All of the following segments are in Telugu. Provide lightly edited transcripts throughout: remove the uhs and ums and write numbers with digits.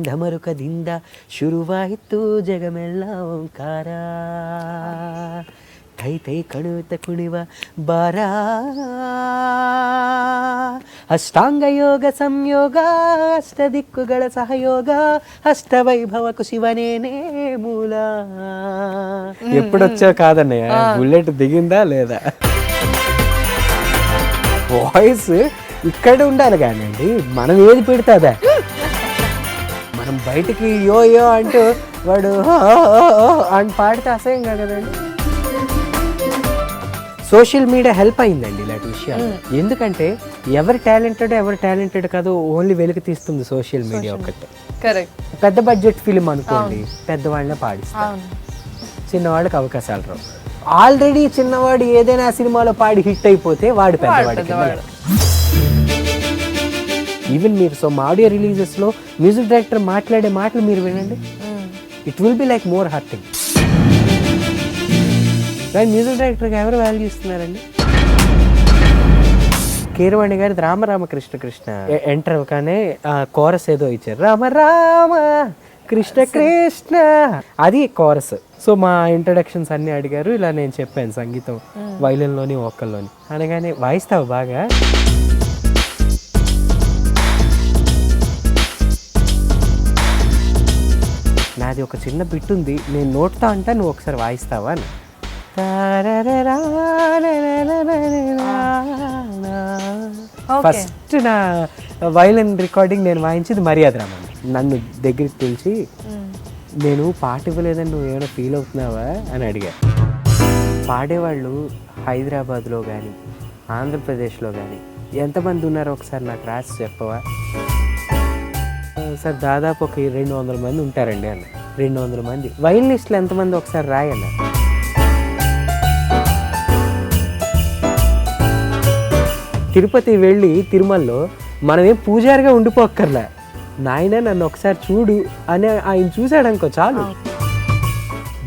ಧಮರುಕ ದಿಂದ ಶುರುವಾಯಿತು ಜಗಮೆಲ್ಲ ಓಂಕಾರ ತೈ ತೈ ಕಣುತ ಕುಣಿವ ಬಾರ ಅಷ್ಟಾಂಗ ಯೋಗ ಸಂಯೋಗ ಅಷ್ಟ ದಿಕ್ಕುಗಳ ಸಹಯೋಗ ಅಷ್ಟ వైభవకు శివనేనే మూల. ఎప్పుడొచ్చా కాదన్నయ్య, బుల్లెట్ దిగిందా లేదా? వాయిస్ ఇక్కడ ఉండాలి కానండి, మనం ఏది పెడతాదా. మనం బయటికి యో యో అంటూ వాడు అని పాడితే అసహ్యం కదండి. సోషల్ మీడియా హెల్ప్ అయిందండి ఇలాంటి విషయాలు. ఎందుకంటే ఎవరు టాలెంటెడ్ కాదు, ఓన్లీ వెలికి తీస్తుంది సోషల్ మీడియా ఒకటే. పెద్ద బడ్జెట్ ఫిలిం అనుకోండి, పెద్దవాళ్ళనే పాడిస్తారు, చిన్నవాళ్ళకి అవకాశాలు రావు. ఆల్రెడీ చిన్నవాడు ఏదైనా సినిమాలో పాడి హిట్ అయిపోతే వాడు పెద్దవాడికి. ఈవెన్ మీరు సో మా ఆడియో రిలీజెస్లో మ్యూజిక్ డైరెక్టర్ మాట్లాడే మాటలు మీరు వినండి, it will be like more hurting. కానీ మ్యూజిక్ డైరెక్టర్గా ఎవరు వాల్యూ ఇస్తున్నారండి? కీరవాణి గారి రామ రామ కృష్ణ కృష్ణ ఎంటర్ అవగానే కోరస్ ఏదో ఇచ్చారు, రామ రామ కృష్ణ కృష్ణ, అది కోరస్. సో మా ఇంట్రడక్షన్స్ అన్నీ అడిగారు, ఇలా నేను చెప్పాను సంగీతం వైలిన్లోని వోకల్లోని అనగానే వాయిస్తావు బాగా. నాది ఒక చిన్న బిట్ ఉంది, నేను నోట్తో అంటా, నువ్వు ఒకసారి వాయిస్తావా అని. ఫస్ట్ నా వైలిన్ రికార్డింగ్ నేను వాయించింది మర్యాద రామన్. నన్ను దగ్గరికి పిలిచి, నేను పాట ఇవ్వలేదని నువ్వు ఏమైనా ఫీల్ అవుతున్నావా అని అడిగా. పాడేవాళ్ళు హైదరాబాద్లో కానీ ఆంధ్రప్రదేశ్లో కానీ ఎంతమంది ఉన్నారో ఒకసారి నాకు రాసి చెప్పవా సార్? దాదాపు ఒక 200 మంది ఉంటారండి అన్న. 200 మంది వైలినిస్టులు ఎంతమంది ఒకసారి రాయన్న. తిరుపతి వెళ్ళి తిరుమలలో మనమేం పూజారిగా ఉండిపోక్కర్లే, నాయన నన్ను ఒకసారి చూడు అని ఆయన చూశాడు అనుకో చాలు.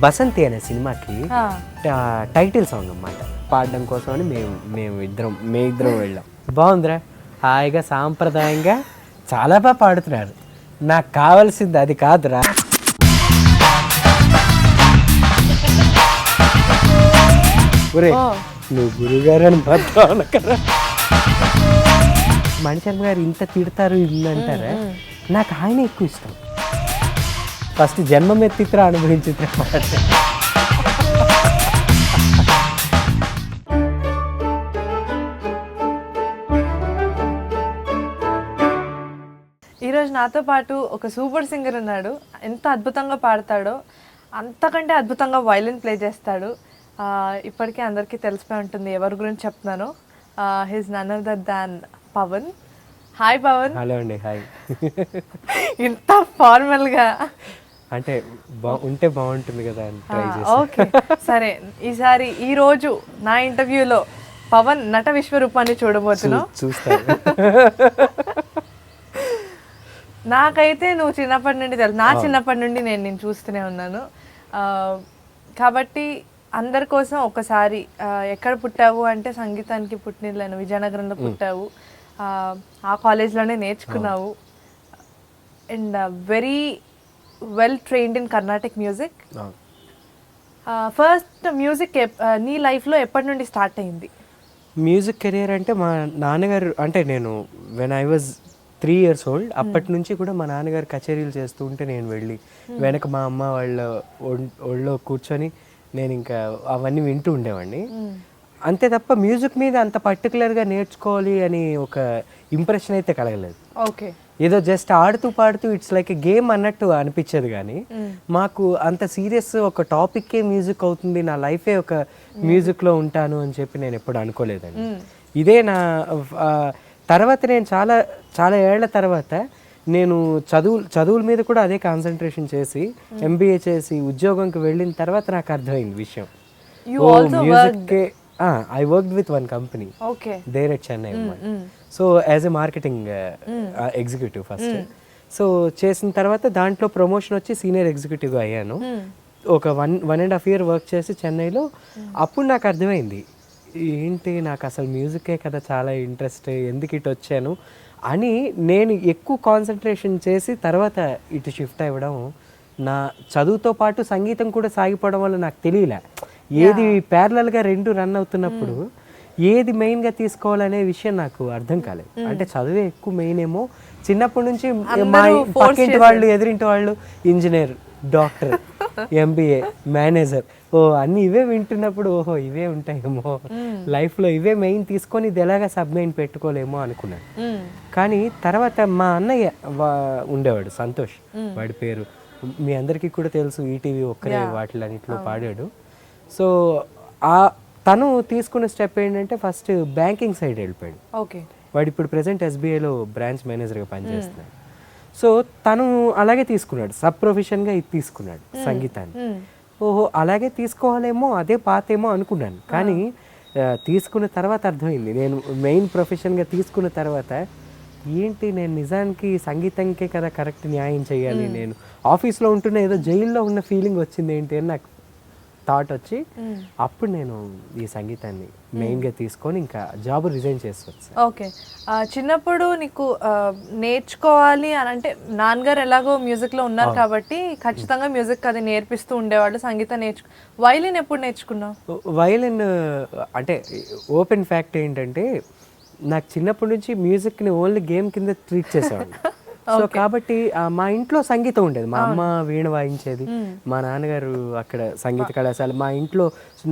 బసంతి అనే సినిమాకి టైటిల్ సాంగ్ అన్నమాట, పాడడం కోసం అని మేము ఇద్దరం వెళ్ళాం. బాగుందిరా, హాయిగా సాంప్రదాయంగా చాలా బాగా పాడుతున్నారు. నాకు కావాల్సింది అది కాదురా. ఒరే నువ్వు గురుగారు అని మాత్రం కదా. మణిశర్మ గారు ఇంత తిడతారు ఇందంటారా, నాకు ఆయన ఎక్కువ ఇష్టం. ఫస్ట్ జన్మమెత్తిత్ర అనుభవించిత్ర పాట. ఈరోజు నాతో పాటు ఒక సూపర్ సింగర్ ఉన్నాడు. ఎంత అద్భుతంగా పాడతాడో అంతకంటే అద్భుతంగా వైలిన్ ప్లే చేస్తాడు. ఇప్పటికే అందరికీ తెలిసిపోయి ఉంటుంది ఎవరి గురించి చెప్తున్నాను. His none other than Pavan. Hi Pavan. Hello అండి. హాయ్. ఇంత ఫార్మల్గా అంటే ఉంటే బాగుంటుంది కదా. ఓకే సరే, ఈరోజు నా ఇంటర్వ్యూలో పవన్ నట విశ్వరూపాన్ని చూడబోతున్నావు. చూస్తాను. నాకైతే నువ్వు చిన్నప్పటి నుండి తెలుసు, నా చిన్నప్పటి నుండి నేను చూస్తూనే ఉన్నాను. కాబట్టి అందరి కోసం ఒకసారి, ఎక్కడ పుట్టావు అంటే సంగీతానికి పుట్టినలేను, విజయనగరంలో పుట్టావు, ఆ కాలేజ్లోనే నేర్చుకున్నావు, and very well trained in Carnatic music. First music నీ లైఫ్లో ఎప్పటి నుండి స్టార్ట్ అయింది? మ్యూజిక్ కెరియర్ అంటే మా నాన్నగారు, అంటే నేను when I was 3 years old అప్పటి నుంచి కూడా మా నాన్నగారు కచేరీలు చేస్తూ ఉంటే నేను వెళ్ళి వెనక మా అమ్మ వాళ్ళ ఒళ్ళో కూర్చొని నేను ఇంకా అవన్నీ వింటూ ఉండేవాడిని. అంతే తప్ప మ్యూజిక్ మీద అంత పర్టికులర్గా నేర్చుకోవాలి అని ఒక ఇంప్రెషన్ అయితే కలగలేదు. ఓకే, ఏదో జస్ట్ ఆడుతూ పాడుతూ ఇట్స్ లైక్ ఎ గేమ్ అన్నట్టు అనిపించేది. కానీ మాకు అంత సీరియస్ ఒక టాపిక్కే మ్యూజిక్ అవుతుంది, నా లైఫే ఒక మ్యూజిక్లో ఉంటాను అని చెప్పి నేను ఎప్పుడు అనుకోలేదండి. ఇదే నా తర్వాత నేను చాలా ఏళ్ల తర్వాత నేను చదువుల మీద కూడా అదే కాన్సన్ట్రేషన్ చేసి MBA చేసి ఉద్యోగంకి వెళ్ళిన తర్వాత నాకు అర్థమైంది విషయం. Music I worked with one company there at Chennai. So as a marketing executive first. So చేసిన తర్వాత దాంట్లో ప్రమోషన్ వచ్చి సీనియర్ ఎగ్జిక్యూటివ్గా అయ్యాను. ఒక 1.5 year వర్క్ చేసి చెన్నైలో. అప్పుడు నాకు అర్థమైంది ఏంటి నాకు అసలు మ్యూజికే కదా చాలా ఇంట్రెస్ట్, ఎందుకు ఇటు వచ్చాను అని నేను ఎక్కువ కాన్సన్ట్రేషన్ చేసి తర్వాత ఇటు షిఫ్ట్ అవ్వడం, నా చదువుతో పాటు సంగీతం కూడా సాగిపోవడం వల్ల నాకు తెలియలే ఏది ప్యారలల్గా రెండు రన్ అవుతున్నప్పుడు ఏది మెయిన్గా తీసుకోవాలనే విషయం నాకు అర్థం కాలేదు. అంటే చదువే ఎక్కువ మెయిన్ ఏమో, చిన్నప్పటి నుంచి మా పక్కింటి వాళ్ళు ఎదురింటి వాళ్ళు ఇంజనీర్, డాక్టర్, ఎంబీఏ, మేనేజర్, అన్నీ ఇవే వింటున్నప్పుడు ఓహో ఇవే ఉంటాయేమో లైఫ్లో, ఇవే మెయిన్ తీసుకొని ఇది ఎలాగా సబ్ మెయిన్ పెట్టుకోలేమో అనుకున్నాను. కానీ తర్వాత మా అన్నయ్య ఉండేవాడు సంతోష్, వాడి పేరు మీ అందరికీ కూడా తెలుసు, ఈటీవీ ఒక్కరే వాటిలన్నింటిలో పాడాడు. సో తను తీసుకున్న స్టెప్ ఏంటంటే ఫస్ట్ బ్యాంకింగ్ సైడ్ వెళ్ళిపోయాడు. వాడు ఇప్పుడు ప్రెసెంట్ ఎస్బీఐలో బ్రాంచ్ మేనేజర్గా పనిచేస్తున్నాడు. సో తను అలాగే తీసుకున్నాడు, సబ్ ప్రొఫెషన్గా ఇది తీసుకున్నాడు సంగీతాన్ని. ఓహో అలాగే తీసుకోవాలేమో, అదే పాతేమో అనుకున్నాను. కానీ తీసుకున్న తర్వాత అర్థమైంది, నేను మెయిన్ ప్రొఫెషన్గా తీసుకున్న తర్వాత ఏంటి నేను నిజానికి సంగీతంకే కదా కరెక్ట్ న్యాయం చేయాలి, నేను ఆఫీస్లో ఉంటున్న ఏదో జైల్లో ఉన్న ఫీలింగ్ వచ్చింది ఏంటి అని నాకు థాట్ వచ్చి అప్పుడు నేను ఈ సంగీతాన్ని మెయిన్గా తీసుకొని ఇంకా జాబ్ రిజైన్ చేసి. ఓకే, చిన్నప్పుడు నీకు నేర్చుకోవాలి అని అంటే నాన్నగారు ఎలాగో మ్యూజిక్లో ఉన్నారు కాబట్టి ఖచ్చితంగా మ్యూజిక్ అది నేర్పిస్తూ ఉండేవాళ్ళు, సంగీతం వైలిన్ ఎప్పుడు నేర్చుకున్నావు? వైలిన్ అంటే ఓపెన్ ఫ్యాక్ట్ ఏంటంటే నాకు చిన్నప్పటి నుంచి మ్యూజిక్ని ఓన్లీ గేమ్ కింద ట్రీట్ చేసేవాడిని. సో కాబట్టి మా ఇంట్లో సంగీతం ఉండేది, మా అమ్మ వీణ వాయించేది, మా నాన్నగారు అక్కడ సంగీత కళాశాల, మా ఇంట్లో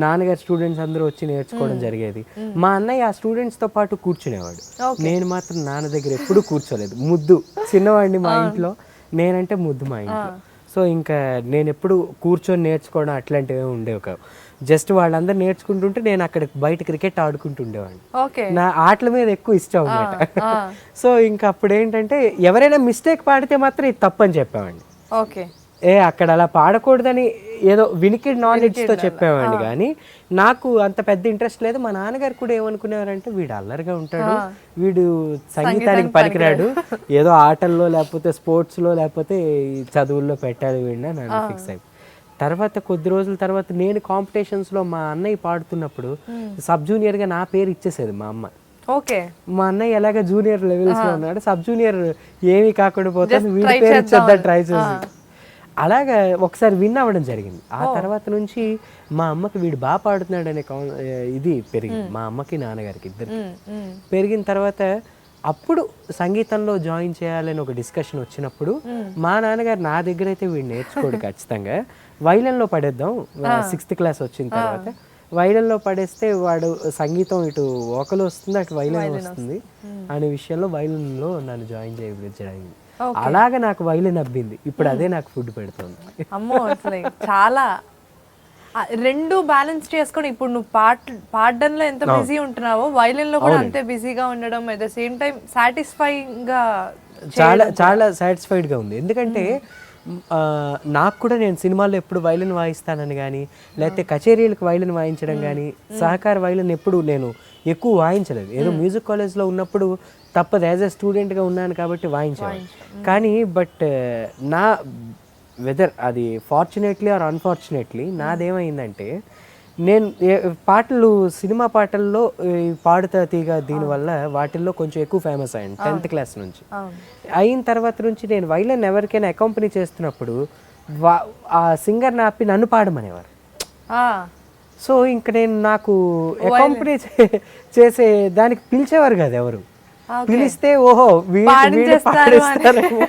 నాన్నగారు స్టూడెంట్స్ అందరూ వచ్చి నేర్చుకోవడం జరిగేది. మా అన్నయ్య ఆ స్టూడెంట్స్తో పాటు కూర్చునేవాడు, నేను మాత్రం నాన్న దగ్గర ఎప్పుడూ కూర్చోలేదు. ముద్దు చిన్నవాడిని మా ఇంట్లో, నేనంటే ముద్దు మా ఇంట్లో. సో ఇంకా నేను ఎప్పుడు కూర్చొని నేర్చుకోవడం అట్లాంటివి ఉండేవి కావు. జస్ట్ వాళ్ళందరూ నేర్చుకుంటుంటే నేను అక్కడ బయట క్రికెట్ ఆడుకుంటుండేవాడిని. నా ఆటల మీద ఎక్కువ ఇష్టం అన్నమాట. సో ఇంకా అప్పుడు ఏంటంటే ఎవరైనా మిస్టేక్ పాడితే మాత్రం ఇది తప్పని చెప్పేవాడిని. అక్కడ అలా పాడకూడదని ఏదో వినికిడ్ నాలెడ్జ్తో చెప్పేవాడిని, కానీ నాకు అంత పెద్ద ఇంట్రెస్ట్ లేదు. మా నాన్నగారు కూడా ఏమనుకునేవారంటే వీడు అల్లరిగా ఉంటాడు, వీడు సంగీతానికి పనికిరాడు, ఏదో ఆటల్లో లేకపోతే స్పోర్ట్స్లో లేకపోతే చదువుల్లో పెట్టాలి వీడిని నన్ను ఫిక్స్ అయిపోయి. తర్వాత కొద్ది రోజుల తర్వాత నేను కాంపిటీషన్స్లో మా అన్నయ్య పాడుతున్నప్పుడు సబ్ జూనియర్గా నా పేరు ఇచ్చేసేది మా అమ్మ. మా అన్నయ్య ఎలాగ జూనియర్ లెవెల్స్లో ఉన్నాడు, సబ్ జూనియర్ ఏమీ కాకుండా పోతే వీడి పేరు ఇచ్చేద్దాం ట్రై చేసి, అలాగా ఒకసారి విన్ అవ్వడం జరిగింది. ఆ తర్వాత నుంచి మా అమ్మకి వీడు బాగా పాడుతున్నాడు అనే ఇది పెరిగింది, మా అమ్మకి నాన్నగారికి ఇద్దరికి. పెరిగిన తర్వాత అప్పుడు సంగీతంలో జాయిన్ చేయాలని ఒక డిస్కషన్ వచ్చినప్పుడు మా నాన్నగారు నా దగ్గర అయితే వీడు నేర్చుకోడు ఖచ్చితంగా, వైలన్లో పడేద్దాం, 6th క్లాస్ వచ్చిన తర్వాత వైలన్లో పడేస్తే వాడు సంగీతం ఇటు వోకల్ వస్తుంది అటు వైలన్ వస్తుంది అనే విషయంలో వైలన్లో నన్ను జాయిన్ చేయడం. అలాగా నాకు వైలిన్ అబ్బింది, ఇప్పుడు అదే నాకు ఫుడ్ పెడుతుంది. అమ్మో అసలు చాలా రెండు బ్యాలెన్స్ చేసుకొని ఇప్పుడు నువ్వు పాడడంలో ఎంత బిజీ ఉంటున్నావో వైలిన్ లో కూడా అంతే బిజీగా ఉండడం, at the same time satisfying గా చాలా సాటిస్ఫైడ్ గా ఉంది. ఎందుకంటే నాకు కూడా నేను సినిమాల్లో ఎప్పుడు వైలిన్ వాయిస్తానని కానీ లేకపోతే కచేరీలకు వైలిన్ వాయించడం కానీ సహకార వైలిన్ ఎప్పుడు నేను ఎక్కువ వాయించలేదు. ఏదో మ్యూజిక్ కాలేజ్లో ఉన్నప్పుడు తప్పదు, యాజ్ ఎ స్టూడెంట్గా ఉన్నాను కాబట్టి వాయించాను. కానీ బట్ నా వెదర్ అది ఫార్చునేట్లీ ఆర్ అన్ఫార్చునేట్లీ నాదేమైందంటే నేను పాటలు సినిమా పాటల్లో పాడుతా తీగ దీనివల్ల వాటిల్లో కొంచెం ఎక్కువ ఫేమస్ అయ్యాను 10th క్లాస్ నుంచి. అయిన తర్వాత నుంచి నేను వైలన్ ఎవరికైనా అకాంపెనీ చేస్తున్నప్పుడు ఆ సింగర్ని ఆపి నన్ను పాడమనేవారు. సో ఇంక నేను నాకు అకాంపెనీ చేసే దానికి పిలిచేవారు కదా ఎవరు, పిలిస్తే ఓహో వీళ్ళు పాడేస్తారేమో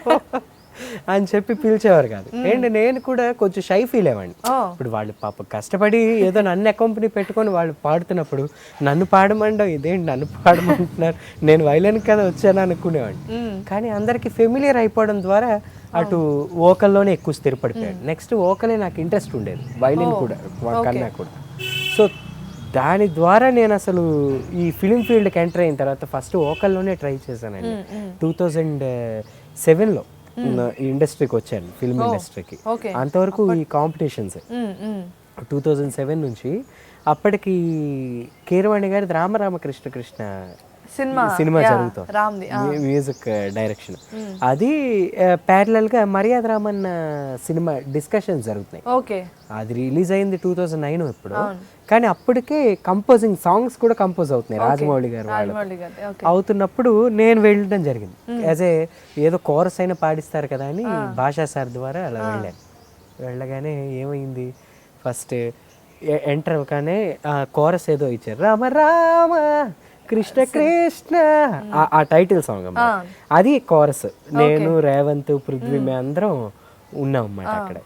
అని చెప్పి పిలిచేవారు కాదు. అండ్ నేను కూడా కొంచెం షై ఫీల్ అయ్యేవాడిని. ఇప్పుడు వాళ్ళు పాప కష్టపడి ఏదో నన్ను అకాంపెనీ పెట్టుకొని వాళ్ళు పాడుతున్నప్పుడు నన్ను పాడమండవు, ఇదేంటి నన్ను పాడమంటున్నారు, నేను వైలన్ కదా వచ్చాను అనుకునేవాడిని. కానీ అందరికి ఫెమిలియర్ అయిపోవడం ద్వారా అటు వోకల్లోనే ఎక్కువ స్థిరపడిపోయాడు. నెక్స్ట్ వోకలే నాకు ఇంట్రెస్ట్ ఉండేది, వైలిన్ కూడా కన్నా కూడా. సో దాని ద్వారా నేను అసలు ఈ ఫిలిం ఫీల్డ్కి ఎంటర్ అయిన తర్వాత ఫస్ట్ వోకల్లోనే ట్రై చేశానండి. 2007లో ఇండస్ట్రీకి వచ్చాను, ఫిల్మ్ ఇండస్ట్రీకి. అంతవరకు ఈ కాంపిటీషన్స్ 2007 నుంచి. అప్పటికి కీరవాణి గారి రామరామకృష్ణ సినిమా జరుగుతుంది, రామ్ది. Music direction. అది ప్యారలల్ గా మర్యాద రామన్ సినిమా డిస్కషన్స్ జరుగుతున్నాయి. ఓకే. అది రిలీజ్ అయింది 2009 ఇప్పుడు, కానీ అప్పటికే కంపోజింగ్ సాంగ్స్ కూడా కంపోజ్ అవుతున్నాయి రాజమౌళి గారు వాళ్ళు. అవుతున్నప్పుడు నేను వెళ్ళడం జరిగింది. యాజ్ ఏదో కోరస్ అయినా పాడిస్తారు కదా అని భాషా సార్ ద్వారా అలా వెళ్ళాను. వెళ్ళగానే ఏమైంది, ఫస్ట్ ఎంటర్ అవ్వగానే కోరస్ ఏదో ఇచ్చారు, రామ రామ కృష్ణ కృష్ణ, ఆ టైటిల్ సాంగ్ అమ్మా. అది కోరస్. నేను రేవంత్ పృథ్వీ మేము అందరం ఉన్నాం అన్నమాట అక్కడ.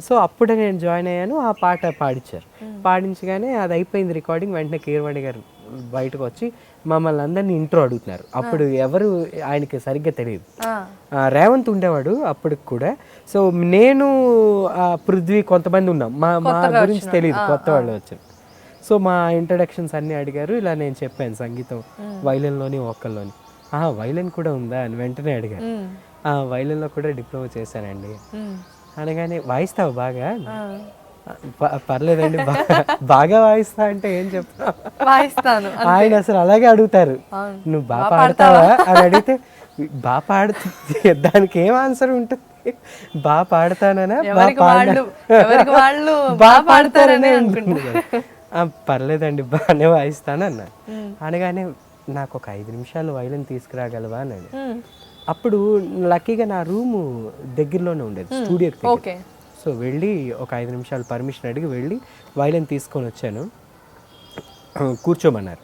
సో అప్పుడే నేను జాయిన్ అయ్యాను. ఆ పాట పాడించారు. పాడించగానే అది అయిపోయింది రికార్డింగ్. వెంటనే కీరవాణి గారు బయటకు వచ్చి మమ్మల్ని అందరినీ ఇంట్రో అడుగుతున్నారు. అప్పుడు ఎవరు ఆయనకి సరిగ్గా తెలియదు. రేవంత్ ఉండేవాడు అప్పటికి కూడా. సో నేను పృథ్వీ కొంతమంది ఉన్నాం, మా గురించి తెలియదు, కొత్త వాళ్ళు వచ్చారు. సో మా ఇంట్రడక్షన్స్ అన్నీ అడిగారు. ఇలా నేను చెప్పాను సంగీతం వైలిన్లోని వోకల్లోని. వైలిన్ కూడా ఉందా అని వెంటనే అడిగారు. వైలిన్లో కూడా డిప్లొమా చేశానండి అనగానే, వాయిస్తావు బాగా? పర్లేదండి, బాగా వాయిస్తా అంటే ఏం చెప్తా, ఆయన అసలు అలాగే అడుగుతారు, నువ్వు బాగా పాడతావా అని అడిగితే బాగా పాడుతుంది, దానికి ఏం ఆన్సర్ ఉంటుంది, బాగా పాడతానన్నా బాగా పాడతారనే అనుకుంటున్నాను. పర్లేదండి బాగానే వాయిస్తాను అన్నా. అనగానే నాకు ఒక 5 నిమిషాలు వైలిన్ తీసుకురాగలవా అని. అప్పుడు లక్కీగా నా రూము దగ్గరలోనే ఉండేది, స్టూడియోకి. సో వెళ్ళి ఒక 5 నిమిషాలు పర్మిషన్ అడిగి వెళ్ళి వైలిన్ తీసుకొని వచ్చాను. కూర్చోమన్నారు.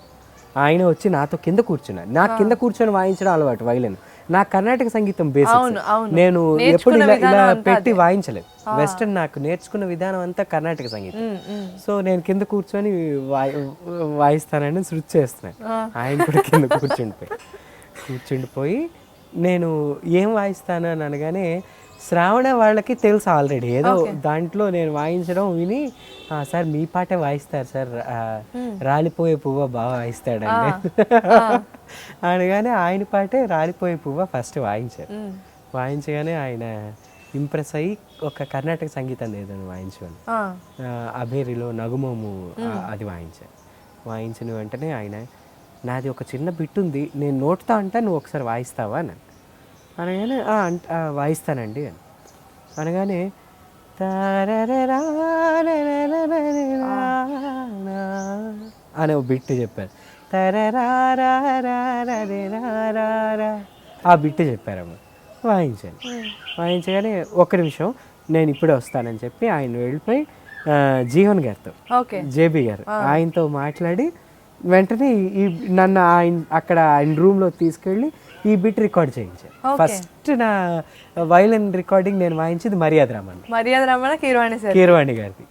ఆయన వచ్చి నాతో కింద కూర్చున్నారు. నాకు కింద కూర్చొని వాయించడం అలవాటు వైలిన్. నా కర్ణాటక సంగీతం బేసిక్స్ నేను ఎప్పుడు ఇలా పెట్టి వాయించలేదు. వెస్టర్న్ నాకు నేర్చుకున్న విధానం అంతా కర్ణాటక సంగీతం. సో నేను కింద కూర్చొని వాయిస్తానని శృతి చేస్తున్నాను. ఆయన కూడా కింద కూర్చుండిపోయి నేను ఏం వాయిస్తాను అని అనగానే, శ్రావణ వాళ్ళకి తెలుసు ఆల్రెడీ, ఏదో దాంట్లో నేను వాయించడం విని, సార్ మీ పాటే వాయిస్తారు సార్, రాలిపోయే పువ్వ బాగా వాయిస్తాడండి అనగానే ఆయన పాటే రాలిపోయే పువ్వ ఫస్ట్ వాయించారు. వాయించగానే ఆయన ఇంప్రెస్ అయ్యి ఒక కర్ణాటక సంగీతం ఏదని వాయించాను, అభేరిలో నగుమోము, అది వాయించాను. వాయించిన వెంటనే ఆయన, నాది ఒక చిన్న బిట్ ఉంది, నేను నోట్తా అంటే నువ్వు ఒకసారి వాయిస్తావా అని అనగానే, వాయిస్తానండి అని అనగానే, అనే ఒక బిట్ చెప్పారు. ఆ బిట్ చెప్పారమ్మ. వాయించాను. వాయించగానే, ఒక్క నిమిషం నేను ఇప్పుడే వస్తానని చెప్పి ఆయన వెళ్ళిపోయి జీవన్ గారితో, జేబీ గారు, ఆయనతో మాట్లాడి వెంటనే నన్ను అక్కడ ఆయన రూమ్లో తీసుకెళ్ళి ఈ బిట్ రికార్డ్ చేయించారు. ఫస్ట్ నా వైలిన్ రికార్డింగ్ నేను వాయించింది మర్యాద రామన్ కీరవాణి గారిది.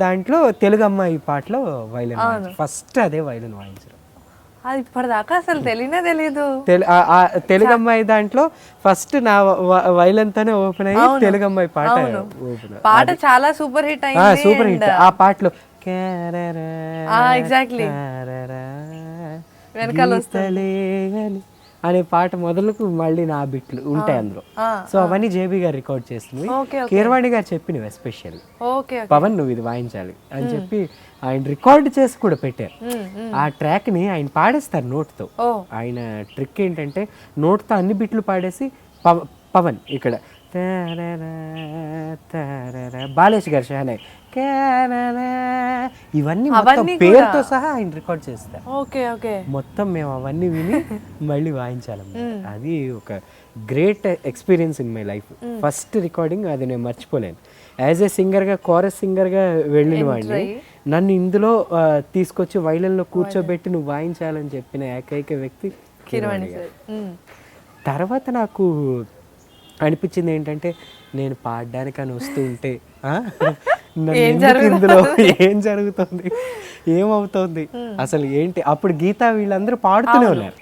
దాంట్లో తెలుగు అమ్మాయి పాటలో వైలిన్, ఫస్ట్ అదే వైలిన్ వాయించారు. అది ఇప్పటిదాకా అసలు తెలియదు. తెలుగు అమ్మాయి దాంట్లో ఫస్ట్ నా వైలెన్ తోనే ఓపెన్ అయ్యి తెలుగు అమ్మాయి పాట చాలా సూపర్ హిట్ అయింది. Super hit. ఆ పాటలో ఎగ్జాక్ట్లీ వెనకాల అనే పాట మొదలకు మళ్ళీ నా బిట్లు ఉంటాయి అందులో. సో అవన్నీ జేబీ గారు రికార్డ్ చేస్తుంది. కీరవాణి గారు చెప్పినవి ఎస్పెషల్, పవన్ నువ్వు ఇది వాయించాలి అని చెప్పి ఆయన రికార్డ్ చేసి కూడా పెట్టారు. ఆ ట్రాక్ ని ఆయన పాడేస్తారు నోట్తో. ఆయన ట్రిక్ ఏంటంటే నోట్తో అన్ని బిట్లు పాడేసి, పవన్ ఇక్కడ బాలేష్ గారు షహనాయ్ ఇవన్నీ పేరుతో సహా ఆయన రికార్డ్ చేస్తారు. మొత్తం మేము అవన్నీ విని మళ్ళీ వాయించాలన్నమాట. అది ఒక great experience in my life. First recording అది నేను మర్చిపోలేను. యాజ్ ఏ సింగర్గా, కోరస్ సింగర్గా వెళ్ళిన వాడిని నన్ను ఇందులో తీసుకొచ్చి వైలన్లో కూర్చోబెట్టి నువ్వు వాయించాలని చెప్పిన ఏకైక వ్యక్తి కీరవాణి గారు. తర్వాత నాకు అనిపించింది ఏంటంటే, నేను పాడడానికని వస్తూ ఉంటే ఇందులో ఏం జరుగుతుంది, ఏమవుతుంది అసలు ఏంటి. అప్పుడు గీత వీళ్ళందరూ పాడుతూనే ఉన్నారు.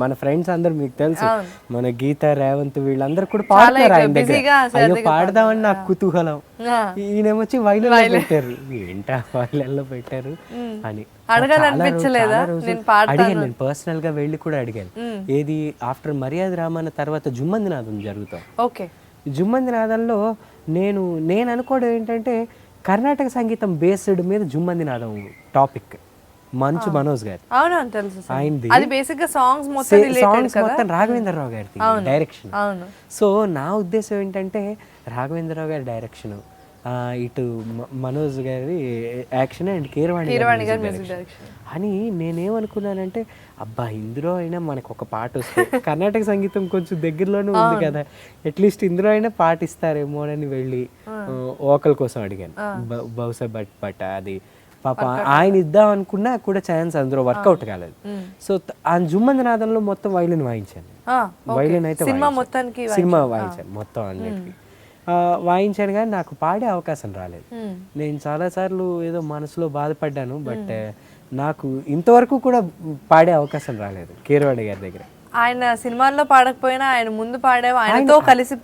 మన ఫ్రెండ్స్ అందరు మీకు తెలుసు, మన గీత, రేవంత్ వీళ్ళందరూ కూడా పాడుతున్నారు ఆయన దగ్గర. అయ్యో పాడదామని నాకు కుతూహలం. ఈయనేమొచ్చి వైలెన్లో పెట్టారు. ఏంటా వైలెన్లో పెట్టారు అని అడిగాను. నేను పర్సనల్ గా వెళ్ళి కూడా అడిగాను. ఏది ఆఫ్టర్ మర్యాద రామన్న తర్వాత జుమ్మంది నాదం జరుగుతాం. జుమ్మంది నాదంలో నేను అనుకోవడం ఏంటంటే, కర్ణాటక సంగీతం బేస్డ్ మీద జుమ్మంది నాదం టాపిక్. మంచు మనోజ్ గారు. అవునవును తెలుసు sir. ఆయనది అది బేసిక్ గా సాంగ్స్ మొత్తం రిలేటెడ్ సాంగ్స్ కదా. మొత్తం రాఘవేంద్రరావు గారిది డైరెక్షన్. అవును. సో నా ఉద్దేశం ఏంటంటే రాఘవేంద్రరావు గారి డైరెక్షన్, ఇటు మనోజ్ గారి యాక్షన్ అండ్ కీరవాణి గారి మ్యూజిక్ డైరెక్షన్ అని నేనేమనుకున్నానంటే అబ్బా ఇందులో అయినా మనకు ఒక పాట వస్తే కర్ణాటక సంగీతం కొంచెం దగ్గరలోనే ఉంది కదా, అట్లీస్ట్ ఇందులో అయినా పాట ఇస్తారేమో అని వెళ్ళి ఓకల్ కోసం అడిగాను. బహుశా బట్ అది పాప ఆయన ఇద్దాం అనుకున్నా కూడా ఛాన్స్ అందులో వర్కౌట్ కాలేదు. సో ఆ జుమ్మందనాదంలో మొత్తం వైలిన్ వాయించాను. వైలిన్ అయితే సినిమా వాయించాను మొత్తం అన్నిటికీ వాయించాను, కానీ నాకు పాడే అవకాశం రాలేదు. నేను చాలాసార్లు ఏదో మనసులో బాధపడ్డాను, బట్ నాకు ఇంతవరకు కూడా పాడే అవకాశం రాలేదు కీరవాణి గారి దగ్గర. ఆయన సినిమాల్లో పాడకపోయినా ఆయన ముందు పాడేవా, ఆయనతో కలిసి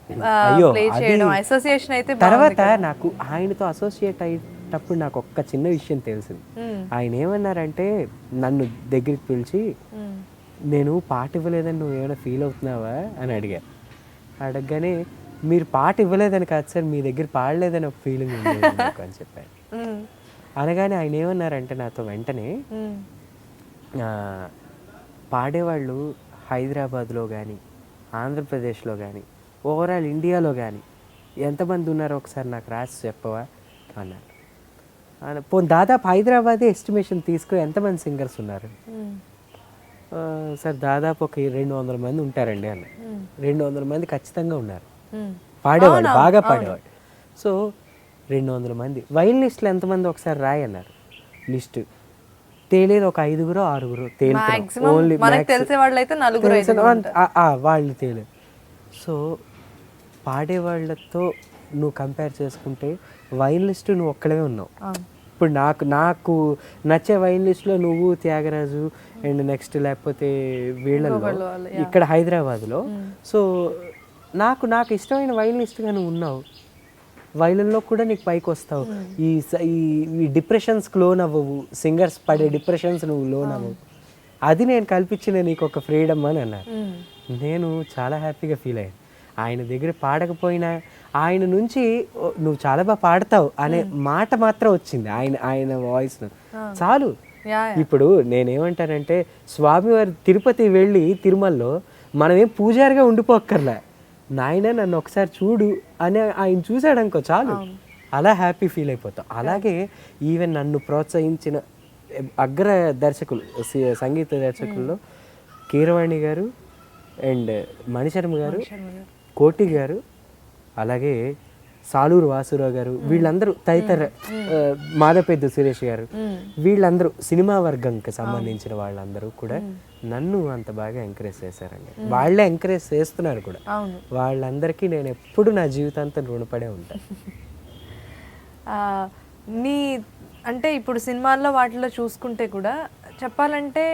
ప్లే చేయడం అసోసియేషన్ అయితే. తర్వాత నాకు ఆయనతో అసోసియేట్ అయ్యేటప్పుడు నాకు ఒక్క చిన్న విషయం తెలిసింది. ఆయన ఏమన్నారంటే నన్ను దగ్గరికి పిలిచి నేను పాట ఇవ్వలేదని నువ్వు ఏమైనా ఫీల్ అవుతున్నావా అని అడిగారు. అడగగానే మీరు పాట ఇవ్వలేదని కాదు సార్, మీ దగ్గర పాడలేదని ఒక ఫీలింగ్ ఉంది అని చెప్పాను. అనగానే ఆయన ఏమన్నారంటే నాతో వెంటనే పాడేవాళ్ళు హైదరాబాద్లో కానీ ఆంధ్రప్రదేశ్లో కానీ ఓవరాల్ ఇండియాలో కానీ ఎంతమంది ఉన్నారో ఒకసారి నాకు రాసి చెప్పవా అన్నారు. దాదాపు హైదరాబాదే ఎస్టిమేషన్ తీసుకో ఎంతమంది సింగర్స్ ఉన్నారు సార్, దాదాపు ఒక 200 మంది ఉంటారండి అన్న. 200 మంది ఖచ్చితంగా ఉన్నారు పాడేవాళ్ళు, బాగా పాడేవాళ్ళు. సో 200 మంది వైలినిస్టులు ఎంతమంది ఒకసారి రాయి అన్నారు. లిస్టు తేలేదు, ఒక 5గురో 6గురో తేలుతారు, ఓన్లీ వాళ్ళు తేలేదు. సో పాడేవాళ్ళతో నువ్వు కంపేర్ చేసుకుంటే వైలినిస్ట్ నువ్వు ఒక్కడవే ఉన్నావు. ఇప్పుడు నాకు నచ్చే వైలినిస్ట్లో నువ్వు, త్యాగరాజు అండ్ నెక్స్ట్ లేకపోతే వీళ్ళల్లో ఇక్కడ హైదరాబాద్లో. సో నాకు ఇష్టమైన వైలినిస్ట్గా నువ్వు ఉన్నావు, వైలిన్లో కూడా నీకు పైకి వస్తావు. ఈ డిప్రెషన్స్కి లోన్ అవ్వవు, సింగర్స్ పడే డిప్రెషన్స్ నువ్వు లోన్ అవ్వవు, అది నేను కల్పించిన నీకు ఒక ఫ్రీడమ్ అని అన్నారు. నేను చాలా హ్యాపీగా ఫీల్ అయ్యాను. ఆయన దగ్గర పాడకపోయినా ఆయన నుంచి నువ్వు చాలా బాగా పాడతావు అనే మాట మాత్రం వచ్చింది ఆయన వాయిస్ చాలు. ఇప్పుడు నేనేమంటానంటే స్వామివారి తిరుపతి వెళ్ళి తిరుమలలో మనమేం పూజారిగా ఉండిపోక్కర్లే, నాయన నన్ను ఒకసారి చూడు అని ఆయన చూశాడు అనుకో చాలు, అలా హ్యాపీ ఫీల్ అయిపోతాం. అలాగే ఈవెన్ నన్ను ప్రోత్సహించిన అగ్ర దర్శకులు, సంగీత దర్శకుల్లో కీరవాణి గారు అండ్ మణిశర్మ గారు, కోటి గారు, అలాగే సాలూరు వాసురావు గారు, వీళ్ళందరూ తదితర మాధవపెద్దు సురేష్ గారు, వీళ్ళందరూ సినిమా వర్గంకి సంబంధించిన వాళ్ళందరూ కూడా నన్ను అంత బాగా ఎంకరేజ్ చేశారండి. వాళ్ళే ఎంకరేజ్ చేస్తున్నారు కూడా. వాళ్ళందరికీ నేను ఎప్పుడు నా జీవితాంతం రుణపడే ఉంటాను. నీ అంటే ఇప్పుడు సినిమాల్లో వాటిలో చూసుకుంటే కూడా చెప్పాలంటే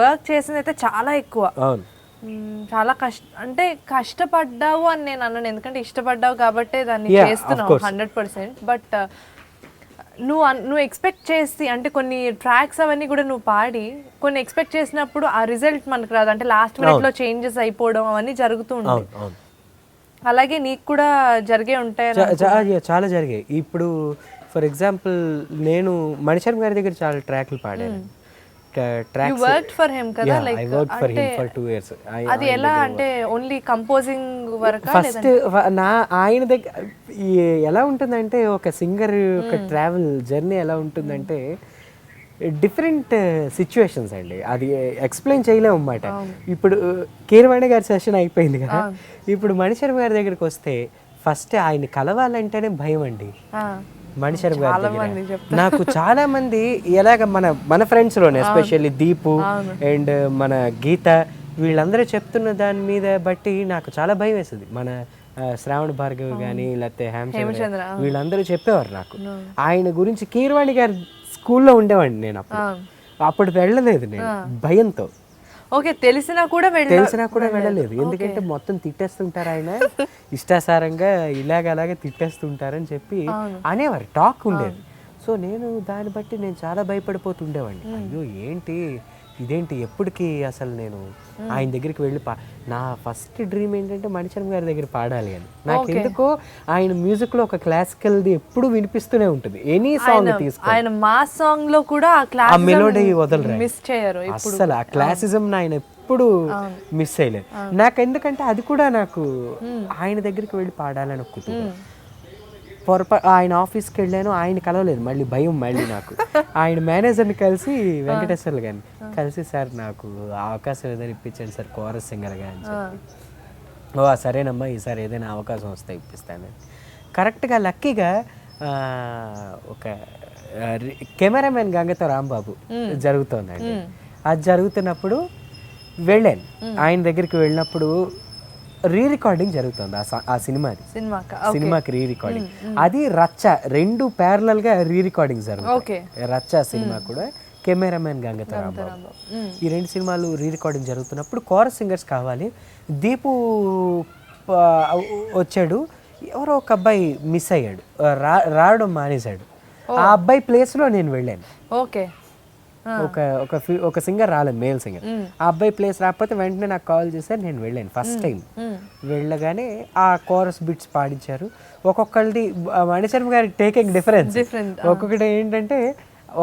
వర్క్ చేసింది అయితే చాలా ఎక్కువ. అవును, చాలా అంటే కష్టపడ్డావు అని నేను అన్నాను, ఎందుకంటే ఇష్టపడ్డావు కాబట్టే దాన్ని చేస్తున్నావు 100%. బట్ నువ్వు ఎక్స్పెక్ట్ చేసి అంటే కొన్ని ట్రాక్స్ అవన్నీ కూడా నువ్వు పాడి కొన్ని ఎక్స్పెక్ట్ చేసినప్పుడు ఆ రిజల్ట్ మనకు రాదు, అంటే లాస్ట్ మినిట్ లో చేంజెస్ అయిపోవడం అవన్నీ జరుగుతూ ఉంటాయి. అలాగే నీకు కూడా జరిగే ఉంటాయి, చాలా జరిగాయి. ఇప్పుడు ఫర్ ఎగ్జాంపుల్ నేను మణిశర్మ గారి దగ్గర చాలా ట్రాక్లు పాడాను. అది ఎలా అంటే ఓన్లీ కంపోజింగ్ వరకు ఫస్ట్ ఆయన దగ్గర ఎలా ఉంటుందంటే ఒక సింగర్ ఒక ట్రావెల్ జర్నీ ఎలా ఉంటుందంటే డిఫరెంట్ సిచ్యువేషన్స్ అండి, అది ఎక్స్ప్లెయిన్ చేయలేము అన్నమాట. ఇప్పుడు కీరవాణి గారి సెషన్ అయిపోయింది కదా, ఇప్పుడు మణిశర్మ గారి దగ్గరికి వస్తే ఫస్ట్ ఆయన కలవాలంటేనే భయం అండి. మణిశర్మ గారి దగ్గర నాకు చాలా మంది ఎలాగ మన ఫ్రెండ్స్ లోనే ఎస్పెషల్లీ దీపు అండ్ మన గీత వీళ్ళందరూ చెప్తున్న దాని మీద బట్టి నాకు చాలా భయం వేస్తుంది. మన శ్రావణ భార్గవ్ కానీ లేకపోతే హేమచంద్ర వీళ్ళందరూ చెప్పేవారు నాకు ఆయన గురించి. కీరవాణి గారి స్కూల్లో ఉండేవాడిని నేను, అప్పుడు వెళ్ళలేదు నేను భయంతో. ఓకే, తెలిసినా కూడా వెళ్ళలేదు, ఎందుకంటే మొత్తం తిట్టేస్తుంటారు ఆయన, ఇష్టాసారంగా అలాగే తిట్టేస్తుంటారని చెప్పి అనేవారు, టాక్ ఉండేది. సో నేను దాన్ని బట్టి నేను చాలా భయపడిపోతుండేవాడిని. అయ్యో ఏంటి ఇదేంటి ఎప్పటికీ అసలు నేను ఆయన దగ్గరికి వెళ్ళి నా ఫస్ట్ డ్రీమ్ ఏంటంటే మణిశర్మ గారి దగ్గర పాడాలి అని. నాకు ఎందుకో ఆయన మ్యూజిక్ లో ఒక క్లాసికల్ది ఎప్పుడు వినిపిస్తూనే ఉంటుంది. ఎనీ సాంగ్ తీసుకో, ఆయన మా సాంగ్ లో కూడా ఆ మెలోడీ వదలరు, మిస్ చేయరు అసలు ఆ క్లాసిజం ఆయన ఎప్పుడు మిస్ చేయలేదు. నాకు ఎందుకంటే అది కూడా నాకు ఆయన దగ్గరికి వెళ్ళి పాడాలని ఒక కుతూహలం. ఆయన ఆఫీస్కి వెళ్ళాను, ఆయన కలవలేదు, మళ్ళీ భయం మళ్ళీ నాకు. ఆయన మేనేజర్ని కలిసి వెంకటేశ్వర్లు గారిని కలిసి, సార్ నాకు అవకాశం ఏదైనా ఇప్పించండి సార్ కోరస్ సింగర్గా అని చెప్పి. ఓ సరేనమ్మా ఈసారి ఏదైనా అవకాశం వస్తే ఇప్పిస్తాను. కరెక్ట్గా లక్కీగా ఒక కెమెరామెన్ గంగతో రాంబాబు జరుగుతుందండి. అది జరుగుతున్నప్పుడు వెళ్ళాను. ఆయన దగ్గరికి వెళ్ళినప్పుడు రీ రికార్డింగ్ జరుగుతుంది ఆ సినిమాకి రీ రికార్డింగ్. అది రచ్చ, 2 parallel గా రీ రికార్డింగ్ జరుగుతుంది. రచ్చ సినిమా కూడా కెమెరామెన్ గంగతో రాంబాబు. ఈ 2 సినిమాలు రీ రికార్డింగ్ జరుగుతున్నప్పుడు కోరస్ సింగర్స్ కావాలి. దీపు వచ్చాడు, ఎవరో ఒక అబ్బాయి మిస్ అయ్యాడు, రావడం మానేశాడు. ఆ అబ్బాయి ప్లేస్లో నేను వెళ్ళాను. ఒక సింగర్ రాలేదు, మేల్ సింగర్. ఆ అబ్బాయి ప్లేస్ రాకపోతే వెంటనే నాకు కాల్ చేశారు, నేను వెళ్ళాను ఫస్ట్ టైం. వెళ్ళగానే ఆ కోరస్ బిట్స్ పాడించారు. ఒక్కొక్కరిది మణిశర్మ గారి టేకింగ్ డిఫరెన్స్. ఒక్కొక్కటి ఏంటంటే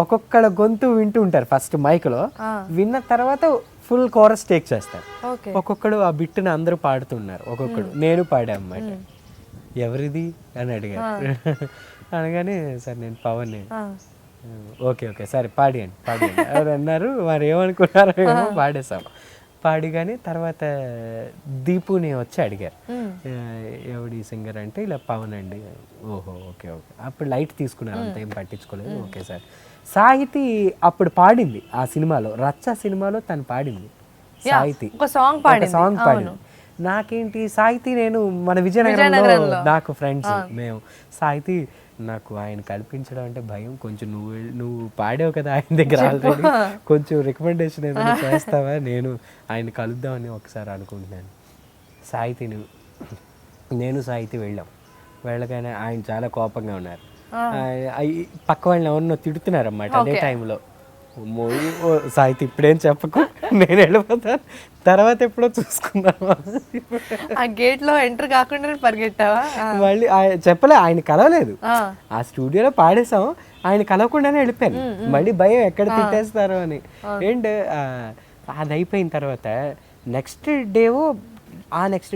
ఒక్కొక్కళ్ళ గొంతు వింటూ ఉంటారు ఫస్ట్ మైక్లో, విన్న తర్వాత ఫుల్ కోరస్ టేక్ చేస్తారు. ఒక్కొక్కడు ఆ బిట్ని అందరూ పాడుతున్నారు, ఒక్కొక్కడు నేను పాడా అన్నమాట. ఎవరిది అని అడిగారు. అనగానే సార్ నేను పవన్. ఓకే సరే పాడియండి ఎవరు అన్నారు, వారు ఏమనుకున్నారో ఏమో పాడేసాం. పాడి కానీ తర్వాత దీపుని వచ్చి అడిగారు, ఎవడి సింగర్ అంటే ఇలా పవన్ అండి. ఓహో ఓకే అప్పుడు లైట్ తీసుకున్నారు, అంత ఏం పట్టించుకోలేదు. Okay sir. సాహితి అప్పుడు పాడింది ఆ సినిమాలో, రచ్చ సినిమాలో తను పాడింది. సాహితి ఒక సాంగ్ పాడింది. నాకేంటి సాహితి, నేను మన విజయనగరంలో నాకు ఫ్రెండ్స్ మేము. సాహితి నాకు ఆయన కల్పించడం అంటే భయం, కొంచెం నువ్వు పాడావు కదా ఆయన దగ్గర ఆల్రెడీ, కొంచెం రికమెండేషన్ ఏదైనా చేస్తావా, నేను ఆయన కలుద్దామని ఒకసారి అనుకుంటున్నాను. నేను సాహితి వెళ్ళగానే ఆయన చాలా కోపంగా ఉన్నారు. పక్క వాళ్ళని ఎవరినో తిడుతున్నారు అన్నమాట అదే టైంలో. సాహితి ఇప్పుడేం చెప్పకు, నేను వెళ్ళిపోతాను, తర్వాత ఎప్పుడో చూసుకుందాం. ఆ గేట్ లో ఎంటర్ కాకుండా పరిగెట్టావా? మళ్ళీ చెప్పలే, ఆయన కలవలేదు. ఆ స్టూడియోలో పాడేసాం, ఆయన కలవకుండానే వెళ్ళిపోయాను. మళ్ళీ భయం ఎక్కడ తిట్టేస్తారో అని. అండ్ అది అయిపోయిన తర్వాత నెక్స్ట్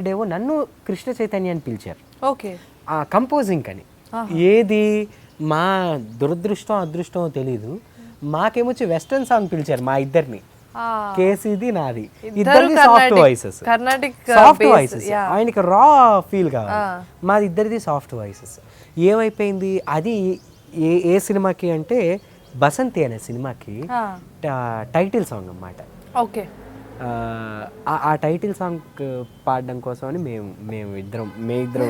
డేవో నన్ను కృష్ణ చైతన్య అని పిలిచారు కంపోజింగ్ అని. ఏది మా దురదృష్టం అదృష్టమో తెలీదు, మాకేమొచ్చి వెస్టర్న్ సాంగ్ పిలిచారు మా ఇద్దరిని. కేసీది నాది, ఇద్దరిది సాఫ్ట్ వాయిసెస్. ఆయనకి రా ఫీల్ కావాలి, మాది ఇద్దరిది సాఫ్ట్ వాయిసెస్. ఏమైపోయింది అది ఏ సినిమాకి అంటే బసంతి అనే సినిమాకి టైటిల్ సాంగ్ అన్నమాట. ఆ టైటిల్ సాంగ్ పాడడం కోసం అని మేము ఇద్దరం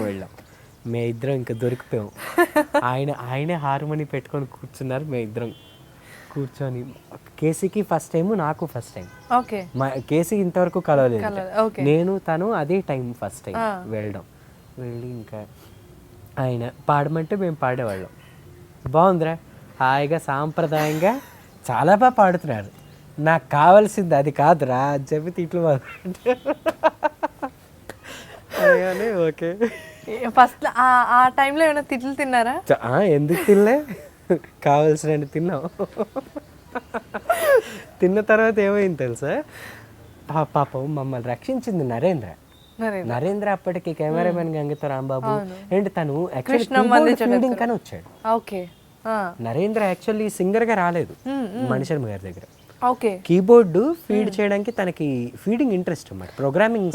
వెళ్ళాం. ఇద్దరం ఇంకా దొరికిపోయాం. ఆయనే హార్మోని పెట్టుకొని కూర్చున్నారు, ఇద్దరం కూర్చొని. కేసీకి ఫస్ట్ టైం, నాకు ఫస్ట్ టైం. కేసీ ఇంతవరకు కలవలేదు. నేను తను అదే టైం ఫస్ట్ టైం వెళ్ళి ఇంకా ఆయన పాడమంటే మేము పాడేవాళ్ళం. బాగుందిరా, హాయిగా సాంప్రదాయంగా చాలా బాగా పాడుతున్నారు, నాకు కావాల్సింది అది కాదురా అని చెప్పి తిట్లు ఓకే. ఫస్ట్ ఆ టైంలో ఏమైనా తిట్లు తిన్నారా? ఎందుకు తినలే, కావాల్సిన తిన్నాం. తిన్న తర్వాత ఏమైంది తెలుసా, పాపం మమ్మల్ని రక్షించింది నరేంద్ర అప్పటికి కెమెరామెన్ గంగతో రాంబాబు. అండ్ తను ఫీడింగ్ అని వచ్చాడు. నరేంద్ర యాక్చువల్లీ సింగర్ గా రాలేదు మణిశర్మ గారి దగ్గర. కీబోర్డ్ ఫీడ్ చేయడానికి తనకి ఫీడింగ్ ఇంట్రెస్ట్ అన్నమాట, ప్రోగ్రామింగ్.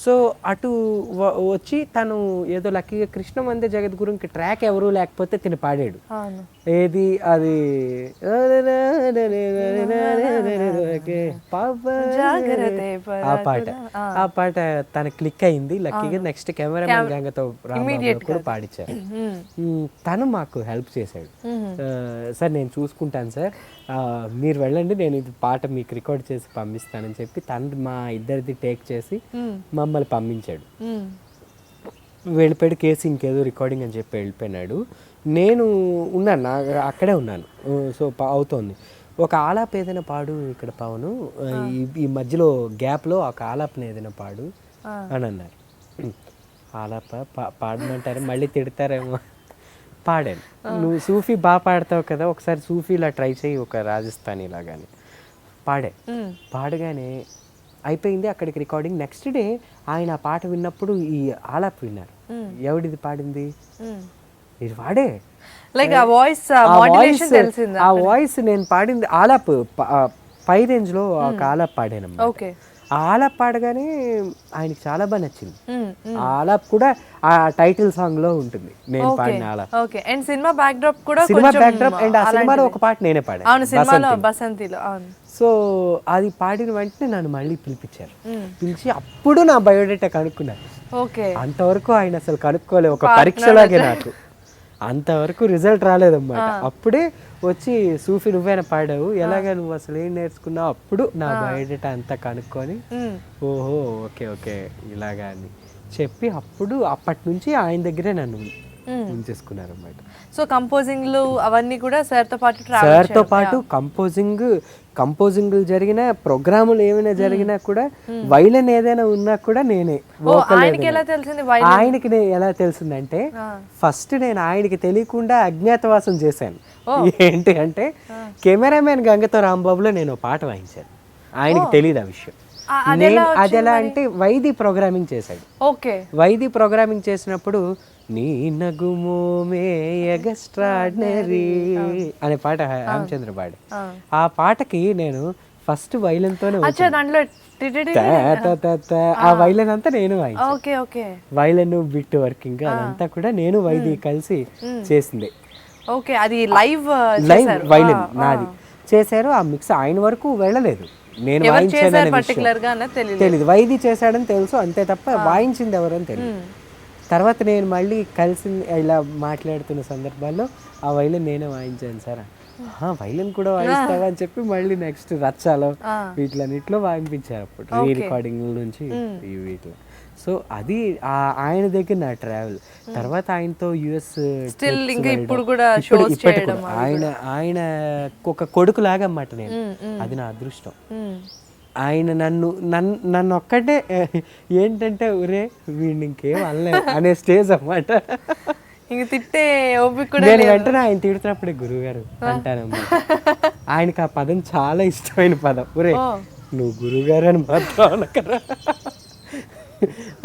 సో అటు వచ్చి తను ఏదో లక్కీగా కృష్ణ వందే జగద్గురుకి ట్రాక్ ఎవరు లేకపోతే తిని పాడాడు. ఏది అది ఆ పాట తన క్లిక్ అయింది లక్కీగా. నెక్స్ట్ కెమెరామెన్ గంగతో కూడా పాడించారు. తను మాకు హెల్ప్ చేశాడు. సార్ నేను చూసుకుంటాను సార్, మీరు వెళ్ళండి, నేను ఇది పాట మీకు రికార్డ్ చేసి పంపిస్తానని చెప్పి తను మా ఇద్దరిది టేక్ చేసి మమ్మల్ని పంపించాడు. వెళ్ళిపోయాడు. కేసు ఇంకేదో రికార్డింగ్ అని చెప్పి వెళ్ళిపోయినాడు. నేను ఉన్నాను, అక్కడే ఉన్నాను. సో అవుతోంది. ఒక ఆలాప్ ఏదైనా పాడు ఇక్కడ పవను, ఈ మధ్యలో గ్యాప్లో ఒక ఆలాప్ని ఏదైనా పాడు అని అన్నారు. ఆలాప పాడమంటారు, మళ్ళీ తిడతారేమో. పాడాను. నువ్వు సూఫీ బాగా పాడతావు కదా, ఒకసారి సూఫీలా ట్రై చేయి, ఒక రాజస్థానీ లాగానే పాడగానే అయిపోయింది అక్కడికి రికార్డింగ్. నెక్స్ట్ డే ఆయన ఆ పాట విన్నప్పుడు ఈ ఆలాప్ విన్నారు. ఎవడిది పాడింది, ఇది వాడే. లైక్ ఆ వాయిస్ ఆ వాయిస్ నేను పాడింది ఆలాప్ పై రేంజ్ లో ఒక ఆలాప్ పాడాను. ఓకే. ఆ ఆలాప్ పాడగానే ఆయనకి చాలా బాగా నచ్చింది. ఆ ఆలాప్ కూడా ఆ టైటిల్ సాంగ్ లో ఉంటుంది, నేను పాడిన alap. Okay. And cinema backdrop కూడా సినిమా బ్యాక్ డ్రాప్ అండ్ ఆ సినిమాలో ఒక పాట నేనే పాడాను. అవును, సినిమాలో బసంతిలో. అవును. సో అది పాడిన వెంటనే నన్ను మళ్ళీ పిలిపించారు. పిలిచి అప్పుడు నా బయోడేటా కనుక్కున్నారు. ఓకే. అంతవరకు ఆయన అసలు కనుక్కోలే, ఒక పరీక్షలాగే నాకు అంతవరకు రిజల్ట్ రాలేదన్నమాట. అప్పుడే వచ్చి సూఫీ నువ్వేనా పాడావు, ఎలాగా నువ్వు అసలు ఏం నేర్చుకున్నావు, అప్పుడు నా బయోడేటా అంతా కనుక్కొని ఓహో ఓకే ఓకే ఇలాగా అని చెప్పి అప్పుడు అప్పటి నుంచి ఆయన దగ్గరే నన్ను ఉంచేసుకున్నారు అన్నమాట. సో కంపోజింగ్లు అవన్నీ కూడా సార్తో పాటు కంపోజింగ్ జరిగిన ప్రోగ్రాములు ఏమైనా జరిగినా కూడా వైలన్ ఏదైనా ఉన్నా కూడా నేనే. ఆయనకి ఎలా తెలిసిందంటే ఫస్ట్ నేను ఆయనకి తెలియకుండా అజ్ఞాతవాసం చేశాను. ఏంటి అంటే కెమెరామెన్ గంగతో రాంబాబులో నేను పాట వాయించాను, ఆయనకి తెలియదు ఆ విషయం. అది ఎలా అంటే వైది ప్రోగ్రామింగ్ చేశాడు. ఓకే. వైది ప్రోగ్రామింగ్ చేసినప్పుడు నీ నగుమోమే ఎగస్ట్రాడినరీ అనే పాట రామచంద్ర పాడు. ఆ పాటకి నేను ఫస్ట్ వైలన్ తోనే ఆ వైలన్ అంతా నేను వాయించాను. వైలన్ బిట్ వర్కింగ్ అదంతా కూడా నేను వైది కలిసి చేసింది. ఓకే. అది లైవ్ వైలన్ నాది చేశారు. ఆ మిక్స్ ఆయన వరకు వెళ్ళలేదు, నేను వాయించాను తెలియదు. వైది చేశాడని తెలుసు అంతే తప్ప వాయించింది ఎవరని తెలియదు. తర్వాత నేను మళ్ళీ కలిసి ఇలా మాట్లాడుతున్న సందర్భాల్లో ఆ వైలన్ నేనే వాయించాను సార్. వైలన్ కూడా వాయిస్తావా అని చెప్పి మళ్ళీ నెక్స్ట్ రచ్చాలో వీటిలన్నిట్లో వాయించారు అప్పుడు రీ రికార్డింగ్ నుంచి వీటిలో. సో అది ఆయన దగ్గర నా ట్రావెల్. తర్వాత ఆయనతో యుఎస్ ఆయన ఒక కొడుకు లాగా అన్నమాట నేను, అది నా అదృష్టం. ఆయన నన్ను ఒక్కటే ఏంటంటే ఒరే వీడిని ఇంకేం అనలేదు అనే స్టేజ్ అన్నమాట. నేను వెంటనే ఆయన తిడుతున్నప్పుడే గురువుగారు అంటానమ్మా. ఆయనకి ఆ పదం చాలా ఇష్టమైన పదం, ఒరే నువ్వు గురువుగారు అని మాత్రం అనకరా.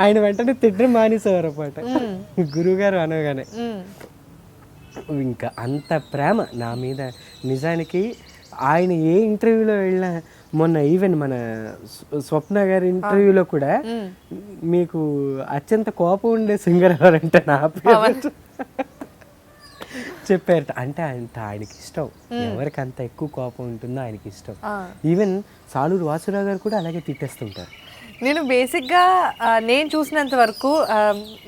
ఆయన వెంటనే తిట్టడం మానేసేవారు అన్నమాట గురువుగారు అనగానే. ఇంకా అంత ప్రేమ నా మీద. నిజానికి ఆయన ఏ ఇంటర్వ్యూలో వెళ్ళినా, మొన్న ఈవెన్ మన స్వప్న గారి ఇంటర్వ్యూలో కూడా మీకు అత్యంత కోపం ఉండే సింగర్ ఎవరంటే నా పేరు చెప్పారట. అంటే ఆయనకి ఇష్టం, ఎవరికి అంత ఎక్కువ కోపం ఉంటుందో ఆయనకి ఇష్టం. ఈవెన్ సాలూరు వాసురావు గారు కూడా అలాగే తిట్టేస్తుంటారు. నేను బేసిక్గా నేను చూసినంత వరకు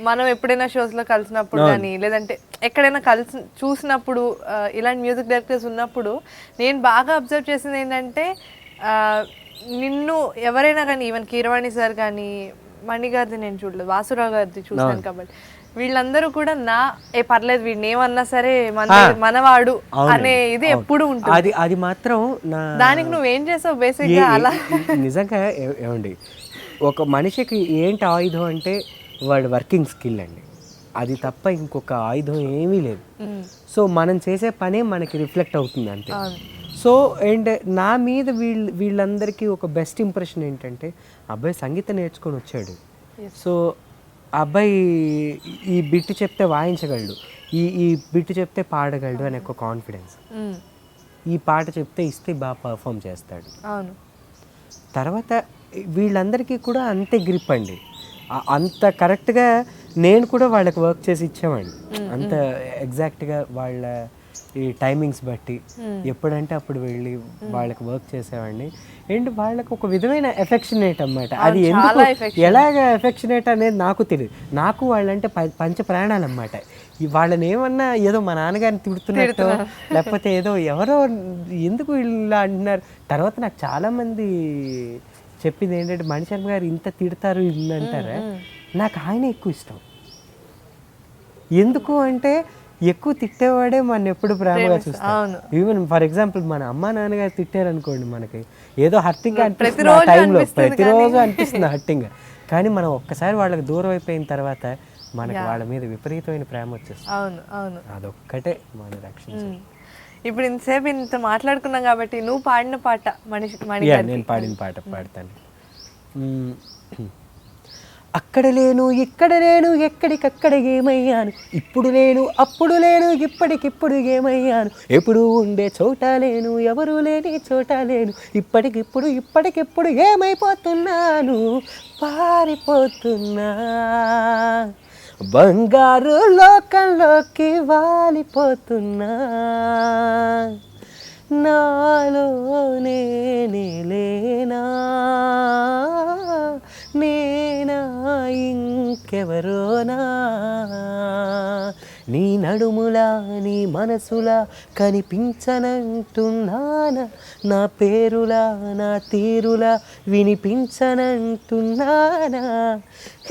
మనం ఎప్పుడైనా షోస్లో కలిసినప్పుడు కానీ లేదంటే ఎక్కడైనా చూసినప్పుడు ఇలాంటి మ్యూజిక్ డైరెక్టర్స్ ఉన్నప్పుడు నేను బాగా అబ్జర్వ్ చేసింది ఏంటంటే నిన్ను ఎవరైనా కానీ ఈవెన్ కీరవాణి సార్ కానీ మణి గారిది నేను చూడలేదు, వాసురావు గారిది చూసాను. కాబట్టి వీళ్ళందరూ కూడా పర్లేదు వీడిని ఏమన్నా సరే మనవాడు అనే ఇది ఎప్పుడు ఉంటుంది. అది మాత్రం దానికి నువ్వేం చేసావు బేసిక్గా అలా? నిజంగా ఏమండి, ఒక మనిషికి ఏంటి ఆయుధం అంటే వాడి వర్కింగ్ స్కిల్ అండి, అది తప్ప ఇంకొక ఆయుధం ఏమీ లేదు. సో మనం చేసే పనే మనకి రిఫ్లెక్ట్ అవుతుంది అంతే. సో అండ్ నా మీద వీళ్ళందరికీ ఒక బెస్ట్ ఇంప్రెషన్ ఏంటంటే అబ్బాయి సంగీతం నేర్చుకొని వచ్చాడు, సో అబ్బాయి ఈ బిట్ చెప్తే వాయించగలడు, ఈ బిట్ చెప్తే పాడగలడు అనే ఒక కాన్ఫిడెన్స్, ఈ పాట చెప్తే ఇస్తే బాగా పర్ఫామ్ చేస్తాడు. తర్వాత వీళ్ళందరికీ కూడా అంతే గ్రిప్ అండి, అంత కరెక్ట్గా నేను కూడా వాళ్ళకి వర్క్ చేసి ఇచ్చేవాడిని, అంత ఎగ్జాక్ట్గా వాళ్ళ ఈ టైమింగ్స్ బట్టి ఎప్పుడంటే అప్పుడు వెళ్ళి వాళ్ళకి వర్క్ చేసేవాడిని. అండ్ వాళ్ళకి ఒక విధమైన ఎఫెక్షనేట్ అన్నమాట. అది ఎందుకు ఎలాగ ఎఫెక్షనేట్ అనేది నాకు తెలియదు. నాకు వాళ్ళంటే పంచ ప్రాణాలు అన్నమాట. వాళ్ళని ఏమన్నా ఏదో మా నాన్నగారిని తిడుతున్నట్టు లేకపోతే ఏదో ఎవరో ఎందుకు ఇలా అంటున్నారు. తర్వాత నాకు చాలామంది చెప్పింది ఏంటంటే మణిశర్మ గారు ఇంత తిడతారు ఇల్లు అంటారా, నాకు ఆయన ఎక్కువ ఇష్టం. ఎందుకు అంటే ఎక్కువ తిట్టేవాడే మన ఎప్పుడు ప్రేమగా చూస్తాం. అవును. ఈవెన్ ఫర్ ఎగ్జాంపుల్ మన అమ్మా నాన్నగారు తిట్టారనుకోండి, మనకి ఏదో హర్టింగ్ అనిపిస్తుంది ఆ ప్రతిరోజు టైంలో, అనిపిస్తుంది ప్రతిరోజు అనిపిస్తుంది హర్టింగ్. కానీ మనం ఒక్కసారి వాళ్ళకి దూరం అయిపోయిన తర్వాత మనకి వాళ్ళ మీద విపరీతమైన ప్రేమ వచ్చేస్తుంది. అవును అవును. అదొక్కటే మన రక్షణ. ఇప్పుడు ఇంతసేపు ఇంత మాట్లాడుకున్నాం కాబట్టి నువ్వు పాడిన పాట నేను పాడిన పాట పాడతాను. అక్కడ లేను ఇక్కడ లేను ఎక్కడికక్కడ ఏమయ్యాను, ఇప్పుడు లేను అప్పుడు లేను ఇప్పటికిప్పుడు ఏమయ్యాను, ఎప్పుడు ఉండే చోట లేను ఎవరు లేని చోట లేను, ఇప్పటికిప్పుడు ఏమైపోతున్నాను, పారిపోతున్నా బంగారు లోకంలోకి వాలిపోతున్నా, నాలో నేనే లేనా నేనా ఇంకెవరోనా, నీ నడుములా నీ మనసులా కనిపించనంటున్నానా, నా పేరులా నా తీరులా వినిపించనంటున్నానా,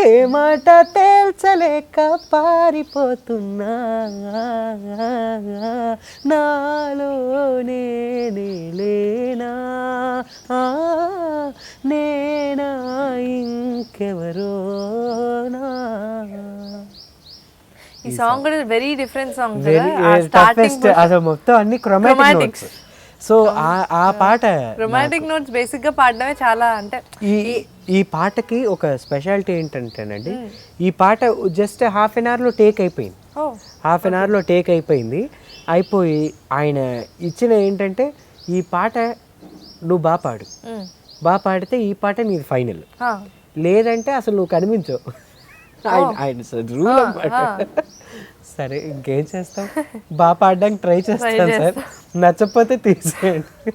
ఏ మాట తేల్చలేక పారిపోతున్నా, నాలో నేనే లేనా నేనా ఇంకెవరోనా. ఈ సాంగ్ కూడా వెరీ డిఫరెంట్ సాంగ్, అసలు మొత్తం అన్ని క్రొమాటిక్స్. సో ఆ పాట రొమాంటిక్ నోట్స్ బేసిక్ గా పాడడమే చాలా, అంటే ఈ పాటకి ఒక స్పెషాలిటీ ఏంటంటేనండి, ఈ పాట జస్ట్ హాఫ్ అన్ అవర్లో టేక్ అయిపోయింది. అయిపోయి ఆయన ఇచ్చిన ఏంటంటే, ఈ పాట నువ్వు బాగా పాడితే ఈ పాట నీది ఫైనల్, లేదంటే అసలు నువ్వు కనిపించవు. ఆయన రూల్ అన్నమాట. సరే ఇంకేం చేస్తాం, బాగా పాడడానికి ట్రై చేస్తాను సార్, నచ్చకపోతే తీసేయండి.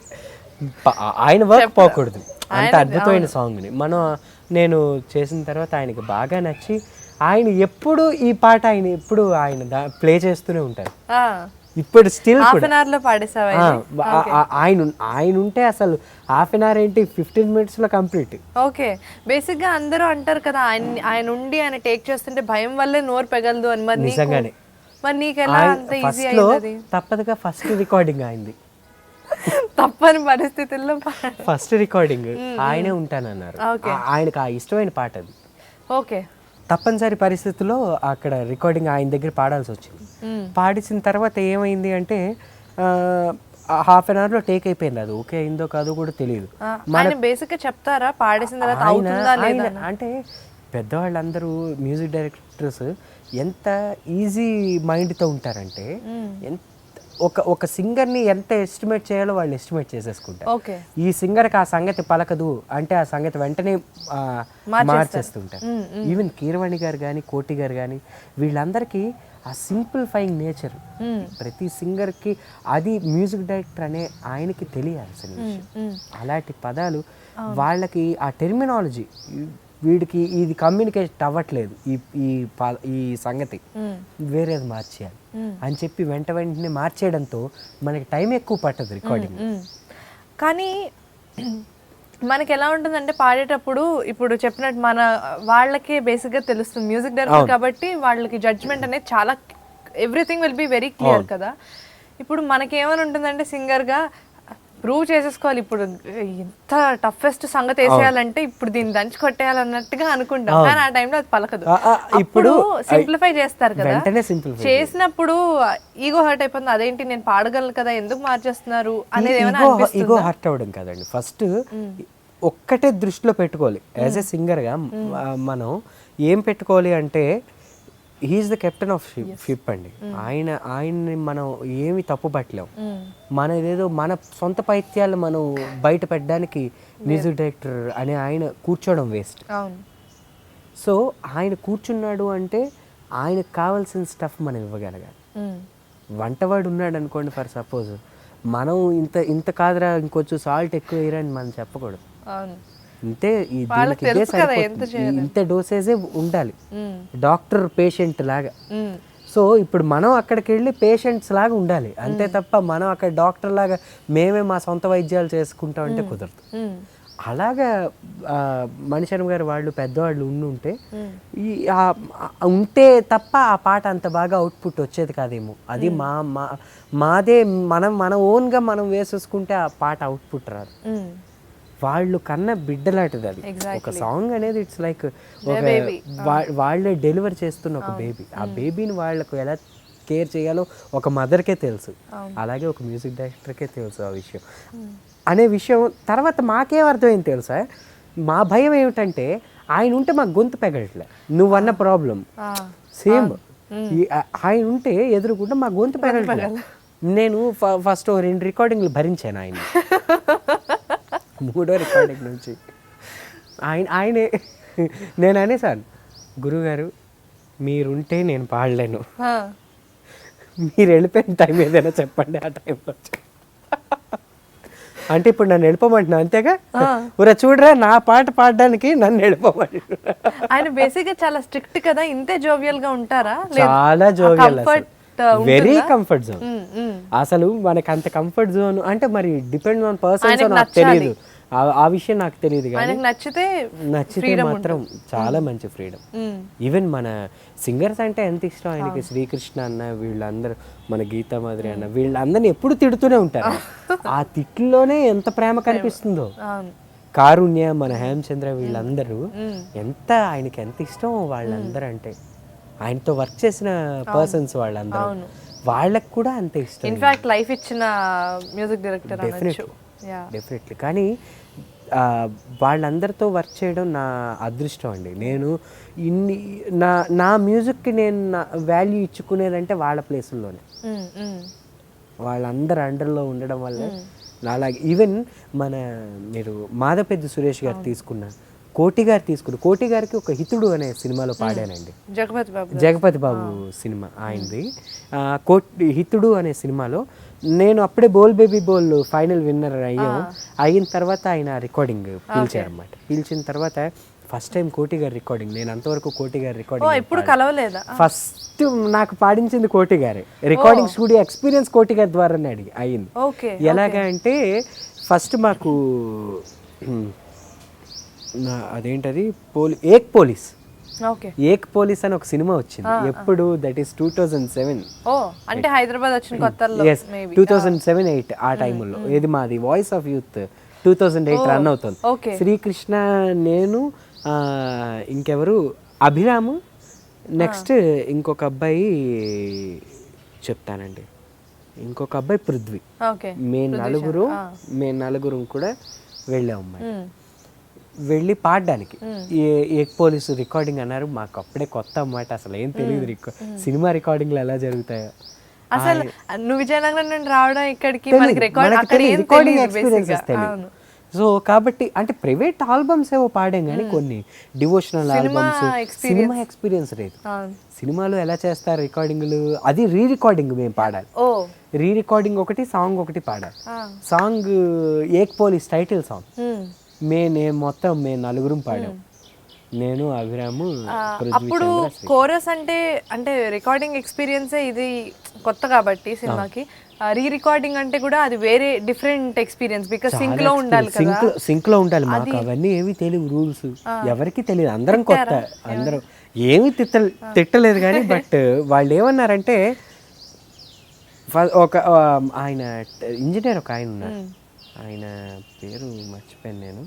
ఆయన వర్క్ పోకూడదు. అంత అద్భుతమైన సాంగ్ని నేను చేసిన తర్వాత ఆయనకి బాగా నచ్చి ఆయన ఎప్పుడు ఈ పాట ఆయన ప్లే చేస్తూనే ఉంటారు. ఇప్పుడు స్టిల్ ఆయన ఉంటే అసలు హాఫ్ అన్ అవర్ ఏంటి 15 minutes లో కంప్లీట్. ఓకే, బేసిక్ గా అందరూ అంటారు కదా ఆయన ఉండి ఆయన టేక్ చేస్తుంటే భయం వల్లే నోరు పెగలదు అని. మరి నిజంగానే మరి నీకు ఎలా అంత ఈజీ అయింది? తప్పదుగా ఫస్ట్ రికార్డింగ్ అయింది, తప్పని పరిస్థితుల్లో ఫస్ట్ రికార్డింగ్ ఆయనే ఉంటానన్నారు. ఆయనకు ఆ ఇష్టమైన పాట అది. ఓకే, తప్పనిసరి పరిస్థితుల్లో అక్కడ రికార్డింగ్ ఆయన దగ్గర పాడాల్సి వచ్చింది. పాడించిన తర్వాత ఏమైంది అంటే హాఫ్ అన్ అవర్లో టేక్ అయిపోయింది. అది ఓకే అయిందో కాదో కూడా తెలియదు. బేసిక్గా చెప్తారా పాడేసిన తర్వాత అవుతుందా లేదా అంటే పెద్దవాళ్ళందరూ మ్యూజిక్ డైరెక్టర్స్ ఎంత ఈజీ మైండ్తో ఉంటారంటే, ఒక సింగర్ని ఎంత ఎస్టిమేట్ చేయాలో వాళ్ళు ఎస్టిమేట్ చేసేసుకుంటారు. ఈ సింగర్కి ఆ సంగతి పలకదు అంటే ఆ సంగతి వెంటనే మార్చేస్తుంటారు. ఈవెన్ కీరవాణి గారు కానీ కోటి గారు కానీ వీళ్ళందరికీ ఆ సింప్లిఫైయింగ్ నేచర్ ప్రతి సింగర్కి అది మ్యూజిక్ డైరెక్టర్ అనే ఆయనకి తెలియాల్సిన విషయం. అలాంటి పదాలు వాళ్ళకి ఆ టెర్మినాలజీ వీడికి ఇది కమ్యూనికేట్ అవ్వట్లేదు ఈ సంగతి వేరేది మార్చేయాలి అని చెప్పి వెంటనే మార్చేయడంతో మనకి టైం ఎక్కువ పట్టదు రికార్డింగ్. కానీ మనకి ఎలా ఉంటుందంటే పాడేటప్పుడు ఇప్పుడు చెప్పినట్టు మన వాళ్ళకే బేసిక్గా తెలుస్తుంది మ్యూజిక్ డైరెక్టర్ కాబట్టి వాళ్ళకి జడ్జ్మెంట్ అనేది చాలా everything will be very clear కదా. ఇప్పుడు మనకేమని ఉంటుందంటే సింగర్గా ప్రూవ్ చేసేసుకోవాలి, ఇప్పుడు ఎంత టఫెస్ట్ సంగతి వేసేయాలంటే ఇప్పుడు దీన్ని దంచి కొట్టేయాలన్నట్టుగా అనుకుంటాం, కానీ ఆ టైంలో అది పలకదు. ఇప్పుడు సింప్లిఫై చేస్తారు కదా, చేసినప్పుడు ఈగో హర్ట్ అయిపోతుంది, అదేంటి నేను పాడగలను కదా ఎందుకు మార్చేస్తున్నారు అనేది ఏమైనా అనిపిస్తుందా? ఈగో హర్ట్ అవ్వడం కాదండి, ఫస్ట్ ఒక్కటే దృష్టిలో పెట్టుకోవాలి. యాజ్ ఎ సింగర్గా మనం ఏం పెట్టుకోవాలి అంటే he's the captain of ship అండి. ఆయన్ని మనం ఏమి తప్పు పట్టలేం. మనదేదో మన సొంత పైత్యాలు మనం బయట పెట్టడానికి మ్యూజిక్ డైరెక్టర్ అనే ఆయన కూర్చోవడం వేస్ట్. సో ఆయన కూర్చున్నాడు అంటే ఆయనకు కావాల్సిన స్టఫ్ మనం ఇవ్వగలగాలి. వంటవాడు ఉన్నాడు అనుకోండి ఫర్ సపోజ్, మనం ఇంత కాదురా ఇంకొంచెం సాల్ట్ ఎక్కువ వేయరని మనం చెప్పకూడదు. ఇంతే ఇంత డోసేజే ఉండాలి, డాక్టర్ పేషెంట్ లాగా. సో ఇప్పుడు మనం అక్కడికి వెళ్ళి పేషెంట్స్ లాగా ఉండాలి అంతే తప్ప మనం అక్కడ డాక్టర్ లాగా మేమే మా సొంత వైద్యాలు చేసుకుంటాం అంటే కుదరదు. అలాగా మణిశర్మ గారు వాళ్ళు పెద్దవాళ్ళు ఉంటే ఈ ఉంటే తప్ప ఆ పాట అంత బాగా అవుట్పుట్ వచ్చేది కాదేమో. అది మాదే మన ఓన్గా మనం వేసేసుకుంటే ఆ పాట అవుట్పుట్ రాదు. వాళ్ళు కన్నా బిడ్డలాంటిది అది. ఒక సాంగ్ అనేది ఇట్స్ లైక్ ఒక వాళ్ళే డెలివర్ చేస్తున్న ఒక బేబీ. ఆ బేబీని వాళ్ళకు ఎలా కేర్ చేయాలో ఒక మదర్కే తెలుసు, అలాగే ఒక మ్యూజిక్ డైరెక్టర్కే తెలుసు ఆ విషయం అనే విషయం. తర్వాత మాకేం అర్థమైంది తెలుసా, మా భయం ఏమిటంటే ఆయన ఉంటే మాకు గొంతు పెగట్లే. నువ్వన్న ప్రాబ్లం సేమ్. ఆయన ఉంటే ఎదురుకుంటే మా గొంతు పెగట్లే. నేను ఫస్ట్ 2 రికార్డింగ్లు భరించాను ఆయన. 3వ రికార్డింగ్ నుంచి ఆయనే నేను అనేసాను, గురువుగారు మీరుంటే నేను పాడలేను, మీరు వెళ్ళిపోయిన టైం ఏదైనా చెప్పండి ఆ టైంలో. అంటే ఇప్పుడు నన్ను వెళ్ళిపోమంటున్నా అంతేగా, ఊరా చూడరా నా పాట పాడడానికి నన్ను వెళ్ళిపోమంటున్నా. ఆయన బేసిక్ గా చాలా స్ట్రిక్ట్ కదా, ఇంతే జోవియల్ గా ఉంటారా? చాలా జోవియల్, వెరీ కంఫర్ట్ జోన్. అసలు మనకి అంత కంఫర్ట్ జోన్ అంటే మరి డిపెండ్ ఆన్ పర్సన్స్, నాకు తెలియదు ఆ విషయం, నాకు తెలియదు. కానీ నచ్చితే మాత్రం చాలా మంచి ఫ్రీడమ్. ఈవెన్ మన సింగర్స్ అంటే ఎంత ఇష్టం ఆయనకి, శ్రీకృష్ణ అన్న వీళ్ళందరూ, మన గీతా మాధురి అన్న వీళ్ళందరినీ ఎప్పుడు తిడుతూనే ఉంటారు. ఆ తిట్లోనే ఎంత ప్రేమ కనిపిస్తుందో. కారుణ్య, మన హేమచంద్ర వీళ్ళందరూ ఎంత ఆయనకి ఎంత ఇష్టం వాళ్ళందరూ అంటే, ఆయనతో వర్క్ చేసిన పర్సన్స్ వాళ్ళందరూ, వాళ్ళకి కూడా అంతే ఇష్టం. ఇన్ఫాక్ట్ లైఫ్ ఇచ్చిన మ్యూజిక్ డైరెక్టర్ డెఫినెట్లీ. కానీ వాళ్ళందరితో వర్క్ చేయడం నా అదృష్టం అండి. నేను నా మ్యూజిక్కి నేను వాల్యూ ఇచ్చుకునేదంటే వాళ్ళ ప్లేసుల్లోనే, వాళ్ళందరూ అండర్లో ఉండడం వల్లే. అలాగే ఈవెన్ మీరు మాధవపెద్ది సురేష్ గారు తీసుకున్న, కోటి గారికి ఒక హితుడు అనే సినిమాలో పాడానండి. జగపతి బాబు సినిమా ఆయనది. హితుడు అనే సినిమాలో నేను అప్పుడే బోల్ బేబీ బోల్ ఫైనల్ విన్నర్ అయిన తర్వాత ఆయన రికార్డింగ్ పిలిచారనమాట. పిలిచిన తర్వాత ఫస్ట్ టైం కోటి గారి రికార్డింగ్, నేను అంతవరకు కోటి గారి రికార్డింగ్ ఫస్ట్ నాకు పాడించింది కోటి గారే. రికార్డింగ్ స్టూడియో ఎక్స్పీరియన్స్ కోటి గారి ద్వారానే అయింది. ఎలాగా అంటే ఫస్ట్ మాకు అదేంటది ఏక్ పోలీస్ అని ఒక సినిమా వచ్చింది. ఎప్పుడు దట్ ఈస్ 2007. అంటే హైదరాబాద్ వచ్చిన కొత్తలో 2007-8 ఆ టైంలో. ఇది మాది వాయిస్ ఆఫ్ యూత్ 2008 రన్ అవుతుంది. శ్రీకృష్ణ, నేను, ఇంకెవరు, అభిరాము, నెక్స్ట్ ఇంకొక అబ్బాయి చెప్తానండి, ఇంకొక అబ్బాయి పృథ్వీ. మేము నలుగురు కూడా వెళ్ళాము. వెళ్ళి పాడడానికి ఏక్ పోలీసు రికార్డింగ్ అన్నారు. మాకు అప్పుడే కొత్త అన్నమాట, అసలు ఏం తెలియదు సినిమా రికార్డింగ్లు ఎలా జరుగుతాయో. అసలు నువ్వు విజయనగరం నుండి రావడం ఇక్కడికి రికార్డింగ్ ఎక్స్పీరియన్సెస్ తెలియదు. సో కాబట్టి అంటే ప్రైవేట్ ఆల్బమ్స్ ఏవో పాడాం కానీ కొన్ని డివోషనల్ ఆల్బమ్స్, సినిమా ఎక్స్పీరియన్స్ లేదు. సినిమాలో ఎలా చేస్తారు రికార్డింగ్లు, అది రీ రికార్డింగ్ మేము పాడాలి. రీ రికార్డింగ్ ఒకటి, సాంగ్ ఒకటి పాడాలి. సాంగ్ ఏక్ పోలీస్ టైటిల్ సాంగ్ మొత్తం మేము నలుగురం పాడాం, నేను, అభిరాము. అప్పుడు కోరస్ అంటే రికార్డింగ్ ఎక్స్పీరియన్సే ఇది కొత్త కాబట్టి సినిమాకి, రీ రికార్డింగ్ అంటే కూడా అది వేరే డిఫరెంట్ ఎక్స్పీరియన్స్. బికాజ్ సింక్ లో ఉండాలి కదా, సింక్ లో ఉండాలి. మాకు అవన్నీ ఏమి తెలియదు, రూల్స్ ఎవరికి తెలియదు, అందరం కొత్త, అందరం ఏమి తిట్టలేదు కానీ. బట్ వాళ్ళు ఏమన్నారంటే, ఒక ఆయన ఇంజనీర్ ఒక ఆయన ఉన్నారు, ఆయన పేరు మర్చిపోయాను నేను.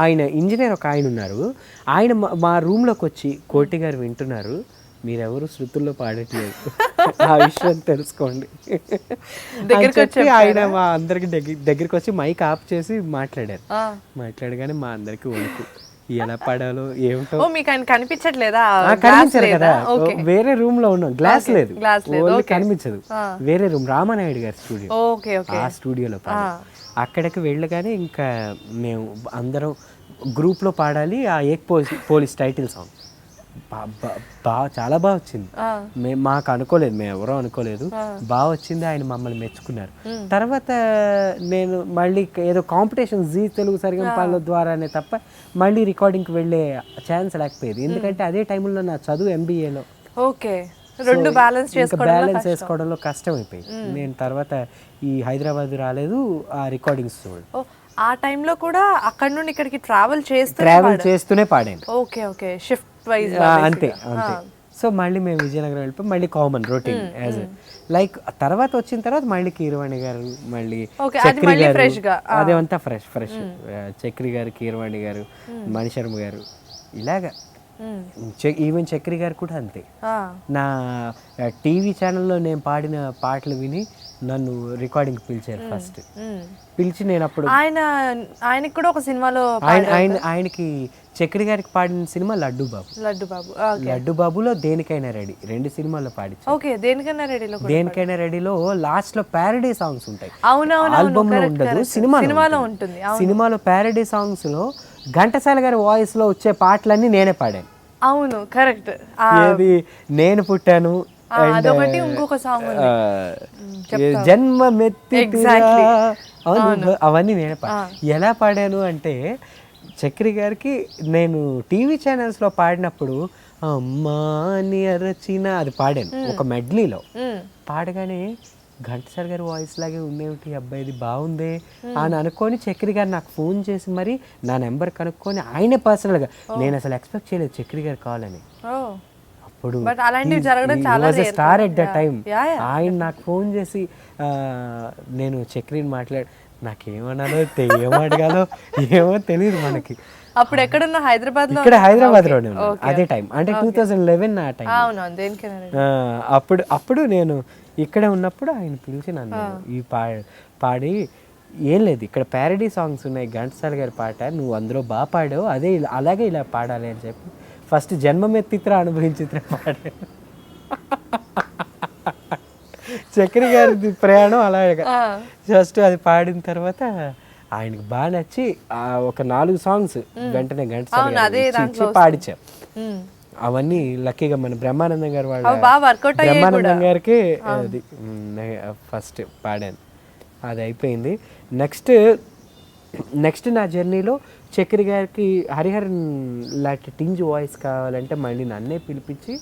ఆయన ఇంజనీర్ ఒక ఆయన ఉన్నారు. ఆయన మా రూమ్లోకి వచ్చి, కోటి గారు వింటున్నారు, మీరెవరు శృతుల్లో పాడట్లేదు, ఆ విషయం తెలుసుకోండి చెప్పి ఆయన మా అందరికి దగ్గరికి వచ్చి మైక్ ఆఫ్ చేసి మాట్లాడగానే మా అందరికి వణుకు, ఎలా పాడాలో ఏమిటో. మీకు ఆయన కనిపించట్లేదా? కనిపించారు కదా, వేరే రూమ్ లో ఉన్నాం, గ్లాస్ లేదు, కనిపించదు. వేరే రూమ్, రామానాయుడు గారి స్టూడియో, ఆ స్టూడియోలో అక్కడికి వెళ్ళగానే ఇంకా మేము అందరం గ్రూప్ లో పాడాలి ఆ ఏక్ పోలీస్ టైటిల్ సాంగ్. చాలా బాగా వచ్చింది. మాకు అనుకోలేదు, మేము ఎవరో అనుకోలేదు, బాగా వచ్చింది. ఆయన మమ్మల్ని మెచ్చుకున్నారు. తర్వాత నేను మళ్ళీ ఏదో కాంపిటీషన్ జీ తెలుగు సరిగమపాల ద్వారానే తప్ప మళ్ళీ రికార్డింగ్కి వెళ్ళే ఛాన్స్ లేకపోయేది. ఎందుకంటే అదే టైంలో నా చదువు MBAలో, బ్యాలెన్స్ చేసుకోవడంలో కష్టం అయిపోయింది. నేను తర్వాత ఈ హైదరాబాద్ రాలేదు, ఆ రికార్డింగ్స్ చూడండి. ఆ టైంలో కూడా అక్కడ నుండి ఇక్కడికి ట్రావెల్ చేస్తూనే పాడాను. ఓకే ఓకే, షిఫ్ట్ వైజ్ అంతే అంతే. సో మళ్ళీ మేము విజయనగరం వెళ్ళిపోయి మళ్ళీ కామన్ రొటీన్ యాజ్ లైక్ తర్వాత వచ్చిన తర్వాత మళ్ళీ కీరవాణి గారు, మళ్ళీ చక్రి గారు, అదేమంతా ఫ్రెష్ చక్రి గారు, కీరవాణి గారు, మణిశర్మ గారు, ఇలాగా ఈవెన్ చక్రి గారు కూడా అంతే. నా టీవీ ఛానల్లో నేను పాడిన పాటలు విని నన్ను రికార్డింగ్ పిలిచారు. ఫస్ట్ పిలిచి నేను అప్పుడు ఆయనకి కూడా ఒక సినిమాలో ఆయనకి చక్రి గారికి పాడిన సినిమా లడ్డు బాబు. లడ్డు బాబులో దేనికైనా రెడీ 2 సినిమాల్లో పాడి. దేనికైనా రెడీలో లాస్ట్ లో ప్యారడీ సాంగ్స్ ఉంటాయి, ఆల్బమ్ లో ఉండదు, సినిమాలో ఉంటుంది. సినిమాలో ప్యారడీ సాంగ్స్ లో ఘంటసాల గారి వాయిస్ లో వచ్చే పాటలన్నీ నేనే పాడాను. అవును, కరెక్ట్. ఏది నేను పుట్టాను, ఇంకొక సాంగ్ జన్మమెత్తి అవన్నీ నేనే ఎలా పాడాను అంటే చక్రి గారికి నేను టీవీ ఛానల్స్ లో పాడినప్పుడు అమ్మా అని అరచిన అది పాడాను ఒక మెడ్లీలో. పాడగానే ఘంటసాల గారి వాయిస్ లాగే ఉందేమిటి అబ్బాయిది బాగుంది అని అనుకొని చక్రి గారు నాకు ఫోన్ చేసి మరి నా నెంబర్ కనుక్కొని ఆయనే పర్సనల్గా, నేను అసలు ఎక్స్పెక్ట్ చేయలేదు చక్రి గారు కావాలని. అప్పుడు స్టార్ ఎట్ ద టైం ఆయన నాకు ఫోన్ చేసి నేను చక్రిని మాట్లాడి నాకేమన్నాలో ఏం అడగాలో ఏమో తెలియదు మనకి. అప్పుడు ఎక్కడున్నా హైదరాబాద్ లో, ఇక్కడ హైదరాబాద్ లోనే అదే టైం అంటే 2011 ఆ టైం. అప్పుడు నేను ఇక్కడ ఉన్నప్పుడు ఆయన పిలిచి నన్ను ఈ పాడి ఏం లేదు ఇక్కడ ప్యారడీ సాంగ్స్ ఉన్నాయి, ఘంటసాల గారి పాట నువ్వు అందులో బాగా పాడావు, అదే అలాగే ఇలా పాడాలి అని చెప్పి ఫస్ట్ జన్మమెత్తిత్ర అనుభవించిత్ర పాడాను. చక్రి గారి ప్రయాణం అలాగే జస్ట్ అది పాడిన తర్వాత ఆయనకి బాగా నచ్చి ఒక 4 సాంగ్స్ వెంటనే ఘంటసాల పాడించాం. అవన్నీ లక్కీగా మన బ్రహ్మానందం గారు బ్రహ్మానందం గారికి అది ఫస్ట్ పాడాను, అది అయిపోయింది. నెక్స్ట్ నా జర్నీలో చక్రి గారికి హరిహరన్ లాంటి టింజ్ వాయిస్ కావాలంటే మళ్ళీ నన్నే పిలిపించి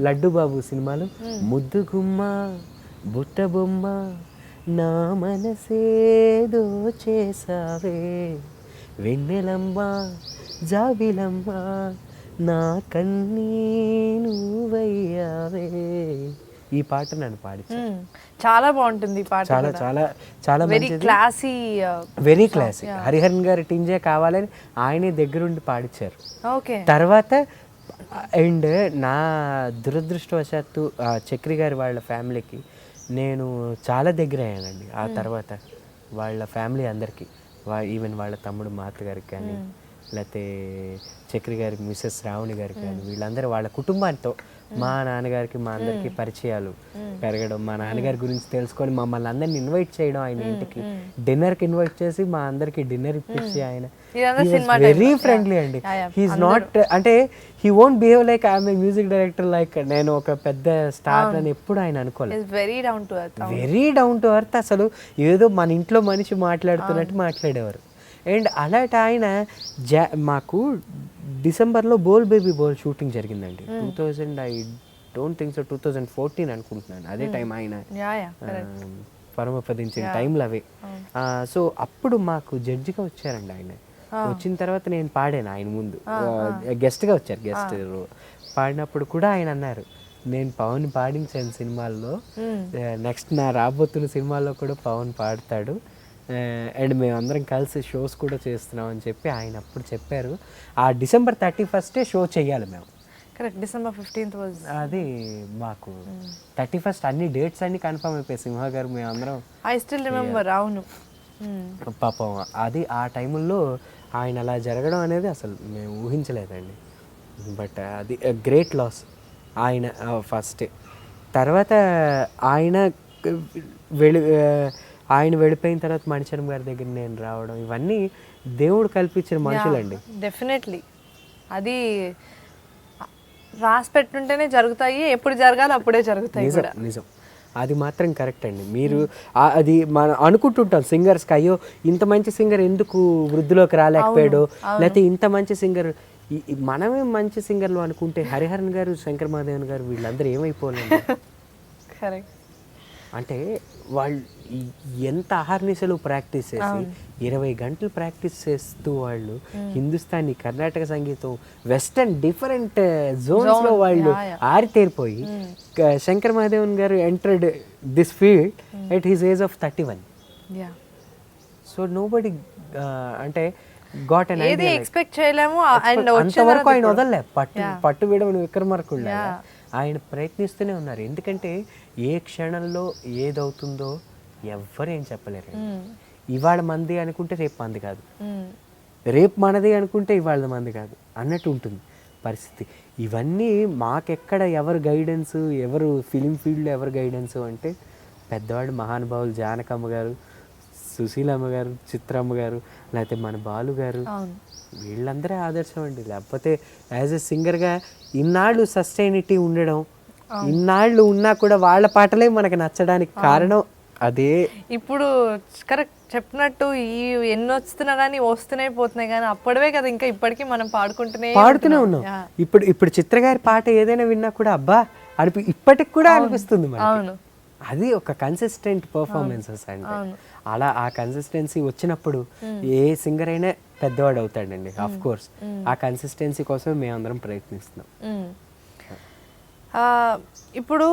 లడ్డు బాబు సినిమాలు ముద్దు గుమ్మ బుట్ట బొమ్మ నా మనసేదో చేసావే వెన్నెలమ్మ జాబిలమ్మ నా కన్నీ నువ్వయ్యావే, ఈ పాట నన్ను పాడి చాలా బాగుంటుంది ఈ పాట. చాలా చాలా చాలా very classy, very classy. Hariharan గారి టింజే కావాలని ఆయనే దగ్గరుండి పాడించారు. తర్వాత అండ్ నా దురదృష్టవశాత్తు చక్రి గారి వాళ్ళ ఫ్యామిలీకి నేను చాలా దగ్గర అయ్యానండి. ఆ తర్వాత వాళ్ళ ఫ్యామిలీ అందరికీ, ఈవెన్ వాళ్ళ తమ్ముడు మాత గారికి కానీ లేకపోతే చక్రి గారికి మిస్సెస్ రావణి గారికి కానీ వీళ్ళందరూ వాళ్ళ కుటుంబాలతో మా నాన్నగారికి మా అందరికి పరిచయాలు పెరగడం, మా నాన్నగారి గురించి తెలుసుకొని మమ్మల్ని అందరిని ఇన్వైట్ చేయడం, ఆయన ఇంటికి డిన్నర్కి ఇన్వైట్ చేసి మా అందరికి డిన్నర్ ఇప్పించి ఆయన వెరీ ఫ్రెండ్లీ అండి. హీఈస్ నాట్ అంటే he won't behave like I'm a music director like నేను ఒక పెద్ద స్టార్ అని ఎప్పుడు ఆయన అనుకోలేదు. వెరీ డౌన్ టు ఎర్త్, అసలు ఏదో మన ఇంట్లో మనిషి మాట్లాడుతున్నట్టు మాట్లాడేవారు. అండ్ అలాంటి ఆయన మాకు డిసెంబర్లో బోల్ బేబీ బోల్ షూటింగ్ జరిగిందండి. 2000 ఐ డోంట్ థింక్ సో 2014 అనుకుంటున్నాను. అదే టైం ఆయన పరమపదించిన టైంలో అవే. సో అప్పుడు మాకు జడ్జిగా వచ్చారండి ఆయన. వచ్చిన తర్వాత నేను పాడాను ఆయన ముందు, గెస్ట్గా వచ్చారు. గెస్ట్ పాడినప్పుడు కూడా ఆయన అన్నారు నేను పవన్ పాడించాను సినిమాల్లో, నెక్స్ట్ నా రాబోతున్న సినిమాల్లో కూడా పవన్ పాడతాడు అండ్ మేమందరం కలిసి షోస్ కూడా చేస్తున్నాం అని చెప్పి ఆయన అప్పుడు చెప్పారు. ఆ December 31st షో చెయ్యాలి మేము. కరెక్ట్, December 15th అది మాకు 31st అన్ని డేట్స్ అన్ని కన్ఫర్మ్ అయిపోయాయి. సింహ గారు మేమందరం ఐ స్టిల్ రిమెంబర్. అవును పాపం అది ఆ టైంలో ఆయన అలా జరగడం అనేది అసలు మేము ఊహించలేదండి. బట్ అది గ్రేట్ లాస్ ఆయన ఫస్ట్. తర్వాత ఆయన వెళ్ళిపోయిన తర్వాత మణిశర్మ గారి దగ్గర నేను రావడం, ఇవన్నీ దేవుడు కల్పించిన మనుషులండి. డెఫినెట్లీ అది రాసి పెట్టుంటేనే జరుగుతాయి, ఎప్పుడు జరగాలి అప్పుడే జరుగుతాయి. నిజం, అది మాత్రం కరెక్ట్ అండి. మీరు అది మనం అనుకుంటుంటాం సింగర్స్కి, అయ్యో ఇంత మంచి సింగర్ ఎందుకు వృద్ధిలోకి రాలేకపోయాడు, లేకపోతే ఇంత మంచి సింగర్ మనమే మంచి సింగర్లు అనుకుంటే హరిహరన్ గారు, శంకర్ మహాదేవన్ గారు వీళ్ళందరూ ఏమైపోలేదు. కరెక్ట్. అంటే ఎంత అహర్నిశలు ప్రాక్టీస్ చేసి 20 గంటలు ప్రాక్టీస్ చేస్తూ వాళ్ళు హిందుస్థానీ, కర్ణాటక సంగీతం, వెస్టర్న్ డిఫరెంట్ జోన్స్ లో వాళ్ళు ఆరితేరిపోయి శంకర్ మహాదేవన్ గారు entered this field at his age of 31. So nobody అంటే గాట్ అన్ ఏది ఎక్స్పెక్ట్ చేయలేము. అండ్ అంతవరకు ఆయన వదలలే, పట్టు విడవని విక్రమార్కుడు ఆయన ప్రయత్నిస్తూనే ఉన్నారు. ఎందుకంటే ఏ క్షణంలో ఏదవుతుందో ఎవ్వరు ఏం చెప్పలేరు. ఇవాళ మంది అనుకుంటే రేపు మంది కాదు, రేపు మనది అనుకుంటే ఇవాళ మంది కాదు అన్నట్టు ఉంటుంది పరిస్థితి. ఇవన్నీ మాకెక్కడ ఎవరు గైడెన్స్, ఎవరు ఫిలిం ఫీల్డ్లో ఎవరు గైడెన్స్ అంటే పెద్దవాళ్ళు మహానుభావులు జానకమ్మ గారు, సుశీలమ్మ గారు, చిత్రమ్మ గారు, లేకపోతే మన బాలు గారు, వీళ్ళందరే ఆదర్శం అండి. లేకపోతే యాజ్ ఎ సింగర్గా ఇన్నాళ్ళు సస్టైనిటీ ఉండడం, ఇన్నాళ్ళు ఉన్నా కూడా వాళ్ళ పాటలే మనకి నచ్చడానికి కారణం అదే. ఇప్పుడు కరెక్ట్ చెప్పినట్టు ఈ ఎన్ని వస్తున్నా కానీ వస్తున్నాయి పోతున్నాయి, కానీ అప్పటివే కదా ఇంకా ఇప్పటికీ మనం పాడుతూనే ఉన్నాం. ఇప్పుడు చిత్ర గారి పాట ఏదైనా విన్నా కూడా అబ్బా ఇప్పటికి కూడా అనిపిస్తుంది మనకి. అది ఒక కన్సిస్టెంట్ పర్ఫార్మెన్సెస్ అంటే. అలా ఆ కన్సిస్టెన్సీ వచ్చినప్పుడు ఏ సింగర్ అయినా పెద్దవాడు అవుతాడండి. ఆఫ్ కోర్స్ ఆ కన్సిస్టెన్సీ కోసం మేమందరం ప్రయత్నిస్తున్నాం. ఇప్పుడు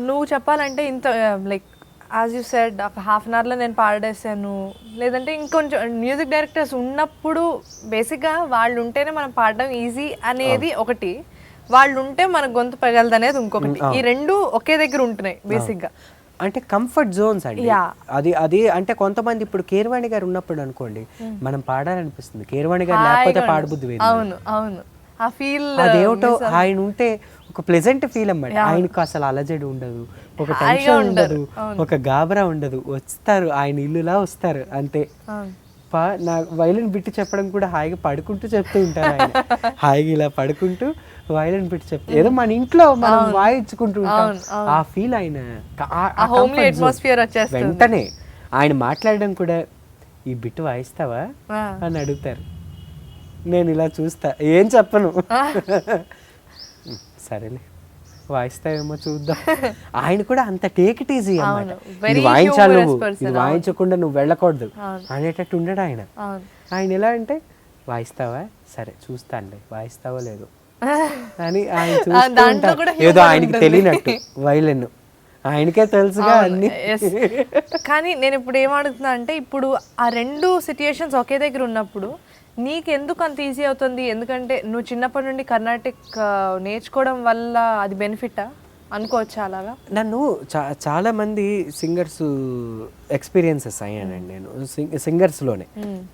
నువ్వు చెప్పాలంటే ఇంత లైక్ యాజ్ యూ సెడ్ ఒక హాఫ్ అన్ అవర్లో నేను పాడేసాను, లేదంటే ఇంకొంచెం మ్యూజిక్ డైరెక్టర్స్ ఉన్నప్పుడు బేసిక్గా వాళ్ళు ఉంటేనే మనం పాడడం ఈజీ అనేది ఒకటి, వాళ్ళు ఉంటే మన గొంతు పగలదు అనేది ఇంకొకటి. ఈ రెండు ఒకే దగ్గర ఉంటున్నాయి బేసిక్గా. అంటే కంఫర్ట్ జోన్స్ అండి. అది అంటే కొంతమంది ఇప్పుడు కీరవాణి గారు ఉన్నప్పుడు అనుకోండి మనం పాడాలనిపిస్తుంది, కీరవాణి గారు లేకపోతే పాడబుద్ధి వేరు. అవును అవును, ఆ ఫీల్ అదేమిటో ఆయన ఉంటే ఒక ప్లెజెంట్ ఫీల్ అన్నమాట. ఆయనకు అసలు అలజడి ఉండదు, ఒక టెన్షన్ ఉండదు, ఒక గాబరా ఉండదు. వస్తారు ఆయన ఇల్లులా వస్తారు అంతే. నా వైలిన్ బిట్టి చెప్పడం కూడా హాయిగా పడుకుంటూ చెప్తూ ఉంటారు ఆయన. హాయిగా ఇలా పడుకుంటూ వైలిన్ బిట్టి చెప్తారు, ఏదో మన ఇంట్లో మనం వాయించుకుంటూ ఉంటాం. ఆ ఫీల్ ఆయన వెంటనే ఆయన మాట్లాడడం కూడా ఈ బిట్టు వాయిస్తావా అని అడుగుతారు. నేను ఇలా చూస్తా, ఏం చెప్పను, సరేలే వాయిస్తావేమో చూద్దాం. ఆయన కూడా అంత టేక్ ఇట్ ఈజీ అన్నమాట. ఇది వాయించాలి నువ్వు, ఇది వాయించకుండా నువ్వు వెళ్ళకూడదు అనేటట్టు ఉండడు ఆయన. ఆయన ఎలా అంటే వాయిస్తావా, సరే చూస్తానులే, వాయిస్తావో లేదు అని ఆయన చూస్తూ ఉంటారు. ఏదో ఆయనకి తెలియనట్టు వైలిన్ ఆయనకే తెలుసుగా అన్ని. కానీ నేను ఇప్పుడు ఏమడుగుతున్నా అంటే ఇప్పుడు ఆ రెండు సిచ్యుయేషన్స్ ఒకే దగ్గర ఉన్నప్పుడు నీకు ఎందుకు అంత ఈజీ అవుతుంది? ఎందుకంటే నువ్వు చిన్నప్పటి నుండి కర్ణాటిక్ నేర్చుకోవడం వల్ల అది బెనిఫిటా అనుకోవచ్చా? అలాగా నన్ను చాలా మంది సింగర్స్ ఎక్స్పీరియన్సెస్ అయ్యానండి. నేను సింగర్స్లోనే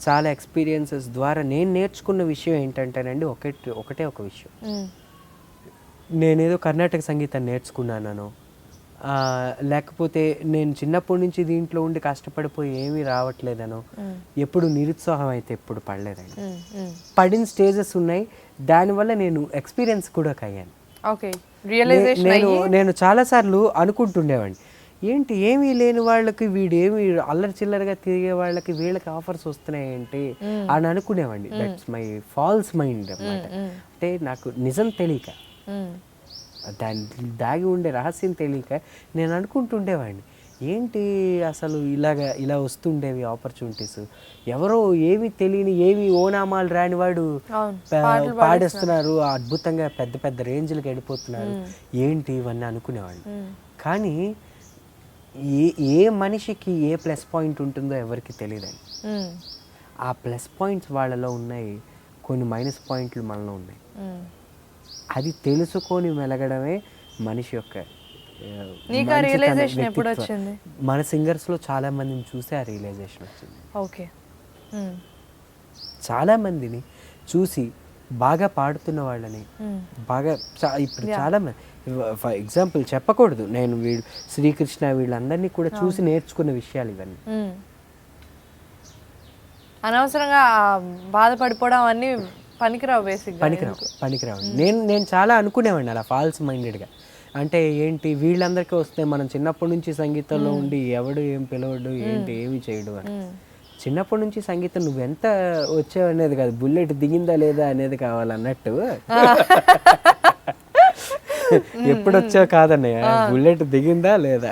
చాలా ఎక్స్పీరియన్సెస్ ద్వారా నేను నేర్చుకున్న విషయం ఏంటంటేనండి ఒకటే ఒక విషయం. నేనేదో కర్ణాటక సంగీతాన్ని నేర్చుకున్నాను, లేకపోతే నేను చిన్నప్పటి నుంచి దీంట్లో ఉండి కష్టపడిపోయి ఏమీ రావట్లేదనో, ఎప్పుడు నిరుత్సాహం అయితే ఎప్పుడు పడలేదండి. పడిన స్టేజెస్ ఉన్నాయి, దానివల్ల నేను ఎక్స్పీరియన్స్ కూడా అయ్యాను. నేను చాలాసార్లు అనుకుంటుండేవాడిని, ఏంటి ఏమీ లేని వాళ్ళకి వీడేమి అల్లరి చిల్లరగా తిరిగే వాళ్ళకి వీళ్ళకి ఆఫర్స్ వస్తున్నాయి ఏంటి అని అనుకునేవాడిని. దట్స్ మై ఫాల్స్ మైండ్ అన్నమాట. అంటే నాకు నిజం తెలియక, దాని దాగి ఉండే రహస్యం తెలియక నేను అనుకుంటుండేవాడిని, ఏంటి అసలు ఇలా వస్తుండేవి ఆపర్చునిటీస్, ఎవరో ఏమి తెలియని ఏమి ఓనామాలు రానివాడు పాడేస్తున్నారు, అద్భుతంగా పెద్ద పెద్ద రేంజ్లకు వెళ్ళిపోతున్నారు, ఏంటి ఇవన్నీ అనుకునేవాడిని. కానీ ఏ మనిషికి ఏ ప్లస్ పాయింట్ ఉంటుందో ఎవరికి తెలియదండి. ఆ ప్లస్ పాయింట్స్ వాళ్ళలో ఉన్నాయి, కొన్ని మైనస్ పాయింట్లు మనలో ఉన్నాయి. అది తెలుసుకొని మెలగడమే మనిషి యొక్క మన సింగర్స్ లో చాలా మందిని చూసి ఆ రియలైజేషన్ వచ్చింది. ఓకే, చాలా మందిని చూసి బాగా పాడుతున్న వాళ్ళని బాగా ఇప్పుడు చాలా మంది, ఫర్ ఎగ్జాంపుల్ చెప్పకూడదు, నేను శ్రీకృష్ణ వీళ్ళందరినీ కూడా చూసి నేర్చుకున్న విషయాలు ఇవన్నీ. అనవసరంగా బాధపడిపోవడం అన్ని పనికిరావు, పనికిరావు. నేను చాలా అనుకునేవాడిని అలా ఫాల్స్ మైండెడ్గా. అంటే ఏంటి వీళ్ళందరికీ వస్తే మనం చిన్నప్పటి నుంచి సంగీతంలో ఉండి ఎవడు ఏం పిలవడు, ఏంటి ఏమి చేయడు అని. చిన్నప్పటి నుంచి సంగీతం నువ్వెంత వచ్చావు అనేది కాదు, బుల్లెట్ దిగిందా లేదా అనేది కావాలన్నట్టు. ఎప్పుడు వచ్చావు కాదన్నయ్య, బుల్లెట్ దిగిందా లేదా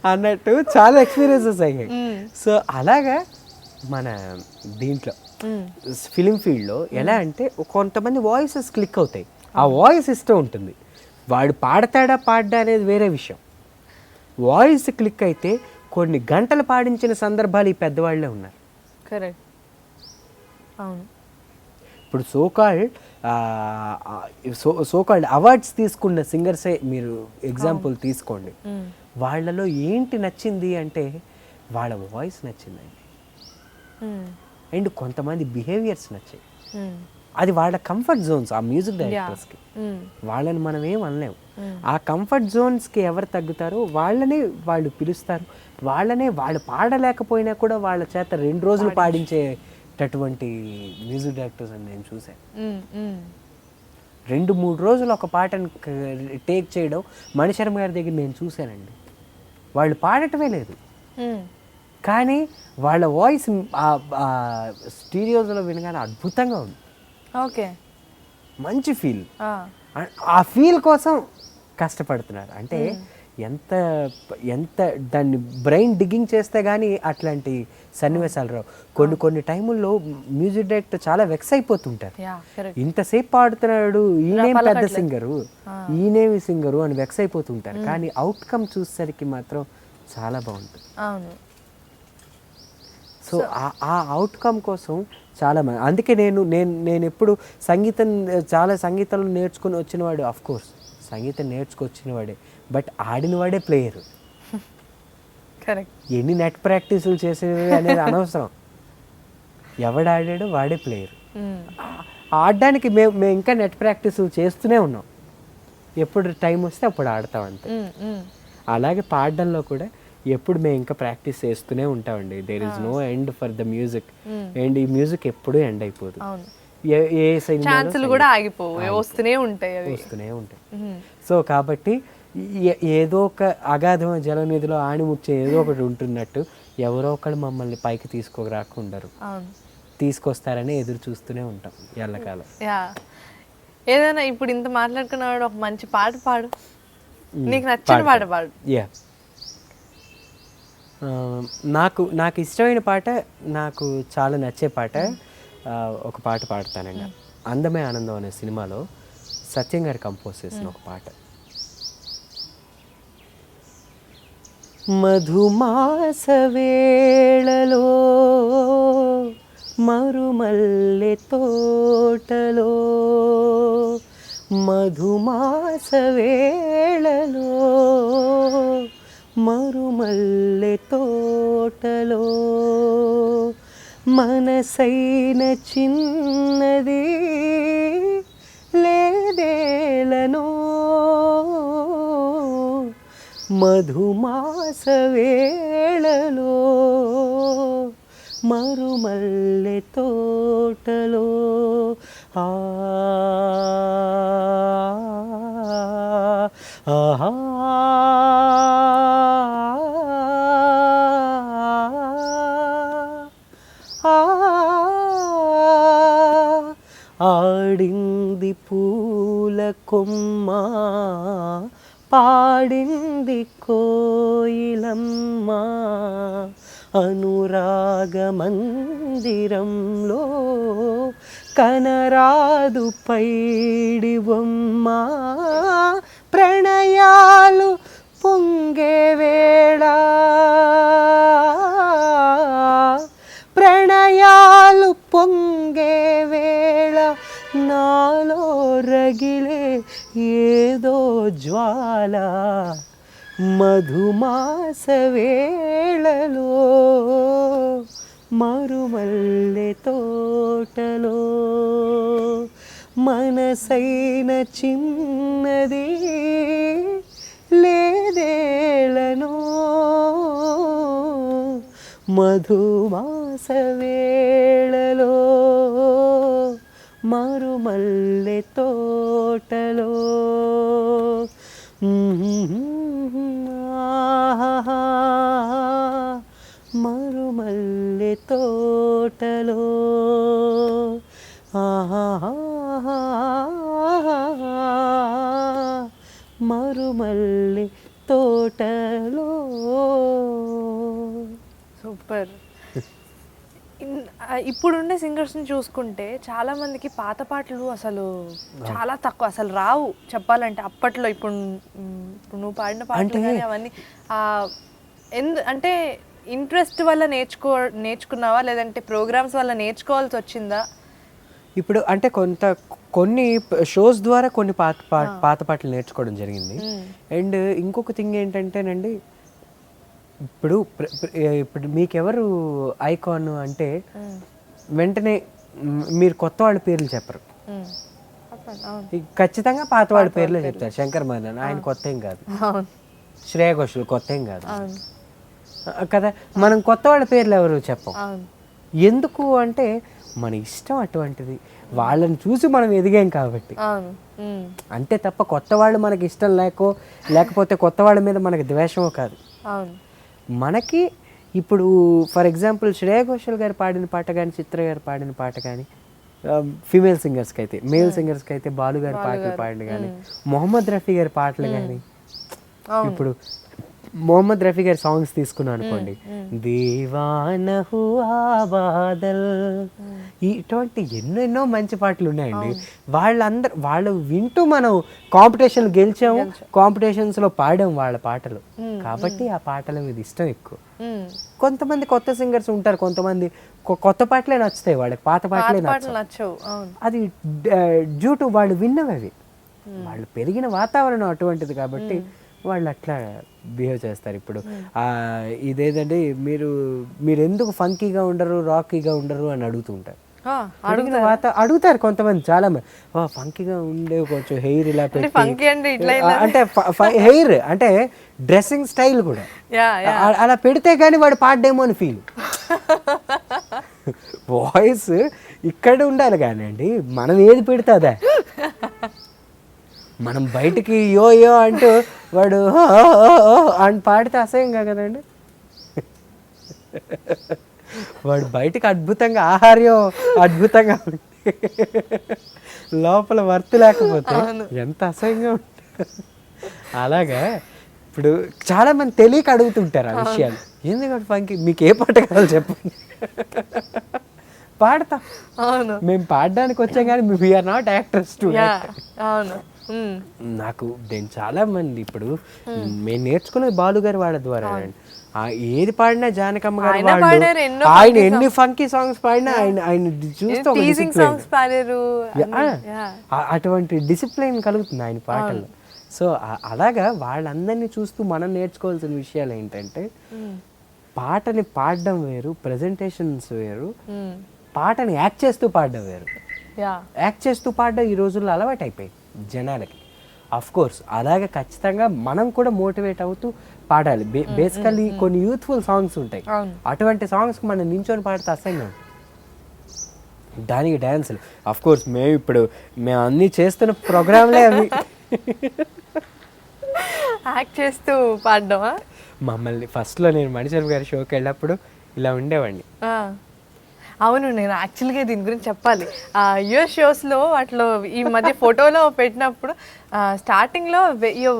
అన్నట్టు చాలా ఎక్స్పీరియన్సెస్ అయ్యాయి. సో అలాగా మన దీంట్లో ఫిలిం ఫీల్డ్లో ఎలా అంటే కొంతమంది వాయిసెస్ క్లిక్ అవుతాయి, ఆ వాయిస్ ఇష్టం ఉంటుంది, వాడు పాడతాడా పాడ్డా అనేది వేరే విషయం. వాయిస్ క్లిక్ అయితే కొన్ని గంటలు పాడించిన సందర్భాలు ఈ పెద్దవాళ్ళే ఉన్నారు. కరెక్ట్. అవును. ఇప్పుడు సోకాల్డ్ అవార్డ్స్ తీసుకున్న సింగర్సే మీరు ఎగ్జాంపుల్ తీసుకోండి. వాళ్ళలో ఏంటి నచ్చింది అంటే వాళ్ళ వాయిస్ నచ్చిందండి, అండ్ కొంతమంది బిహేవియర్స్ నచ్చాయి. అది వాళ్ళ కంఫర్ట్ జోన్స్, ఆ మ్యూజిక్ డైరెక్టర్స్కి. వాళ్ళని మనం ఏం అనలేము. ఆ కంఫర్ట్ జోన్స్కి ఎవరు తగ్గుతారో వాళ్ళనే వాళ్ళు పిలుస్తారు, వాళ్ళనే వాళ్ళు పాడలేకపోయినా కూడా వాళ్ళ చేత 2 రోజులు పాడించేటటువంటి మ్యూజిక్ డైరెక్టర్స్ అని నేను చూశాను. 2-3 రోజులు ఒక పాటను టేక్ చేయడం మణిశర్మ గారి దగ్గర నేను చూశానండి. వాళ్ళు పాడటమే లేదు, కానీ వాళ్ళ వాయిస్ స్టీరియోస్లో వినగానే అద్భుతంగా ఉంది. ఓకే, మంచి ఫీల్. ఆ ఫీల్ కోసం కష్టపడుతున్నారు. అంటే ఎంత ఎంత దాన్ని బ్రెయిన్ డిగ్గింగ్ చేస్తే కానీ అట్లాంటి సన్నివేశాలు రావు. కొన్ని టైముల్లో మ్యూజిక్ డైరెక్టర్ చాలా వెక్స్ అయిపోతుంటారు. ఇంతసేపు పాడుతున్నాడు, ఈయనేం పెద్ద సింగరు, ఈయనేమి సింగరు అని వెక్స్ అయిపోతుంటారు. కానీ అవుట్కమ్ చూసేసరికి మాత్రం చాలా బాగుంటుంది. సో ఆ అవుట్కమ్ కోసం చాలా మంది, అందుకే నేను ఎప్పుడు సంగీతంలో నేర్చుకుని వచ్చినవాడు, ఆఫ్ కోర్స్ సంగీతం నేర్చుకొచ్చినవాడే, బట్ ఆడినవాడే ప్లేయరు. ఎన్ని నెట్ ప్రాక్టీసులు చేసేవి అనేది అనవసరం, ఎవడాడాడో వాడే ప్లేయర్. ఆడడానికి మేము ఇంకా నెట్ ప్రాక్టీసులు చేస్తూనే ఉన్నాం, ఎప్పుడు టైం వస్తే అప్పుడు ఆడతాం అంతే. అలాగే పాడడంలో కూడా ఎప్పుడు మేము ఇంకా ప్రాక్టీస్ చేస్తూనే ఉంటామండి. There is no end for the music, and ఈ మ్యూజిక్ ఎప్పుడూ ఎండ్ అయిపోదు. ఏ ఛాన్సులు కూడా ఆగిపోవు, వస్తూనే ఉంటాయి. సో కాబట్టి ఏదో ఒక అగాధం జలనిధిలో ఆణిముచ్చే ఏదో ఒకటి ఉంటున్నట్టు ఎవరో ఒకళ్ళు మమ్మల్ని పైకి తీసుకురాకుండరు, తీసుకొస్తారని ఎదురు చూస్తూనే ఉంటాం ఎల్లకాలం. ఏదైనా ఇప్పుడు ఇంత మాట్లాడుకున్నవాడు ఒక మంచి పాట పాడు, నీకు నచ్చిన పాట పాడు. నాకు ఇష్టమైన పాట, నాకు చాలా నచ్చే పాట ఒక పాట పాడతానండి. అందమే ఆనందం అనే సినిమాలో సత్యం గారు కంపోజ్ చేసిన ఒక పాట. మధుమాస వేళలో మరుమల్లె తోటలో, మధుమాస వేళలో మరుమల్లె తోటలో, మనసైన చిన్నది లేదేలనో, మధుమాస వేళలో మరుమల్లె తోటలో. ఆహా ఆడింది పూల కొమ్మ, పాడింది కోయిలమ్మ, అనురాగ మందిరంలో కనరాదు పైడి బొమ్మ, ప్రణయాలు పొంగే వేళ, ప్రణయాలు పొంగే వేళ, నాలో రగిలే ఏదో జ్వాల, మధుమాస వేళలో మరుమల్లె తోటలో, మనసైన చిన్నది లేదేలనో, మధుమాస వేళలో మరుమల్లె తోటలో. మరుమల్లె తోటలో, మరుమల్లె తోటలో. సూపర్. ఇప్పుడుండే సింగర్స్ని చూసుకుంటే చాలా మందికి పాత పాటలు అసలు చాలా తక్కువ, అసలు రావు చెప్పాలంటే అప్పట్లో. ఇప్పుడు నువ్వు పాడిన పాటలు కానీ అవన్నీ అంటే ఇంట్రెస్ట్ వల్ల నేర్చుకున్నావా లేదంటే ప్రోగ్రామ్స్ వల్ల నేర్చుకోవాల్సి వచ్చిందా? ఇప్పుడు అంటే కొన్ని షోస్ ద్వారా కొన్ని పాత పాటలు నేర్చుకోవడం జరిగింది. అండ్ ఇంకొక థింగ్ ఏంటంటేనండి, ఇప్పుడు మీకెవరు ఐకాన్ అంటే వెంటనే మీరు కొత్త వాళ్ళ పేర్లు చెప్పరు, ఖచ్చితంగా పాత వాళ్ళ పేర్లే చెప్తారు. శంకర్ మహాదేవన్ ఆయన కొత్త ఏం కాదు, శ్రేయా ఘోషల్ కొత్త ఏం కాదు కదా. మనం కొత్త వాళ్ళ పేర్లు ఎవరు చెప్పం. ఎందుకు అంటే మన ఇష్టం అటువంటిది, వాళ్ళని చూసి మనం ఎదిగాం కాబట్టి అంతే తప్ప కొత్త వాళ్ళు మనకి ఇష్టం లేకపోతే కొత్త వాళ్ళ మీద మనకి ద్వేషమో కాదు. మనకి ఇప్పుడు ఫర్ ఎగ్జాంపుల్ శ్రేయా ఘోషల్ గారు పాడిన పాట కానీ చిత్ర గారు పాడిన పాట కానీ ఫీమేల్ సింగర్స్కి అయితే, మేల్ సింగర్స్కి అయితే బాలు గారి పాటలు పాడిన కానీ, మొహమ్మద్ రఫీ గారి పాటలు కానీ, ఇప్పుడు మొహమ్మద్ రఫీ గారి సాంగ్స్ తీసుకున్నాం అనుకోండి, దీవానా హువా బాదల్, ఇటువంటి ఎన్నెన్నో మంచి పాటలు ఉన్నాయండి. వాళ్ళు వింటూ మనం కాంపిటీషన్లు గెలిచాము, కాంపిటీషన్స్లో పాడాము వాళ్ళ పాటలు, కాబట్టి ఆ పాటల మీద ఇష్టం ఎక్కువ. కొంతమంది కొత్త సింగర్స్ ఉంటారు, కొంతమంది కొత్త పాటలే నచ్చుతాయి, వాళ్ళకి పాత పాటలే నచ్చవు. అది డ్యూ టు వాళ్ళు విన్నవి, అవి వాళ్ళు పెరిగిన వాతావరణం అటువంటిది కాబట్టి వాళ్ళు అట్లా బిహేవ్ చేస్తారు. ఇప్పుడు ఇదేదండి, మీరు ఎందుకు ఫంకీగా ఉండరు, రాకీగా ఉండరు అని అడుగుతుంటారు. అడుగుతారు కొంతమంది, చాలా మంది ఫంకీగా ఉండే కొంచెం హెయిర్ ఇలా పెట్టి, అంటే హెయిర్ అంటే డ్రెస్సింగ్ స్టైల్ కూడా అలా పెడితే కానీ వాడు పాడేమో అని ఫీల్. వాయిస్ ఇక్కడ ఉండాలి కానీ అండి, మనం ఏది పెడతాదా, మనం బయటికి యో యో అంటూ వాడు అని పాడితే అసహ్యంగా కదండి. వాడు బయటకు అద్భుతంగా ఆహార్యం అద్భుతంగా ఉంటే లోపల వర్త్ లేకపోతే ఎంత అసహ్యంగా ఉంటుంది. అలాగా ఇప్పుడు చాలా మంది తెలియక అడుగుతుంటారు ఆ విషయాలు, ఎందుకంటే ఫంకి మీకు ఏ పాట కావాలి చెప్పండి, పాడతా. మేము పాడడానికి వచ్చాం కానీ వీఆర్ నాట్ యాక్టర్స్ టు. నాకు నేను చాలా మంది ఇప్పుడు మేము నేర్చుకునేది బాలుగారి వాళ్ళ ద్వారా, ఏది పాడినా జానకమ్మ గారు ఆయన ఎన్ని ఫంకీ సాంగ్స్ పాడినా ఆయన చూస్తే అటువంటి డిసిప్లిన్ కలుగుతుంది ఆయన పాటల్లో. సో అలాగా వాళ్ళందరినీ చూస్తూ మనం నేర్చుకోవాల్సిన విషయాలు ఏంటంటే, పాటని పాడడం వేరు, ప్రెజెంటేషన్స్ వేరు, పాటని యాక్ట్ చేస్తూ పాడడం వేరు. యాక్ట్ చేస్తూ పాడడం ఈ రోజుల్లో అలవాటు అయిపోయి జనాలకి. అఫ్ కోర్స్ అలాగే ఖచ్చితంగా మనం కూడా మోటివేట్ అవుతూ పాడాలి. బేసికల్లీ కొన్ని యూత్ఫుల్ సాంగ్స్ ఉంటాయి, అటువంటి సాంగ్స్కి మనం నించొని పాడితే అసహ్యంగా ఉంటుంది. దానికి డ్యాన్సులు అఫ్ కోర్స్ మేము అన్నీ చేస్తున్న ప్రోగ్రాంలే అవి. యాక్ట్ చేస్తూ పాడడమా? మమ్మల్ని ఫస్ట్లో నేను మణిశర్మ గారి షోకి వెళ్ళినప్పుడు ఇలా ఉండేవాడిని. అవును, నేను యాక్చువల్గా దీని గురించి చెప్పాలి. యుఎస్ షోస్లో వాటిలో ఈ మధ్య ఫోటోలో పెట్టినప్పుడు స్టార్టింగ్ లో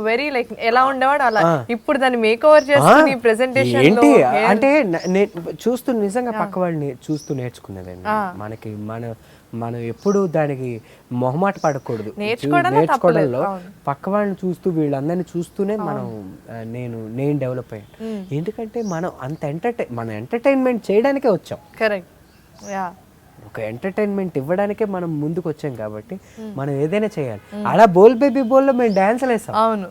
వెరీ లైక్ ఎలా ఉండేవాడు అలా, ఇప్పుడు దాన్ని మేక్ ఓవర్ చేసుకుని ప్రెజెంటేషన్ ఏంటి అంటే చూస్తూ నిజంగా పక్క వాళ్ళని చూస్తూ నేర్చుకునేదండి. మనకి మనం ఎప్పుడు దానికి మొహమాట పడకూడదు. నేర్చుకోవడంలో పక్క వాళ్ళని చూస్తూ వీళ్ళందరినీ చూస్తూనే నేను డెవలప్ అయ్యాను. ఎందుకంటే మనం మన ఎంటర్టైన్మెంట్ చేయడానికే వచ్చాం. కరెక్ట్. ఒక ఎంటర్టైన్మెంట్ ఇవ్వడానికే మనం ముందుకు వచ్చాం కాబట్టి మనం ఏదైనా చేయాలి. అలా బోల్ బేబీ బోల్లో మేము డాన్సులు వేసాం. అవును,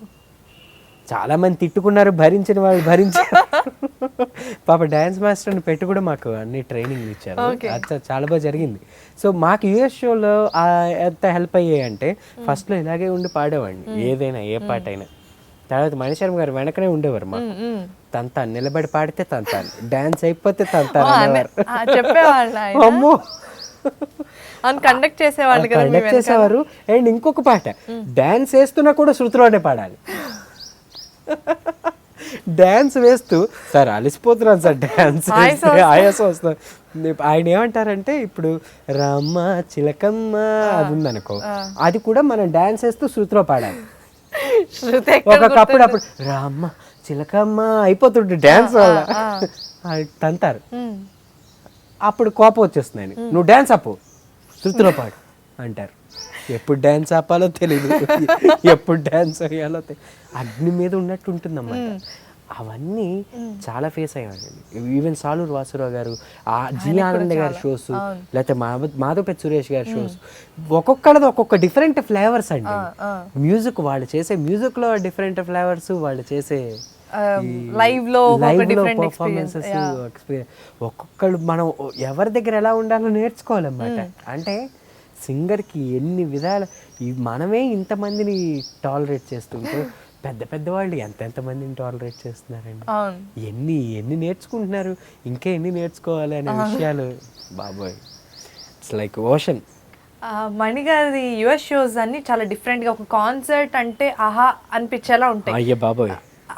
చాలా మంది తిట్టుకున్నారు, భరించిన వాళ్ళు భరించారు. పాప డాన్స్ మాస్టర్ని పెట్టి కూడా మాకు అన్ని ట్రైనింగ్ ఇచ్చారు. అది చాలా బాగా జరిగింది. సో మాకు యూఎస్ షోలో ఎంత హెల్ప్ అయ్యాయి అంటే, ఫస్ట్లో ఇలాగే ఉండి పాడేవాడిని ఏదైనా ఏ పాట అయినా. తర్వాత మణిశర్మ గారు వెనకనే ఉండేవారు మాకు. తంతాను నిలబడి పాడితే తంతాను, డాన్స్ అయిపోతే తంతాను చెప్పేవాళ్ళు. అమ్మో, కండక్ట్ చేసేవారు. అండ్ ఇంకొక పాట డాన్స్ వేస్తున్నా కూడా శృతిలోనే పాడాలి. డాన్స్ వేస్తూ సార్ అలసిపోతున్నాను సార్, డాన్స్ ఆయాసం వస్తుంది. ఆయన ఏమంటారంటే, ఇప్పుడు రామ్మ చిలకమ్మ అది ఉందనుకో, అది కూడా మనం డాన్స్ వేస్తూ శృతిలో పాడాలి. ఒకప్పుడు రామ్మ చిలకమ్మ అయిపోతుంటే డ్యాన్స్ వల్ల తంతారు. అప్పుడు కోపం వచ్చేస్తుంది ఆయన, నువ్వు డ్యాన్స్ ఆపు, శృతిలో పాడు అంటారు. ఎప్పుడు డ్యాన్స్ ఆపాలో తెలీదు, ఎప్పుడు డ్యాన్స్ వేయాలో అగ్ని మీద ఉన్నట్టు ఉంటుందన్నమాట. అవన్నీ చాలా ఫేస్ అయ్యాయండి. ఈవెన్ సాలూరు వాసురావు గారు, జి ఆనంద్ గారి షోస్, లేకపోతే మాధవపేట్ సురేష్ గారి షోస్, ఒక్కొక్కళ్ళది ఒక్కొక్క డిఫరెంట్ ఫ్లేవర్స్ అండి. మ్యూజిక్ వాళ్ళు చేసే మ్యూజిక్ లో డిఫరెంట్ ఫ్లేవర్స్, వాళ్ళు చేసే లైవ్ లో పర్ఫార్మెన్సెస్, ఒక్కొక్కళ్ళు మనం ఎవరి దగ్గర ఎలా ఉండాలో నేర్చుకోవాలన్నమాట. అంటే సింగర్కి ఎన్ని విధాలు, మనమే ఇంతమందిని టాలరేట్ చేస్తుంటే పెద్ద పెద్ద వాళ్ళు ఎంతమందిని టాలరేట్ చేస్తున్నారండి. ఎన్ని ఎన్ని నేర్చుకుంటున్నారు, ఇంకా ఎన్ని నేర్చుకోవాలి అనే విషయాలు బాబోయ్, ఇట్స్ లైక్ ఓషన్. మణి గారి యుఎస్ షోస్ అన్ని చాలా డిఫరెంట్ గా, ఒక కాన్సర్ట్ అంటే ఆహా అనిపించేలా ఉంటాయి. అయ్యే బాబోయ్.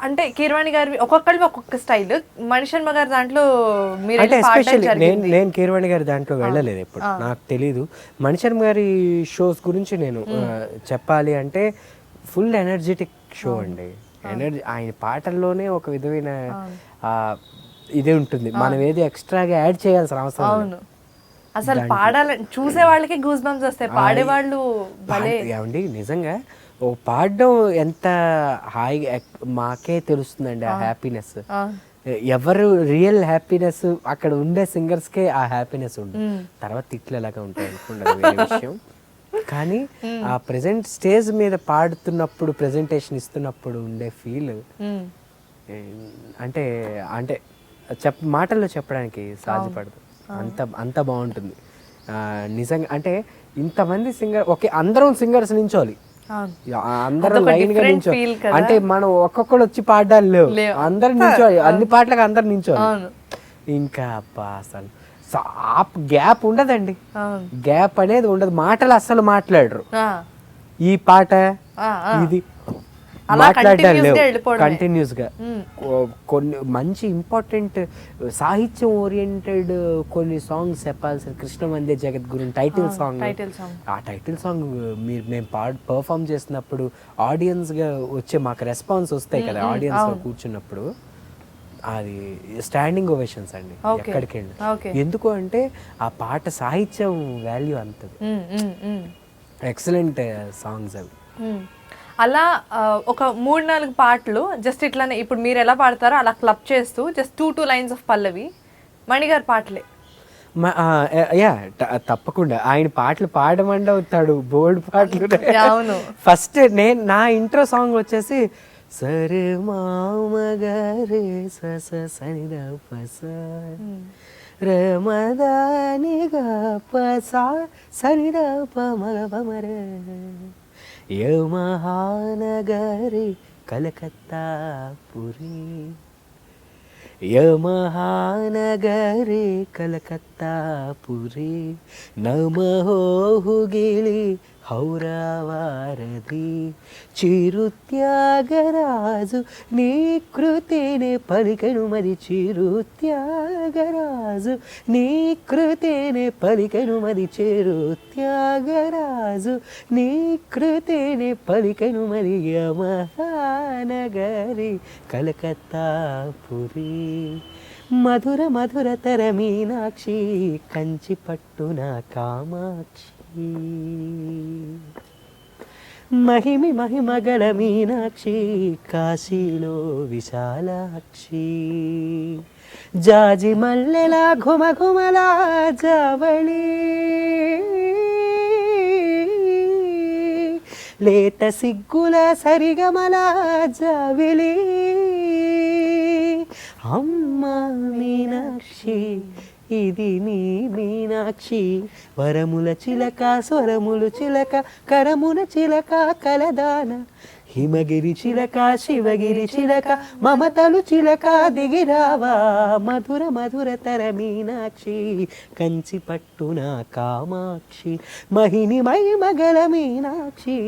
అంటే కీరవాణి గారి ఒక్కొక్కరికి ఒక్కొక్క స్టైల్. మణిశర్మ గారి దాంట్లో అంటే ఎస్పెషల్లీ నేను కీరవాణి గారి దాంట్లో వెళ్ళలేదు ఎప్పుడు, నాకు తెలీదు. మణిశర్మ గారి షోస్ గురించి నేను చెప్పాలి అంటే ఫుల్ ఎనర్జెటిక్ షో అండి. ఎనర్జీ, ఆయన పాటల్లోనే ఒక విధమైన ఇదే ఉంటుంది, మనం ఏది ఎక్స్ట్రాగా యాడ్ చేయాల్సిన అవసరం. అసలు పాడాలని చూసే వాళ్ళకి గూస్ బంప్స్ వస్తాయి, పాడేవాళ్ళు ఏమండి నిజంగా ఓ పాడడం ఎంత హాయిగా మాకే తెలుస్తుందండి ఆ హ్యాపీనెస్. ఎవరు రియల్ హ్యాపీనెస్ అక్కడ ఉండే సింగర్స్కే ఆ హ్యాపీనెస్ ఉంటుంది. తర్వాత తిట్లు ఎలాగా ఉంటాయి అనుకుంటారు వేరే విషయం. కానీ ఆ ప్రెజెంట్ స్టేజ్ మీద పాడుతున్నప్పుడు, ప్రెజెంటేషన్ ఇస్తున్నప్పుడు ఉండే ఫీల్ అంటే అంటే మాటల్లో చెప్పడానికి సాధ్యపడదు, అంత అంత బాగుంటుంది నిజంగా. అంటే ఇంతమంది సింగర్, ఓకే అందరం సింగర్స్ నించోలి, అందరం లైన్ గా నించో, అంటే మనం ఒక్కొక్కడు వచ్చి పాడాలి లేవు, అందరు నించోవాలి, అన్ని పాటలకు అందరు నించోవాలి. ఇంకా అబ్బా అసలు గ్యాప్ ఉండదండి, గ్యాప్ అనేది ఉండదు. మాటలు అస్సలు మాట్లాడరు, ఈ పాట ఇది మాట్లాడడం లేవు, కంటిన్యూస్ గా. కొన్ని మంచి ఇంపార్టెంట్ సాహిత్యం ఓరియంటెడ్ కొన్ని సాంగ్స్ చెప్పాల్సిన, కృష్ణవందే జగత్ గురించి టైటిల్ సాంగ్, ఆ టైటిల్ సాంగ్ మేము పర్ఫామ్ చేసినప్పుడు ఆడియన్స్ గా వచ్చే మాకు రెస్పాన్స్ వస్తాయి కదా, ఆడియన్స్ లో కూర్చున్నప్పుడు, అది స్టాండింగ్ ఓవేషన్స్ అండి ఎక్కడికి వెళ్ళి. ఎందుకు అంటే ఆ పాట సాహిత్యం వాల్యూ అంతది, ఎక్సలెంట్ సాంగ్స్ అవి. అలా ఒక 3-4 పాటలు జస్ట్ ఇట్లానే ఇప్పుడు మీరు ఎలా పాడతారో అలా క్లబ్ చేస్తూ జస్ట్ 2 lines ఆఫ్ పల్లవి మణిగారి పాటలే. యా తప్పకుండా ఆయన పాటలు పాడమండి అవుతాడు, బోల్డ్ పాటలు. ఫస్ట్ నా ఇంట్రో సాంగ్ వచ్చేసి సరే మామగరే సస సనిద పస రమదానిగా పసా సనిద పమగ పమరే యమహానగరి కలకత్తా పురి యమహానగరి కలకత్తా పురి నమహోహుగిలి హౌరావారధి చిరుత్యాగరాజు నీ కృతేనే పలికెను మరి చిరుత్యాగరాజు నీ కృతేనే పలికెను మరి చిరుత్యాగరాజు నీ కృతేనే పలికెను మరి యమహానగరి కలకత్తా పురి మధుర మధుర తర మీనాక్షి కంచి పట్టున కామాక్షి మహిమి మహిమగల మీనాక్షి కాశీలో విశాలాక్షి జాజి మల్లెలా ఘుమ ఘుమలా జావళి లేత సిగ్గుల సరిగమల జావిలి అమ్మ మీనాక్షి ఇది నీ మీనాక్షి వరముల చిలక స్వరములు చిలక కరమున చిలక కలదాన హిమగిరి చిలక శివగిరి చిలక మమతలు చిలక దిగిరావా మధుర మధుర తర మీనాక్షి కంచి పట్టున కామాక్షి మహిని మహిమగల మీనాక్షి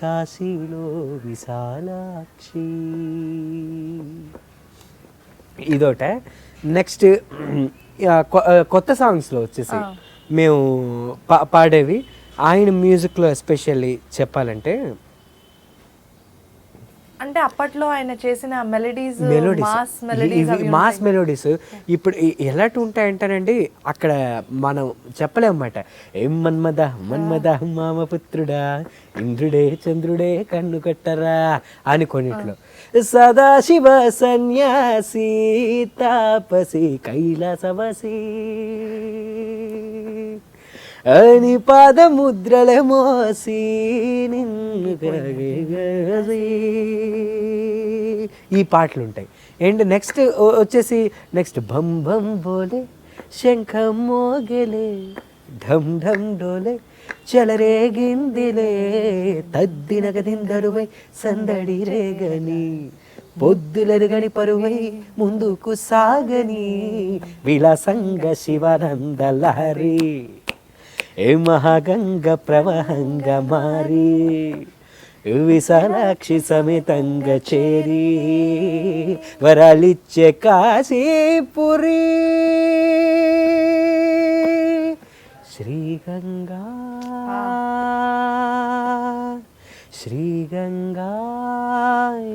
కాశీలో విశాలాక్షి. ఇదోట. నెక్స్ట్ కొత్త సాంగ్స్లో వచ్చేసి మేము పాడేవి ఆయన మ్యూజిక్లో ఎస్పెషల్లీ చెప్పాలంటే అంటే అప్పట్లో ఆయన చేసిన మెలడీస్ మాస్ మెలోడీస్ ఇప్పుడు ఎలాంటి ఉంటాయంటానండి, అక్కడ మనం చెప్పలేమన్నమాట. ఏం మన్మద మన్మద మామపుత్రుడా, ఇంద్రుడే చంద్రుడే కన్ను కట్టరా అని కొన్నిట్లో, సదాశివ సన్యాసి తాపసి కైలాసవసి అని పాదముద్రలే మోసి నిన్ను ఈ పాటలు ఉంటాయి. అండ్ నెక్స్ట్ వచ్చేసి బం బం బోలే శంఖం మోగెలే ఢం ఢం డోలే చెలరేగిందిలే తద్దినగదిందరువై సందడి రేగని పొద్దులెరుగని పరువై ముందుకు సాగని విలాసంగ శివానందలహరి ఏ మహాగంగ ప్రవహంగా మారి విశాలాక్షి సమేతంగా చేరి వరాలిచ్చే కాశీపురి శ్రీగంగా శ్రీగంగా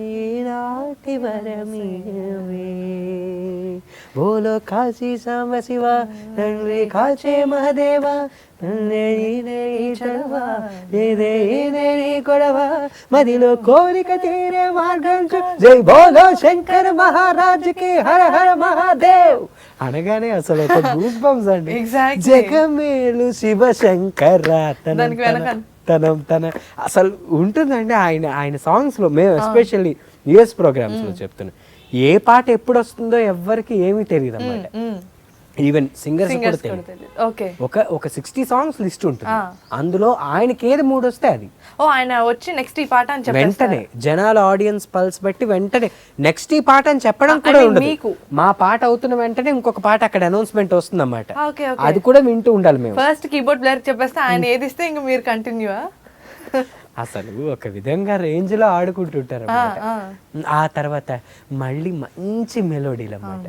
ఈనాటి వరమేవే బోలో కాశీ సాంబ శివ తండ్రి కాచే మహదేవ కొడవ మదిలో కోరిక తీరే మార్గం జై బోలో శంకర్ మహారాజ్ కి హర హర మహాదేవ్ అనగానే అసలు ఒక గూస్ బంప్స్ అండి. జగమేలు శివ శంకర తన అసలు ఉంటుందండి ఆయన సాంగ్స్ లో. మేము ఎస్పెషల్లీ యుఎస్ ప్రోగ్రామ్స్ లో చెప్తున్నాం, ఏ పాట ఎప్పుడు వస్తుందో ఎవ్వరికి ఏమీ తెలియదు అన్నమాట. ఈవెన్ సింగర్స్ కూడా తెలియదు. ఒక 60 సాంగ్స్ లిస్ట్ ఉంటుంది, అందులో ఆయనకి ఏది మూడు వస్తే అది ఆయన వచ్చి నెక్స్ట్ ఈ పాట అని వెంటనే జనాల ఆడియన్స్ పల్స్ బట్టి వెంటనే నెక్స్ట్ ఈ పాట అని చెప్పడం కూడా ఉండదు. మా పాట అవుతున్న వెంటనే ఇంకొక పాట అక్కడ అనౌన్స్మెంట్ వస్తుంది అన్నమాట. అది కూడా వింటూ ఉండాలి మేము. ఫస్ట్ కీబోర్డ్ ప్లేయర్ చెప్పేస్తే ఆయన ఏది ఇస్తే ఇంకా మీరు కంటిన్యూ అసలు ఒక విధంగా రేంజ్ లో ఆడుకుంటుంటారు అన్నమాట. ఆ తర్వాత మళ్ళీ మంచి మెలోడీలు అన్నమాట.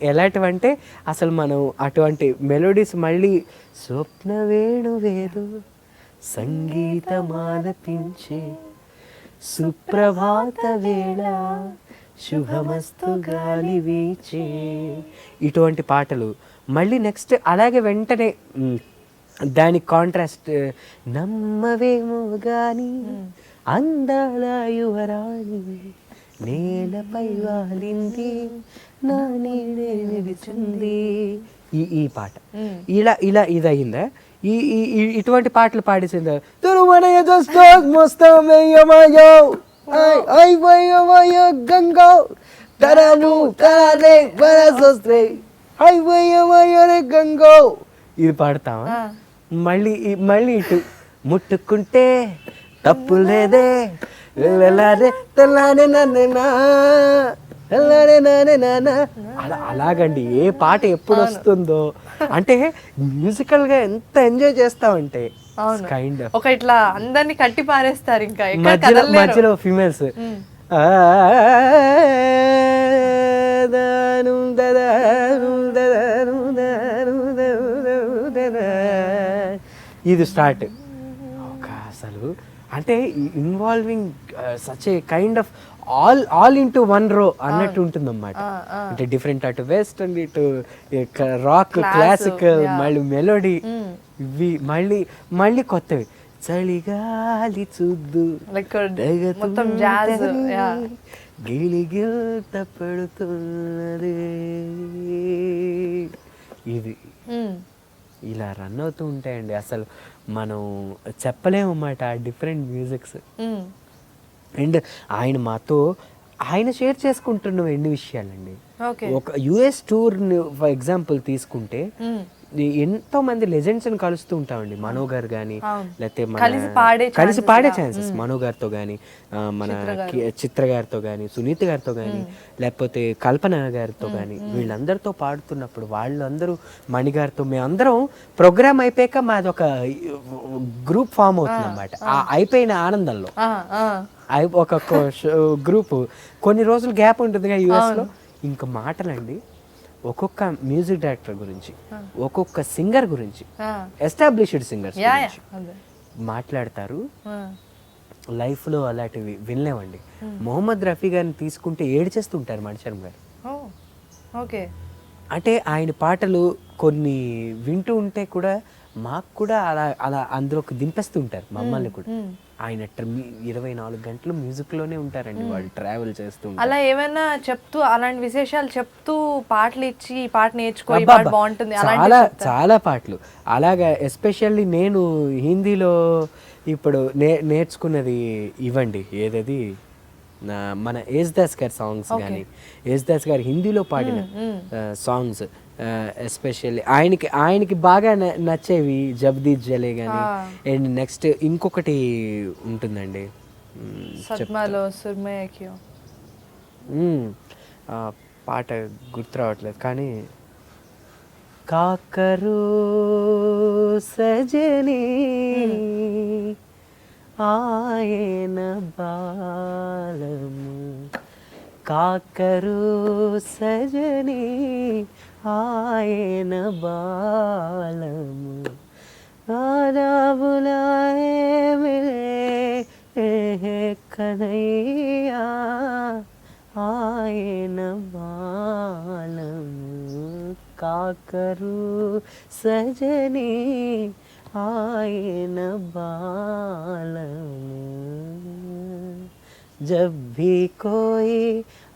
ఎలాంటివంటే అసలు మనం అటువంటి మెలోడీస్ మళ్ళీ స్వప్న వేణువేదో సంగీతమాలపించే సుప్రభాత వేళ శుభమస్తు గాలి వీచే ఇటువంటి పాటలు మళ్ళీ నెక్స్ట్ అలాగే వెంటనే దానికి కాంట్రాస్ట్ నమ్మవేమో గాని అందాల యువరాణి నేలపై వాలింది నా నీడే నిలిచింది ఈ పాట ఇలా ఇది అయిందా. ఇటువంటి పాటలు పాడేసిందా గంగో తరము తరే గంగో ఇది పాడతావా. మళ్ళీ ఇటు ముట్టుకుంటే తప్పు లేదే అలాగండి. ఏ పాట ఎప్పుడు వస్తుందో అంటే మ్యూజికల్ గా ఎంత ఎంజాయ్ చేస్తామంటే కైండ్ ఆఫ్ ఒక ఇట్లా అందరినీ కట్టి పారేస్తారు. ఇంకా మధ్యలో ఫీమేల్స్ ఇది స్టార్ట్ అసలు అంటే involving such a kind of all into one రో అన్నట్టు ఉంటుంది అన్నమాట. అంటే డిఫరెంట్ అటు వెస్ట్ అండ్ ఇటు రాక్ క్లాసికల్ మళ్ళీ మెలోడీ ఇవి మళ్ళీ కొత్తవి. చలిగాలి చూద్దు గిలిగిల్త పెడుతున్నది ఇది ఇలా రన్ అవుతూ ఉంటాయండి. అసలు మనం చెప్పలేము అన్నమాట ఆ డిఫరెంట్ మ్యూజిక్స్. అండ్ ఆయన షేర్ చేసుకుంటున్న ఎన్ని విషయాలండి. ఒక యుఎస్ టూర్ ఫర్ ఎగ్జాంపుల్ తీసుకుంటే ఎంతో మంది లెజెండ్స్ ని కలుస్తూ ఉంటామండి. మనో గారు కానీ లేకపోతే కలిసి పాడే ఛాన్సెస్ మనో గారితో కానీ, మన చిత్ర గారితో కానీ, సునీత గారితో కానీ, లేకపోతే కల్పన గారితో కానీ వీళ్ళందరితో పాడుతున్నప్పుడు వాళ్ళందరూ మణి గారితో మేమందరం ప్రోగ్రామ్ అయిపోయాక మాది ఒక గ్రూప్ ఫామ్ అవుతుంది అన్నమాట. అయిపోయిన ఆనందంలో ఒక గ్రూప్ కొన్ని రోజులు గ్యాప్ ఉంటుందిగా యుఎస్ లో. ఇంకా మాటలండి ఒక్కొక్క మ్యూజిక్ డైరెక్టర్ గురించి, ఒక్కొక్క సింగర్ గురించి, ఎస్టాబ్లిష్డ్ సింగర్స్ గురించి మాట్లాడతారు. లైఫ్లో అలాంటివి వినలేమండి. మొహమ్మద్ రఫీ గారిని తీసుకుంటే ఏడ్చేస్తుంటారు మణిశర్మ గారు. ఓకే. అంటే ఆయన పాటలు కొన్ని వింటూ ఉంటే కూడా మాకు కూడా అలా అలా అందులోకి దింపేస్తూ ఉంటారు మమ్మల్ని కూడా. ఆయన 24 గంటలు మ్యూజిక్లోనే ఉంటారండి, వాళ్ళు ట్రావెల్ చేస్తూ ఉంటారు. అలా ఏమైనా చెప్తూ అలాంటి విశేషాలు చెప్తూ పాటలు ఇచ్చి ఈ పాట నేర్చుకో, ఈ పాట బాగుంటుంది చాలా చాలా పాటలు అలాగా. ఎస్పెషల్లీ నేను హిందీలో ఇప్పుడు నేర్చుకున్నది ఇవ్వండి, ఏదది మన యేసుదాస్ గారి సాంగ్స్ కానీ, యేసుదాస్ గారు హిందీలో పాడిన సాంగ్స్ ఎస్పెషల్లీ ఆయనకి బాగా నచ్చేవి జగదీష్ జలే కానీ. అండ్ నెక్స్ట్ ఇంకొకటి ఉంటుందండి, సత్మాలో సుర్మయ క్యో, పాట గుర్తు రావట్లేదు కానీ, కాకరు సజనీ ఆయన బాలము, కాకరు సజనీ ఆయన బాలము, ఆదాబులాయే మిలే కనయ్యా ఆయన బాలము, కాకరు సజనీ ఆయన బాలము, जब भी कोई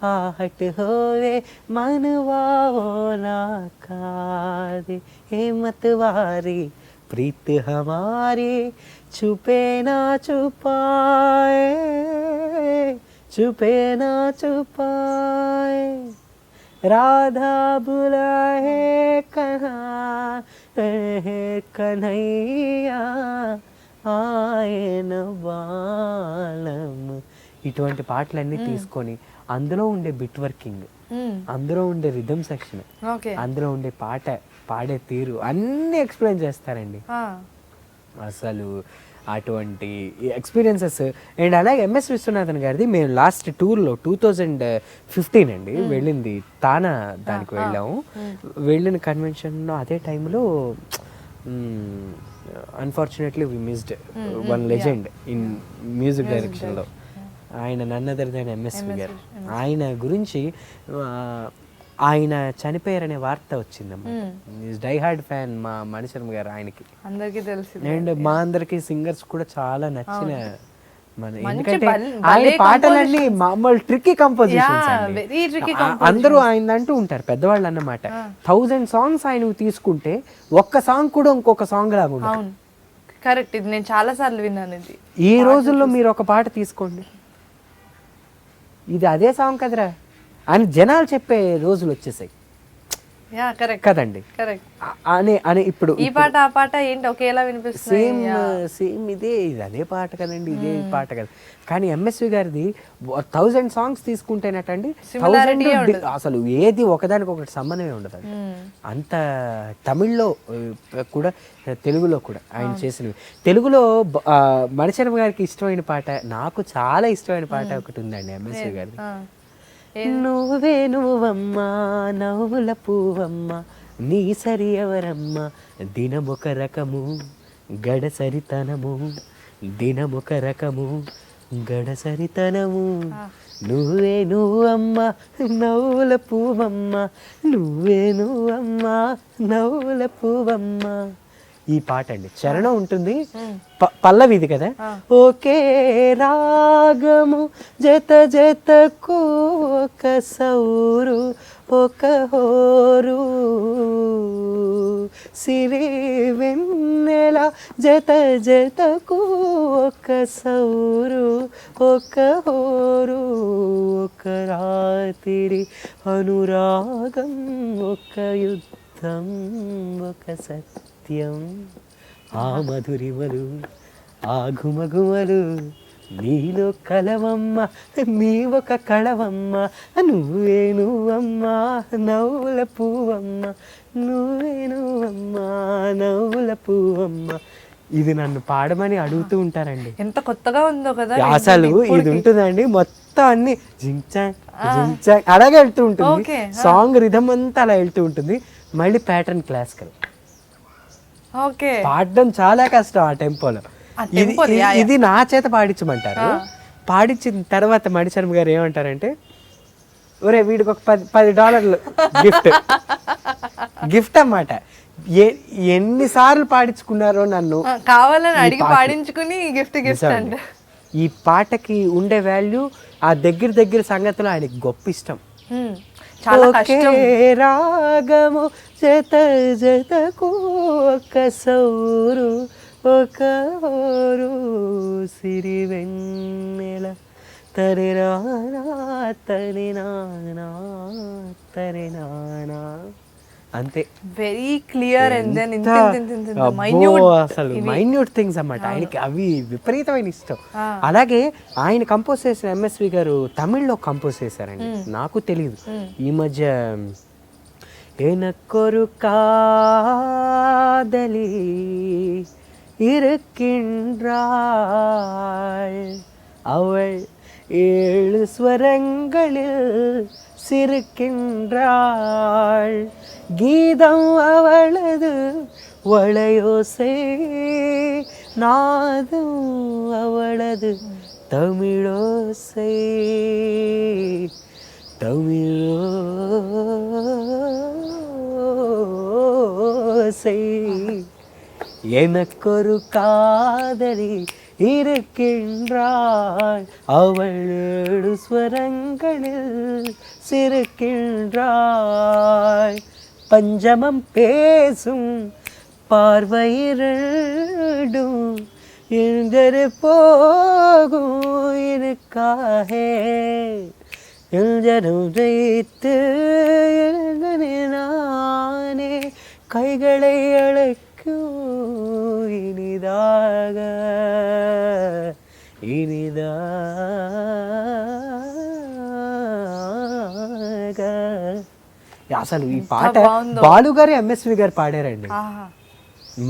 आहट होवे मनवा ना कादे, हिम्मत वारी प्रीत हमारी छुपे ना छुपाए, छुपे ना छुपाए, राधा बुलाए कन्हैया ఆయన బాలం. ఇటువంటి పాటలన్నీ తీసుకొని అందులో ఉండే బిట్ వర్కింగ్, అందులో ఉండే రిథమ్ సెక్షన్, అందులో ఉండే పాడే తీరు అన్నీ ఎక్స్ప్లెయిన్ చేస్తారండి. అసలు అటువంటి ఎక్స్పీరియన్సెస్. అండ్ అలాగే ఎంఎస్ విశ్వనాథన్ గారిది మేము లాస్ట్ టూర్లో 2015 అండి వెళ్ళింది, తానా దానికి వెళ్ళాము. వెళ్ళిన కన్వెన్షన్లో అదే టైంలో unfortunately we missed one legend in music డైరెక్షన్లో, ఆయన నన్ అదర్ దెన్ ఎంఎస్వి గారు. ఆయన గురించి ఆయన చనిపోయారనే వార్త వచ్చిందమ్మా. డై హార్డ్ ఫ్యాన్ మా మణిశర్మ గారు ఆయనకి, అందరికీ తెలుసు. అండ్ మా అందరికి సింగర్స్ కూడా చాలా నచ్చిన మన, ఎందుకంటే ఆయన పాటలన్నీ మామూలు ట్రిక్కీ కంపోజిషన్స్ అండి. అందరూ ఆయన అంటూ ఉంటారు పెద్దవాళ్ళు అన్నమాట, 1000 సాంగ్స్ ఆయన తీసుకుంటే ఒక్క సాంగ్ కూడా ఇంకొక సాంగ్ లాగా ఉంటుంది. కరెక్ట్, ఇది నేను చాలా సార్లు విన్నాను. ఇది ఈ రోజుల్లో మీరు ఒక పాట తీసుకోండి, ఇది అదే సాంగ్ కదరా అని జనాలు చెప్పే రోజులు వచ్చేసాయి కదండి. అని ఇప్పుడు ఈ పాట ఆ పాట ఏంటి ఒకేలా వినిపిస్తుంది, సేమ్ ఇది అదే పాట కదండి, ఇదే పాట కదా. కానీ ఎంఎస్వి గారిది 1000 సాంగ్స్ తీసుకుంటేనటండి 1000 అసలు ఏది ఒకదానికి ఒకటి సంబంధమే ఉండదు. అంత తమిళ్లో కూడా తెలుగులో కూడా ఆయన చేసినవి. తెలుగులో మణిశర్మ గారికి ఇష్టమైన పాట, నాకు చాలా ఇష్టమైన పాట ఒకటి ఉందండి ఎంఎస్వి గారిది. నువ్వే నువ్వమ్మా నవ్వుల పువ్వమ్మ, నీ సరి ఎవరమ్మ దినమొక రకము గడసరితనము, దినమొక రకము గడసరితనము, నువ్వే నువ్వమ్మ నవ్వుల పువ్వమ్మ, నువ్వే నువ్వమ్మ నవ్వుల పువ్వమ్మ. ఈ పాట అండి చరణం ఉంటుంది, పల్లవిది కదా. ఓకే రాగము జత జతకు ఒక సౌరు ఒక హోరు, సిరి వెన్నెల జత జతకు ఒక సౌరు ఒక హోరు, ఒక రాత్రి అనురాగం ఒక యుద్ధం ఒక సత్యం, ఆ మధురిమలు ఆ ఘుమఘుమలు నీలో కలవమ్మ నీ ఒక కళవమ్మ, నువ్వే నువ్వమ్మ నవ్వుల పువ్వమ్మ, నువ్వే నువ్వమ్మ నవ్వుల పువ్వమ్మ. ఇది నన్ను పాడమని అడుగుతూ ఉంటారండి. ఎంత కొత్తగా ఉందో కదా అసలు. ఇది ఉంటుందండి మొత్తం అన్ని జించాంగ్ జించాంగ్ అలాగే వెళ్తూ ఉంటుంది, సాంగ్ రిథమ్ అంతా అలా వెళ్తూ ఉంటుంది. మళ్ళీ ప్యాటర్న్ క్లాసికల్, పాడడం చాలా కష్టం ఆ టెంపోలో. ఇది నా చేత పాడించమంటారు. పాడించిన తర్వాత మణిశర్మ గారు ఏమంటారంటే, ఒరే వీడికి ఒక $10 గిఫ్ట్ అన్నమాట. ఎన్నిసార్లు పాడించుకున్నారో నన్ను, కావాలని అడిగి పాడించుకుని గిఫ్ట్ అంట. ఈ పాటకి ఉండే వాల్యూ, ఆ దగ్గర సంగతిలో ఆయనకి గొప్ప ఇష్టం. రాగము జత జతకు ఒక సౌరు ఒక ఊరు సిరి వెన్నెల తరినానా తరినానా తరినానా. అంతే, వెరీ క్లియర్. అండ్ దెన్ అసలు మైన్యూట్ థింగ్స్ అన్నమాట ఆయనకి, అవి విపరీతమైన ఇష్టం. అలాగే ఆయన కంపోజ్ చేసిన ఎంఎస్వి గారు తమిళ్లో కంపోజ్ చేశారండి, నాకు తెలియదు ఈ మధ్య. ఎనకొరు కాదలి இருக்கின்றாள் அவள் 7 ஸ்வரங்களில் சிரிக்கின்றாள். கீதம் அவளது வளையோசை, நாதம் அவளது தமிழோசை தமிழோசை. எனக்கொரு காதலி இருக்கின்றாள், அவள் 7 ஸ்வரங்களில் சிரிக்கின்றாள். பஞ்சமம் பேசும் பார்வையிரண்டும் எழுந்தரு போகும் எனக்காக. எழுந்தரும் வைத்து நானே கைகளை அழைக்கும் இனிதாக ఇనిదాగా. అసలు ఈ పాట బాలు గారు ఎంఎస్వి గారు పాడారండి.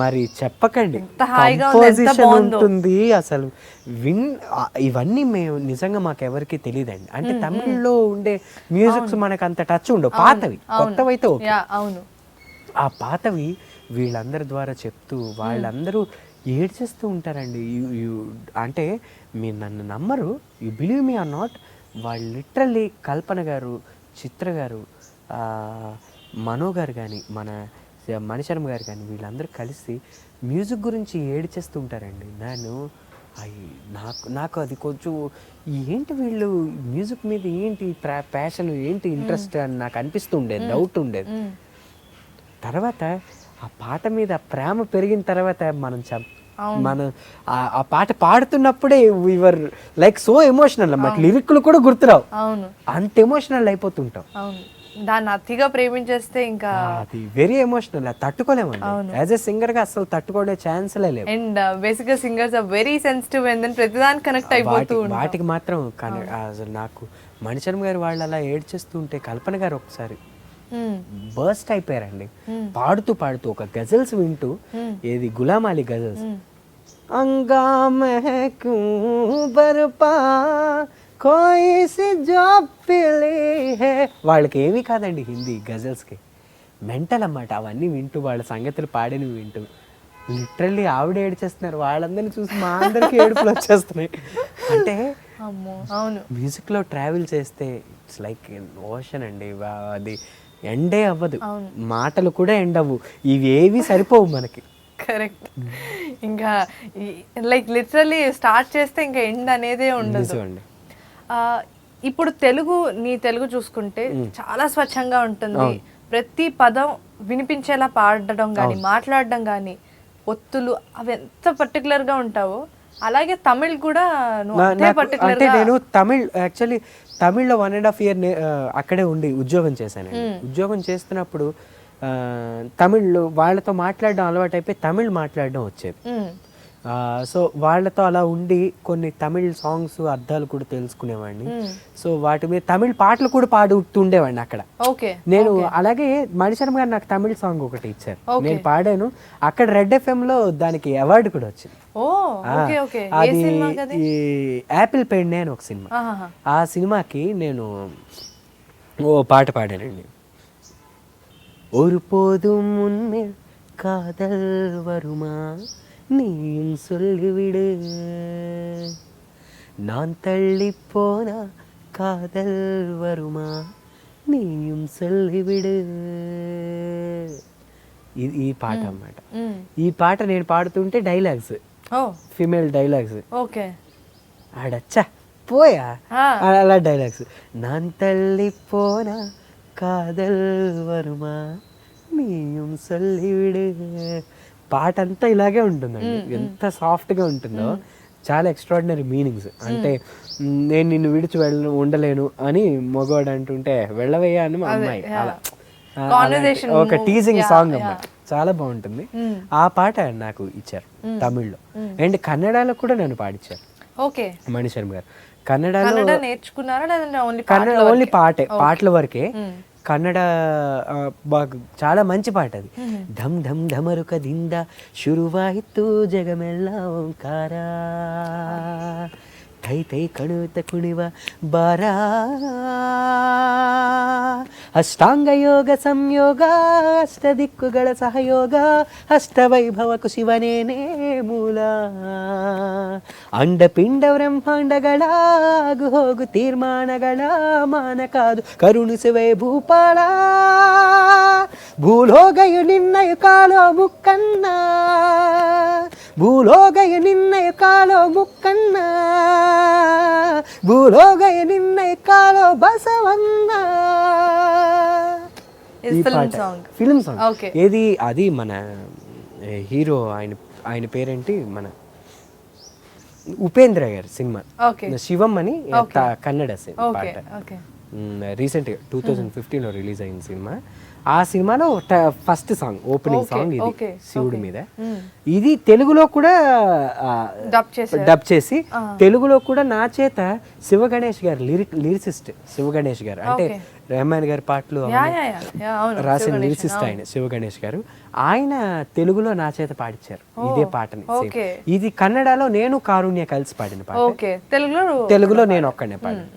మరి చెప్పకండి, కంపోజిషన్ ఉంటుంది అసలు. ఇవన్నీ మేము నిజంగా మాకు ఎవరికి తెలియదండి. అంటే తమిళ్లో ఉండే మ్యూజిక్స్ మనకు అంత టచ్ ఉండవు, పాతవి. కొత్తవైతే ఓకే, ఆ పాతవి వీళ్ళందరి ద్వారా చెప్తూ వాళ్ళందరూ ఏడ్చేస్తూ ఉంటారండి. అంటే మీరు నన్ను నమ్మరు, you believe me or not, వాళ్ళు లిటరల్లీ కల్పన గారు, చిత్ర గారు, మనో గారు కానీ, మన మణిశర్మ గారు కానీ, వీళ్ళందరూ కలిసి మ్యూజిక్ గురించి ఏడ్చేస్తూ ఉంటారండి. నాకు అది కొంచెం ఏంటి వీళ్ళు మ్యూజిక్ మీద ఏంటి ప్యాషన్, ఏంటి ఇంట్రెస్ట్ అని నాకు అనిపిస్తూ ఉండేది, డౌట్ ఉండేది. తర్వాత ఆ పాట మీద ప్రేమ పెరిగిన తర్వాత మనం ఆ పాట పాడుతున్నప్పుడే వీవర్ లైక్ సో ఎమోషనల్ అన్నమాట. లిరిక్లు కూడా గుర్తురావు, అంత ఎమోషనల్ అయిపోతుంటాం. దాన్ని అతిగా ప్రేమించేస్తే ఇంకా అది వెరీ ఎమోషనల్, అది తట్టుకోలేమండి. యాజ్ ఎ సింగర్ గా అసలు తట్టుకోలే ఛాన్స్లే లేవు. అండ్ బేసిక్ గా singers are very sensitive and then ప్రతిదానికి కనెక్ట్ అయిపోతూ ఉంటారు. వాటికి మాత్రం అసలు నాకు మణిశర్మ గారు వాళ్ళు అలా ఏడ్చేస్తూ ఉంటే, కల్పన గారు ఒకసారి బర్స్ట్ అయిపోయారండి. పాడుతూ ఒక గజల్స్ వింటూ, ఏది గులాం అలీ గజల్స్, అంగా మెహకు బర్పా కోయి సి జాబ్ పిలే హే. వాళ్ళకి ఏమీ కాదండి హిందీ గజల్స్కి, మెంటల్ అన్నమాట. అవన్నీ వింటూ వాళ్ళ సంగతులు పాడినవి వింటూ లిటరల్లీ ఆవిడ ఏడ్చేస్తున్నారు. వాళ్ళందరినీ చూసి మా అందరికి ఏడుపులు వచ్చేస్తున్నాయి. అంటే మ్యూజిక్లో ట్రావెల్ చేస్తే ఇట్స్ లైక్ ఓషన్ అండి. అది ఎండే అవ్వదు, మాటలు కూడా ఎండ్ అవ్వు, ఇవి ఏవి సరిపోవు మనకి. కరెక్ట్. ఇంకా లైక్ లిటరల్లీ స్టార్ట్ చేస్తే ఇంకా ఎండ్ అనేదే ఉండదు. ఇప్పుడు నీ తెలుగు చూసుకుంటే చాలా స్వచ్ఛంగా ఉంటుంది. ప్రతి పదం వినిపించేలా పాడడం కానీ, మాట్లాడడం కానీ, ఒత్తులు అవి ఎంత పర్టికులర్ గా ఉంటావో, అలాగే తమిళ్ కూడా అంటే నేను తమిళ్ యాక్చువల్లీ తమిళ్లో 1.5 year అక్కడే ఉండి ఉద్యోగం చేశాను. ఉద్యోగం చేస్తున్నప్పుడు తమిళ్ వాళ్ళతో మాట్లాడడం అలవాటు అయిపోయి తమిళ్ మాట్లాడడం వచ్చేది. సో వాళ్ళతో అలా ఉండి కొన్ని తమిళ్ సాంగ్స్ అర్థాలు కూడా తెలుసుకునేవాడిని. సో వాటి మీద తమిళ్ పాటలు కూడా పాడుతుండేవాడిని అక్కడ. నేను అలాగే మణిశర్మ గారు నాకు తమిళ్ సాంగ్ ఒకటి ఇచ్చారు, నేను పాడాను అక్కడ. రెడ్ FM లో దానికి అవార్డు కూడా వచ్చింది. అది ఈ యాపిల్ పెండే అని ఒక సినిమా. ఆ సినిమాకి నేను ఓ పాట పాడానండి. ஒரு போதும் முன்னே காதல் வருமா, நீயும் சொல்லிவிடு நான் தள்ளிப்போனா காதல் வருமா நீயும் சொல்లివిడు ఈ పాట అన్నమాట. ఈ పాట నేను పాడుతుంటే డైలాగ్స్, ఫీమేల్ డైలాగ్స్. ఓకే, ఆడచ్చా పోయా అలా డైలాగ్స్. నాన్ తల్లి పోనా కాదల్ వరుమా నీయం సొల్లివిడు. పాట అంతా ఇలాగే ఉంటుందండి, ఎంత సాఫ్ట్గా ఉంటుందో. చాలా ఎక్స్ట్రాడినరీ మీనింగ్స్. అంటే నేను నిన్ను విడిచి ఉండలేను అని మగవాడు అంటుంటే వెళ్ళవయ్యా అని మా అమ్మాయి, అలా ఒక టీజింగ్ సాంగ్ అన్నమాట. చాలా బాగుంటుంది. ఆ పాట నాకు ఇచ్చారు తమిళ్లో. అండ్ కన్నడలో కూడా నన్ను పాడించారు మణిశర్మ గారు. కన్నడలో కన్నడ ఓన్లీ పాటల వరకే. కన్నడ బాగా చాలా మంచి పాట అది. ధమ్ ధమ్ ధమరుక దింద ಶುರುವಾಯಿತು ಜಗಮೆಲ್ಲ ಓಂಕಾರ ತೈ ತೈ ಕಣುತ ಕುಣಿವ ಬಾರ ಅಷ್ಟಾಂಗ ಯೋಗ ಸಂಯೋಗ ಅಷ್ಟ ದಿಕ್ಕುಗಳ ಸಹಯೋಗ ಅಷ್ಟವೈಭವಕು ಶಿವನೇನೇ ಮೂಲ ಅಂಡಪಿಂಡ ಬ್ರಹ್ಮಾಂಡಗಳ ಆಗು ಹೋಗು ತೀರ್ಮಾನಗಳ ಮಾನ ಕಾದು ಕರುಣಿಸುವೆ ಭೂಪಾಲ ಭೂಲೋಗಯು ನಿನ್ನಯು ಕಾಲೋ ಮುಕ್ಕಣ್ಣ ಭೂಲೋಗಯು ನಿನ್ನಯು ಕಾಲೋ ಮುಕ್ಕಣ್ಣ భూలోగయ నిన్నై కాలో బసవన్న. ఫిల్మ్ సాంగ్ ఏది అది మన హీరో ఆయన పేరేంటి, మన ఉపేంద్ర గారి సినిమా శివం అని కన్నడ పాట. రీసెంట్గా 2015లో రిలీజ్ అయిన సినిమా. ఆ సినిమాలో ఫస్ట్ సాంగ్, ఓపెనింగ్ సాంగ్ ఇది శివుడి మీద. ఇది తెలుగులో కూడా డబ్ చేసి తెలుగులో కూడా నా చేత శివ గణేష్ గారు, లిరిసిస్ట్ శివ గణేష్ గారు, అంటే రెహమాన్ గారి పాటలు రాసిన లిరిసిస్ట్ ఆయన శివ గణేష్ గారు. ఆయన తెలుగులో నా చేత పాడించారు ఇదే పాటని. ఇది కన్నడలో నేను కారుణ్య కలిసి పాడిన పాట, తెలుగులో నేను ఒక్కడే పాడిన.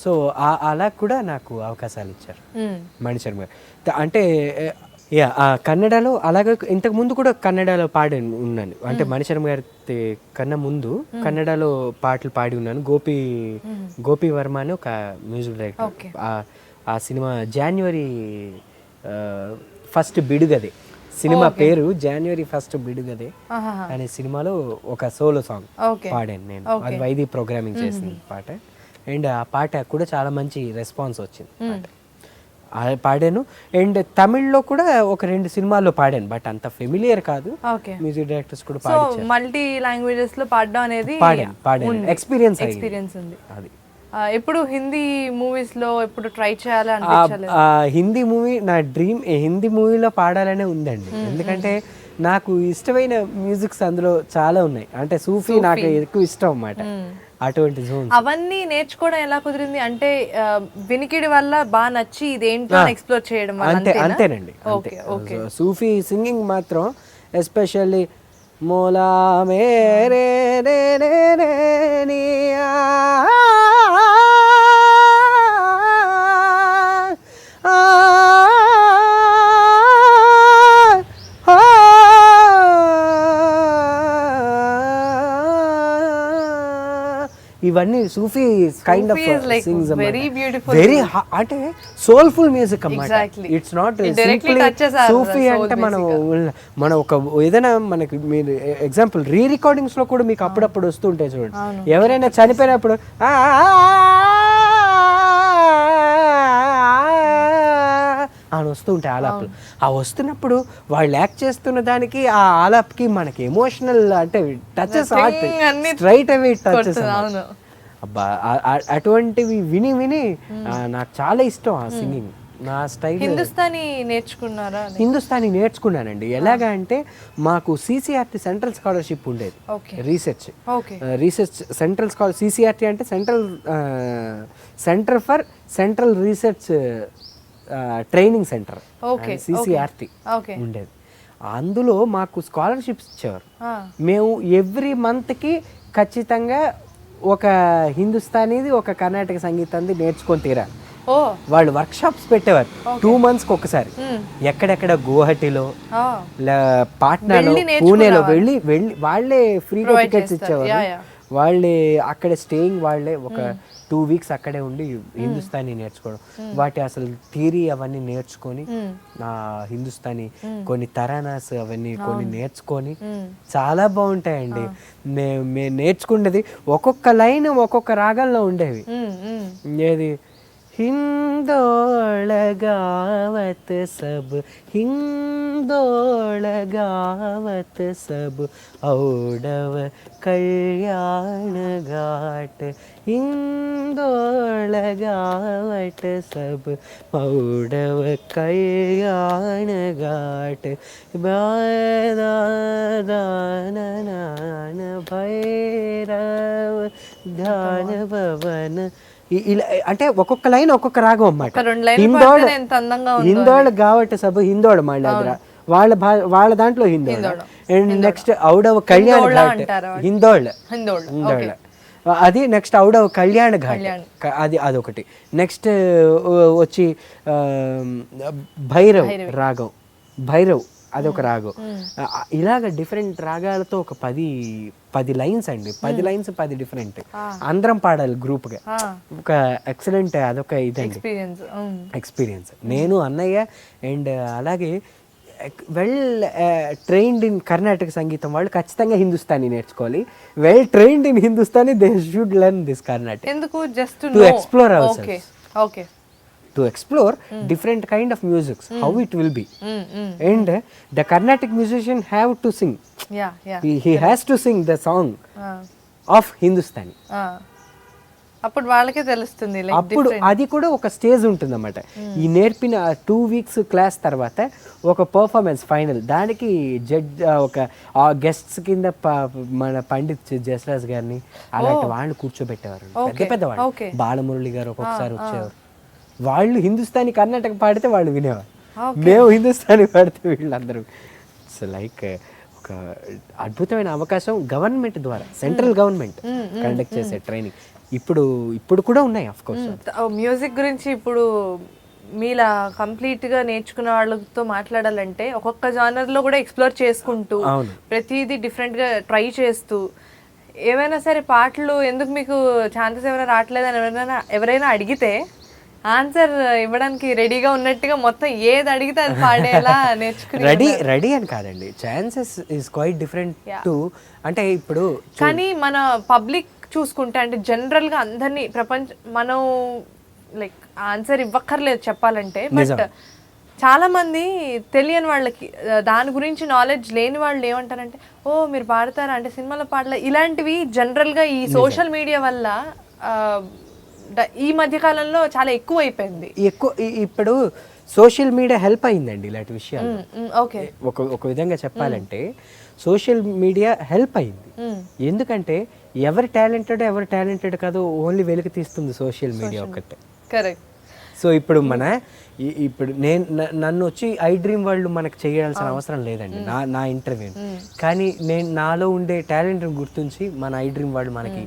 సో అలా కూడా నాకు అవకాశాలు ఇచ్చారు మణిశర్మ గారు. అంటే కన్నడలో అలాగే ఇంతకు ముందు కూడా కన్నడలో పాడి ఉన్నాను. అంటే మణిశర్మ గారి కన్నా ముందు కన్నడలో పాటలు పాడి ఉన్నాను. గోపి వర్మ అని ఒక మ్యూజిక్ డైరెక్టర్. ఆ సినిమా జనవరి 1 బిడుగదే, సినిమా పేరు జనవరి 1 బిడుగదే అనే సినిమాలో ఒక సోలో సాంగ్ పాడాను నేను. అది వైది ప్రోగ్రామింగ్ చేసిన పాట. అండ్ ఆ పాట కూడా చాలా మంచి రెస్పాన్స్ వచ్చింది, పాడాను. అండ్ తమిళ్లో కూడా ఒక 2 సినిమాల్లో పాడాను, బట్ అంత ఫెమిలియర్ కాదు. మ్యూజిక్ డైరెక్టర్స్ కూడా పాడించారు. మల్టీ లాంగ్వేజెస్ లో పాడడం అనేది పాడాను ఎక్స్పీరియన్స్ ఉంది. అది ఎప్పుడు హిందీ మూవీస్ లో ఎప్పుడు ట్రై చేయాలి అనిపించలేదు? హిందీ మూవీ నా డ్రీమ్, హిందీ మూవీలో పాడాలనే ఉందండి. ఎందుకంటే నాకు ఇష్టమైన మ్యూజిక్స్ అందులో చాలా ఉన్నాయి. అంటే సూఫీ నాకు ఎక్కువ ఇష్టం అన్నమాట. అటువంటి అవన్నీ నేర్చుకోవడం ఎలా కుదిరింది? అంటే వినికిడి వల్ల బాగా నచ్చి ఇదేంటో ఎక్స్ప్లోర్ చేయడం అంతేనండి. సూఫీ సింగింగ్ మాత్రం ఎస్పెషల్లీ మోలా మేరే ఇవన్నీ సూఫీ కైండ్ ఆఫ్ సింగ్స్, వెరీ అంటే సోల్ఫుల్ మ్యూజిక్ అన్నమాట. ఇట్స్ నాట్ సింప్లీ సూఫీ అంటే మనం ఒక ఏదైనా మనకి మీరు ఎగ్జాంపుల్ రీ రికార్డింగ్స్ లో కూడా మీకు అప్పుడప్పుడు వస్తుంటాయి చూడండి. ఎవరైనా చనిపోయినప్పుడు అని వస్తుంటాయి ఆలాప్లు. ఆ వస్తున్నప్పుడు వాళ్ళు యాక్ట్ చేస్తున్న దానికి ఆ ఆలాప్కి మనకి ఎమోషనల్ అంటే టచెస్ స్ట్రైట్ అవే టచెస్. అబ్బా అటువంటివి విని విని నాకు చాలా ఇష్టం ఆ సింగింగ్. నా స్టైల్ హిందుస్థానీ నేర్చుకున్నారా? హిందుస్థానీ నేర్చుకున్నానండి. ఎలాగా అంటే మాకు CCRT సెంట్రల్ స్కాలర్షిప్ ఉండేది, రీసెర్చ్ సెంట్రల్ CCRT అంటే centre for central research training centre, CCRT ఉండేది. అందులో మాకు స్కాలర్షిప్స్ ఇచ్చేవారు. మేము ఎవ్రీ మంత్కి ఖచ్చితంగా ఒక హిందుస్థానీది ఒక కర్ణాటక సంగీతాన్ని నేర్చుకొని తీరాలి. ఓ వాళ్ళు వర్క్ షాప్స్ పెట్టేవారు 2 monthsకి ఒకసారి. ఎక్కడెక్కడ గువాహటిలో, పాట్నాలో, పూణేలో వెళ్ళి వాళ్ళే ఫ్రీగా టికెట్స్ ఇచ్చేవారు. వాళ్ళే అక్కడ స్టేయింగ్, వాళ్ళే ఒక 2 weeks అక్కడే ఉండి హిందుస్థానీ నేర్చుకోవడం, వాటి అసలు థియరీ అవన్నీ నేర్చుకొని, హిందుస్థానీ కొన్ని తరానాస్ అవన్నీ కొన్ని నేర్చుకొని చాలా బాగుంటాయండి. మేము నేర్చుకున్నది ఒక్కొక్క లైన్ ఒక్కొక్క రాగంలో ఉండేవి. ఏది हिंदोल गावत सब, हिंदोल गावत सब, औडव कल्याण घाट, हिंदोल गावत सब, औडव कल्याण घाट, दान भैरव ध्यान भवन. ఇలా అంటే ఒక్కొక్క లైన్ ఒక్కొక్క రాగం అన్నమాట. హిందోళ గావట సభ, హిందోళ మళ్ళీ అది వాళ్ళ దాంట్లో హిందోళ. అండ్ నెక్స్ట్ ఔడవ కళ్యాణ ఘాట్, హిందోళ, అది నెక్స్ట్ ఔడవ కళ్యాణ ఘాట్, అది అదొకటి. నెక్స్ట్ వచ్చి భైరవ్ రాగం, భైరవ్ అదొక రాగం. ఇలాగ డిఫరెంట్ రాగాలతో ఒక 10 లైన్స్ అండి, 10 లైన్స్ 10 డిఫరెంట్. అందరం పాడాలి గ్రూప్ గా. ఒక ఎక్సలెంట్, అదొక ఇదండి ఎక్స్పీరియన్స్. నేను, అన్నయ్య అండ్ అలాగే వెల్ ట్రైన్డ్ ఇన్ కర్ణాటక సంగీతం వాళ్ళు ఖచ్చితంగా హిందుస్థానీ నేర్చుకోవాలి. Well trained in Hindustani they should learn this Carnatic. ఎందుకు? Just to explore ourselves. Okay. To explore different kind of musics, how it will be. And the Carnatic musician have to sing. He has to sing the song of Hindustani. అప్పుడు వాళ్ళకే తెలుస్తుంది. అప్పుడు అది కూడా ఒక స్టేజ్ ఉంటుంది అన్నమాట. ఈ నేర్పిన 2 weeks క్లాస్ తర్వాత ఒక పర్ఫార్మెన్స్ ఫైనల్, దానికి జడ్జ్ ఒక గెస్ట్స్ కింద మన పండిత్ జస్రాజ్ గారిని అలాంటి వాళ్ళు కూర్చోబెట్టేవారు. పెద్ద పెద్ద వాళ్ళు, బాలమురళి గారు ఒక్కొక్కసారి వచ్చేవారు. వాళ్ళు హిందుస్థానీ కర్ణాటక పాడితే వాళ్ళు వినేవారు, మేము హిందుస్థానీ పాడితే వీళ్ళందరూ. సో లైక్ ఒక అద్భుతమైన అవకాశం గవర్నమెంట్ ద్వారా, సెంట్రల్ గవర్నమెంట్ కండక్ట్ చేసే ట్రైనింగ్ ఇప్పుడు కూడా ఉన్నాయి. ఆఫ్ కోర్స్ మ్యూజిక్ గురించి ఇప్పుడు మీలా కంప్లీట్గా నేర్చుకున్న వాళ్ళతో మాట్లాడాలంటే ఒక్కొక్క జానర్లో కూడా ఎక్స్ప్లోర్ చేసుకుంటూ ప్రతిదీ డిఫరెంట్గా ట్రై చేస్తూ, ఏమైనా సరే పాటలు ఎందుకు మీకు ఛాన్సెస్ ఏమైనా రావట్లేదని ఎవరైనా అడిగితే ఆన్సర్ ఇవ్వడానికి రెడీగా ఉన్నట్టుగా మొత్తం ఏది అడిగితే అది పాడేలా నేర్చుకుని రెడీ అని కాదండి. Chances is quite different to, అంటే ఇప్పుడు కానీ మన పబ్లిక్ చూసుకుంటే అంటే జనరల్గా అందరినీ మనం లైక్ ఆన్సర్ ఇవ్వక్కర్లేదు చెప్పాలంటే, బట్ చాలా మంది తెలియని వాళ్ళకి, దాని గురించి నాలెడ్జ్ లేని వాళ్ళు ఏమంటారంటే, ఓ మీరు పాడతారా అంటే సినిమాలో పాడలే, ఇలాంటివి జనరల్గా ఈ సోషల్ మీడియా వల్ల ఈ మధ్య కాలంలో చాలా ఎక్కువ అయిపోయింది. ఇప్పుడు సోషల్ మీడియా హెల్ప్ అయిందండి ఇలాంటి విషయాలు. ఓకే, ఒక విధంగా చెప్పాలంటే సోషల్ మీడియా హెల్ప్ అయింది. ఎందుకంటే ఎవరు టాలెంటెడ్ కాదు ఓన్లీ వెలికి తీస్తుంది సోషల్ మీడియా ఒక్కటే. కరెక్ట్. సో ఇప్పుడు నన్ను వచ్చి ఐ డ్రీమ్ వాళ్ళు మనకు చేయాల్సిన అవసరం లేదండి నా ఇంటర్వ్యూ. కానీ నేను నాలో ఉండే టాలెంట్ గుర్తించి మన ఐ డ్రీమ్ వాళ్ళు మనకి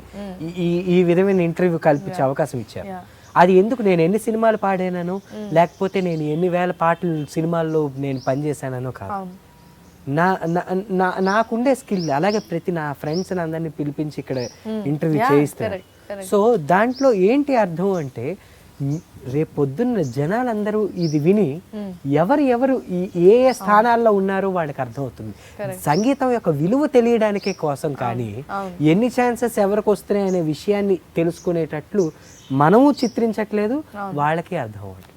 ఈ విధమైన ఇంటర్వ్యూ కల్పించే అవకాశం ఇచ్చారు. అది ఎందుకు నేను ఎన్ని సినిమాలు పాడానో, లేకపోతే నేను ఎన్ని వేల పాటలు సినిమాల్లో నేను పనిచేశానో కాదు, నాకుండే స్కిల్. అలాగే నా ఫ్రెండ్స్ అందరినీ పిలిపించి ఇక్కడ ఇంటర్వ్యూ చేయిస్తారు. సో దాంట్లో ఏంటి అర్థం అంటే, రేపొద్దున్న జనాలందరూ ఇది విని ఎవరు ఏ స్థానాల్లో ఉన్నారో వాళ్ళకి అర్థమవుతుంది. సంగీతం యొక్క విలువ తెలియడానికే కోసం, కానీ ఎన్ని ఛాన్సెస్ ఎవరికి వస్తున్నాయి అనే విషయాన్ని తెలుసుకునేటట్లు మనము చిత్రించట్లేదు, వాళ్ళకే అర్థం అవుతుంది.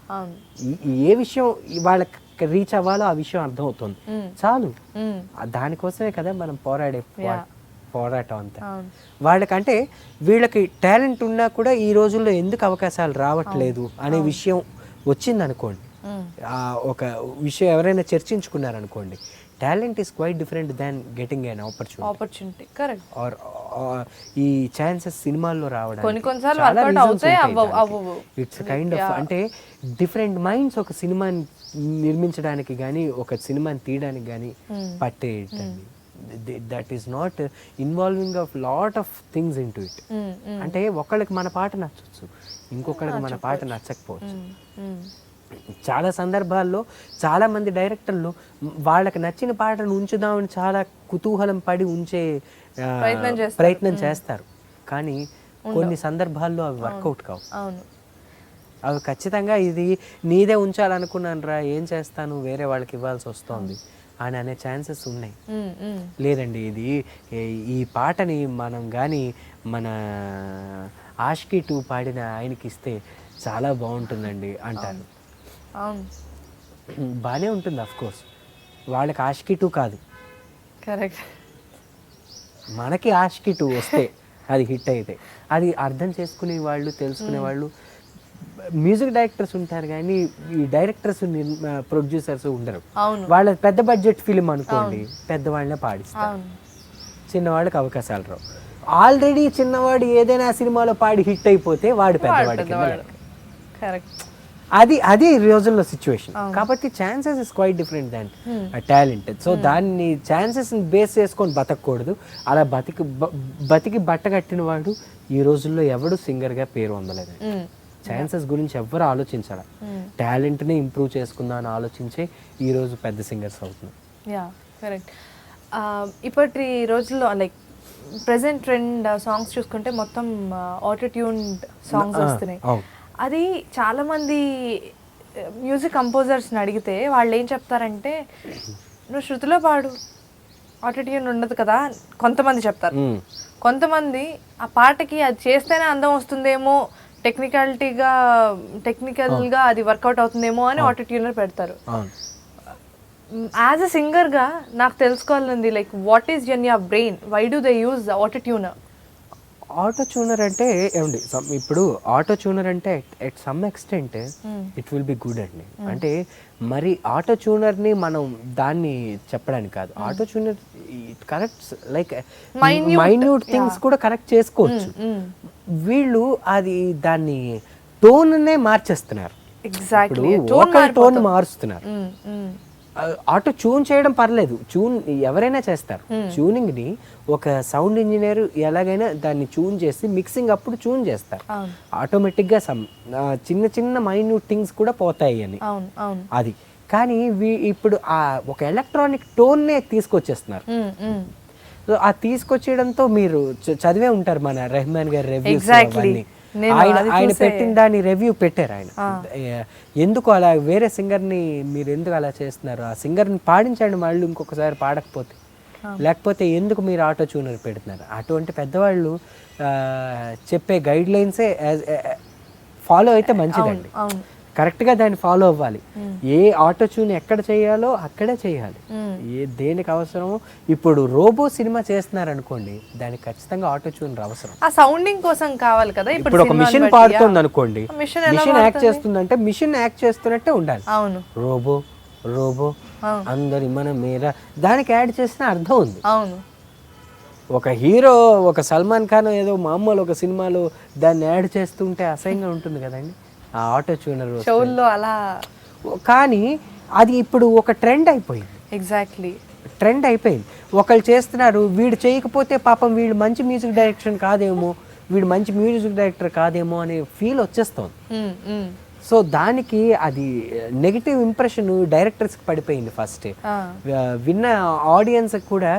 ఏ విషయం వాళ్ళకి రీచ్ అవ్వాలో ఆ విషయం అర్థమవుతుంది చాలు. దానికోసమే కదా మనం పోరాటం అంతా. వాళ్ళకంటే వీళ్ళకి టాలెంట్ ఉన్నా కూడా ఈ రోజుల్లో ఎందుకు అవకాశాలు రావట్లేదు అనే విషయం వచ్చిందనుకోండి, ఒక విషయం ఎవరైనా చర్చించుకున్నారనుకోండి, talent is quite different than getting an opportunity. Correct. Or ఈ ఛాన్సెస్ సినిమాల్లో రావడం ఇట్స్ కైండ్ ఆఫ్, అంటే డిఫరెంట్ మైండ్స్ ఒక సినిమాని నిర్మించడానికి కానీ ఒక సినిమాని తీయడానికి కానీ పట్టేటండి. That is not involving of lot of things into it. అంటే ఒకళ్ళకి మన పాట నచ్చచ్చు, ఇంకొకళ్ళకి మన పాట నచ్చకపోవచ్చు. చాలా సందర్భాల్లో చాలా మంది డైరెక్టర్లు వాళ్ళకి నచ్చిన పాటను ఉంచుదామని చాలా కుతూహలం పడి ఉంచే ప్రయత్నం చేస్తారు, కానీ కొన్ని సందర్భాల్లో అవి వర్కౌట్ కావు. అవి ఖచ్చితంగా ఇది నీదే ఉంచాలనుకున్నాను రా, ఏం చేస్తాను, వేరే వాళ్ళకి ఇవ్వాల్సి వస్తుంది అని అనే ఛాన్సెస్ ఉన్నాయి. లేదండి ఇది ఈ పాటని మనం కానీ మన ఆష్కి 2 పాడిన ఆయనకి ఇస్తే చాలా బాగుంటుందండి అంటారు. బాగానే ఉంటుంది అఫ్ కోర్స్, వాళ్ళకి ఆష్కి 2 కాదు, కరెక్ట్, మనకి ఆష్కి 2 వస్తే అది హిట్ అయితే అది అర్థం చేసుకునే వాళ్ళు, తెలుసుకునే వాళ్ళు మ్యూజిక్ డైరెక్టర్స్ ఉంటారు, కానీ ఈ డైరెక్టర్స్ ప్రొడ్యూసర్స్ ఉండరు. వాళ్ళ పెద్ద బడ్జెట్ ఫిలిం అనుకోండి, పెద్దవాళ్ళనే పాడిస్తారు, చిన్నవాళ్ళకి అవకాశాలు రావు. ఆల్రెడీ చిన్నవాడు ఏదైనా సినిమాలో పాడి హిట్ అయిపోతే వాడు పెద్దవాడికి. అది రోజుల్లో సిచ్యువేషన్. కాబట్టి chances is quite different than talented. So దాన్ని ఛాన్సెస్ బేస్ చేసుకొని బతకూడదు. అలా బతికి బట్ట కట్టిన వాడు ఈ రోజుల్లో ఎవడు సింగర్గా పేరు పొందలేదు. ఛాన్సెస్ గురించి ఎవ్వరు ఆలోచించాలి, టాలెంట్ని ఇంప్రూవ్ చేసుకుందాం అని ఆలోచించే ఈ రోజు పెద్ద సింగర్స్ అవుతున్నారు. కరెక్ట్. ఇప్పటి రోజుల్లో లైక్ ప్రెసెంట్ ట్రెండ్ సాంగ్స్ చూసుకుంటే మొత్తం ఆటోట్యూన్డ్ సాంగ్స్ వస్తున్నాయి. అది చాలామంది మ్యూజిక్ కంపోజర్స్ని అడిగితే వాళ్ళు ఏం చెప్తారంటే, నువ్వు శృతిలో పాడు, ఆటోట్యూన్ ఉండదు కదా కొంతమంది చెప్తారు. కొంతమంది ఆ పాటకి అది చేస్తేనే అందం వస్తుందేమో, టెక్నికల్గా అది వర్కౌట్ అవుతుందేమో అని ఆటోట్యూనర్ పెడతారు. యాజ్ అ సింగర్గా నాకు తెలుసుకోవాలండి, like what is in your brain, why do they use autotuner? Autotuner అంటే ఏమండి, ఇప్పుడు ఆటోట్యూనర్ అంటే at some extent it will be good అండి. అంటే మరి ఆటోట్యూనర్ని మనం దాన్ని చెప్పడానికి కాదు, autotuner it corrects like minute things కూడా కరెక్ట్ చేసుకోవచ్చు. వీళ్ళు అది దాన్ని టోన్నే మార్చేస్తున్నారు, టోన్ మారుస్తున్నారు. ఆటో ట్యూన్ చేయడం పర్లేదు, ట్యూన్ ఎవరైనా చేస్తారు. ట్యూనింగ్ ని ఒక సౌండ్ ఇంజనీర్ ఎలాగైనా దాన్ని ట్యూన్ చేసి మిక్సింగ్ అప్పుడు ట్యూన్ చేస్తారు. ఆటోమేటిక్ గా చిన్న చిన్న మైన్యూట్ థింగ్స్ కూడా పోతాయి అని అది. కానీ ఇప్పుడు ఆ ఒక ఎలక్ట్రానిక్ టోన్ నే తీసుకొచ్చేస్తున్నారు. ఆ తీసుకొచ్చేయడంతో మీరు చదివే ఉంటారు మన రెహమాన్ గారి రివ్యూస్ అవన్నీ. ఆయన పెట్టిన దాని రివ్యూ పెట్టారు ఆయన. ఎందుకు అలా వేరే సింగర్ని మీరు ఎందుకు అలా చేస్తున్నారు, ఆ సింగర్ని పాడించండి వాళ్ళు ఇంకొకసారి పాడకపోతే, లేకపోతే ఎందుకు మీరు ఆటో ట్యూనర్ పెడుతున్నారు. అటువంటి పెద్దవాళ్ళు చెప్పే గైడ్ లైన్సే ఫాలో అయితే మంచిదండి, కరెక్ట్గా దాన్ని ఫాలో అవ్వాలి. ఏ ఆటో ట్యూన్ ఎక్కడ చేయాలో అక్కడే చేయాలి, దేనికి అవసరమో. ఇప్పుడు రోబో సినిమా చేస్తున్నారు అనుకోండి, దానికి ఖచ్చితంగా ఆటో ట్యూన్ అవసరం. ఆ సౌండింగ్ కోసం కావాలి కదా. ఇప్పుడు ఒక మిషన్ పాడుతుంది అనుకోండి, మిషన్ యాక్ట్ చేస్తుందంటే మిషన్ యాక్ట్ చేస్తున్నట్టే ఉండాలి. అవును, రోబో రోబో అందరి మన మీద దానికి యాడ్ చేసిన అర్థం ఉంది. అవును, ఒక హీరో ఒక సల్మాన్ ఖాన్ ఏదో మామూలు ఒక సినిమాలో దాన్ని యాడ్ చేస్తుంటే అసహ్యంగా ఉంటుంది కదండి ఆ ఆటో ట్యూనర్ షోల్లో అలా. కానీ అది ఇప్పుడు ఒక ట్రెండ్ అయిపోయింది. ఎగ్జాక్ట్లీ, ట్రెండ్ అయిపోయింది. ఒకళ్ళు చేస్తున్నారు, వీడు చేయకపోతే పాపం వీడు మంచి మ్యూజిక్ డైరెక్షన్ కాదేమో, వీడు మంచి మ్యూజిక్ డైరెక్టర్ కాదేమో అనే ఫీల్ వచ్చేస్తుంది. సో దానికి అది నెగిటివ్ ఇంప్రెషన్ డైరెక్టర్స్కి పడిపోయింది. ఫస్ట్ విన్న ఆడియన్స్ కూడా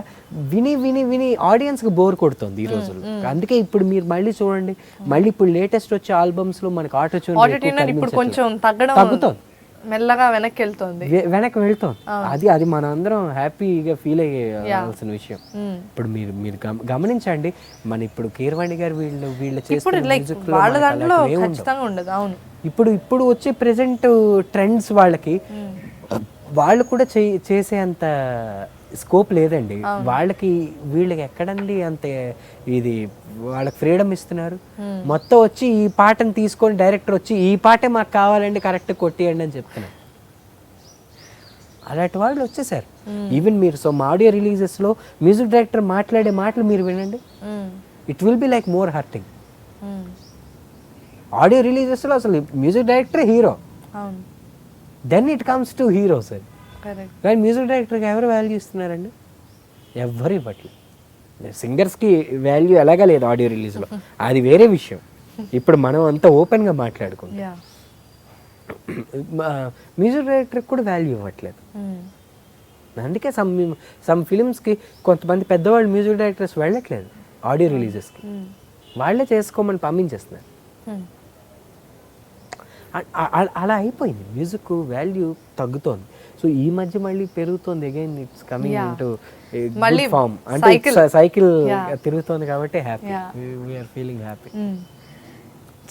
విని విని విని ఆడియన్స్కి బోర్ కొడుతుంది ఈ రోజులు. అందుకే ఇప్పుడు మీరు మళ్ళీ చూడండి, మళ్ళీ ఇప్పుడు లేటెస్ట్ వచ్చే ఆల్బమ్స్ లో మనకి ఆటో ట్యూన్ ఇప్పుడు కొంచెం తగ్గుతోంది, మెల్లగా వెనక్కి వెళ్తుంది. అది మన అందరం హ్యాపీగా ఫీల్ అయ్యాల్సిన విషయం. ఇప్పుడు మీరు గమనించండి, మన ఇప్పుడు కీరవాణి గారు వీళ్ళు చేస్తున్న ఉండదు. అవును, ఇప్పుడు వచ్చే ప్రెసెంట్ ట్రెండ్స్ వాళ్ళు కూడా చేసే అంత స్కోప్ లేదండి వాళ్ళకి. వీళ్ళకి ఎక్కడండి అంత ఇది, వాళ్ళకి ఫ్రీడమ్ ఇస్తున్నారు. మొత్తం వచ్చి ఈ పాటను తీసుకొని డైరెక్టర్ వచ్చి ఈ పాటే మాకు కావాలండి కరెక్ట్ కొట్టియండి అని చెప్తున్నారు. అలాంటి వాళ్ళు వచ్చేసారు. ఈవెన్ మీరు ఆడియో రిలీజెస్ లో మ్యూజిక్ డైరెక్టర్ మాట్లాడే మాటలు మీరు వినండి, it will be like more hurting. Audio releases లో అసలు music director hero, then it comes to heroes. కానీ మ్యూజిక్ డైరెక్టర్కి ఎవరు వాల్యూ ఇస్తున్నారండి? ఎవ్వరు ఇవ్వట్లేదు. సింగర్స్కి వాల్యూ ఎలాగా లేదు ఆడియో రిలీజ్లో, అది వేరే విషయం. ఇప్పుడు మనం అంతా ఓపెన్గా మాట్లాడుకుంటాం. యా మ్యూజిక్ డైరెక్టర్కి కూడా వాల్యూ ఇవ్వట్లేదు. అందుకే సమ్ ఫిలిమ్స్కి కొంతమంది పెద్దవాళ్ళు మ్యూజిక్ డైరెక్టర్స్ వెళ్ళట్లేదు ఆడియో రిలీజెస్కి, వాళ్ళే చేసుకోమని పంపించేస్తున్నారు. అలా అయిపోయింది, మ్యూజిక్ వాల్యూ తగ్గుతోంది. సో ఈ మధ్య మళ్ళీ పెరుగుతోంది, again it's coming into good form, అంటే సైకిల్ తిరుగుతోంది కాబట్టి హ్యాపీ, వీఆర్ ఫీలింగ్ హ్యాపీ.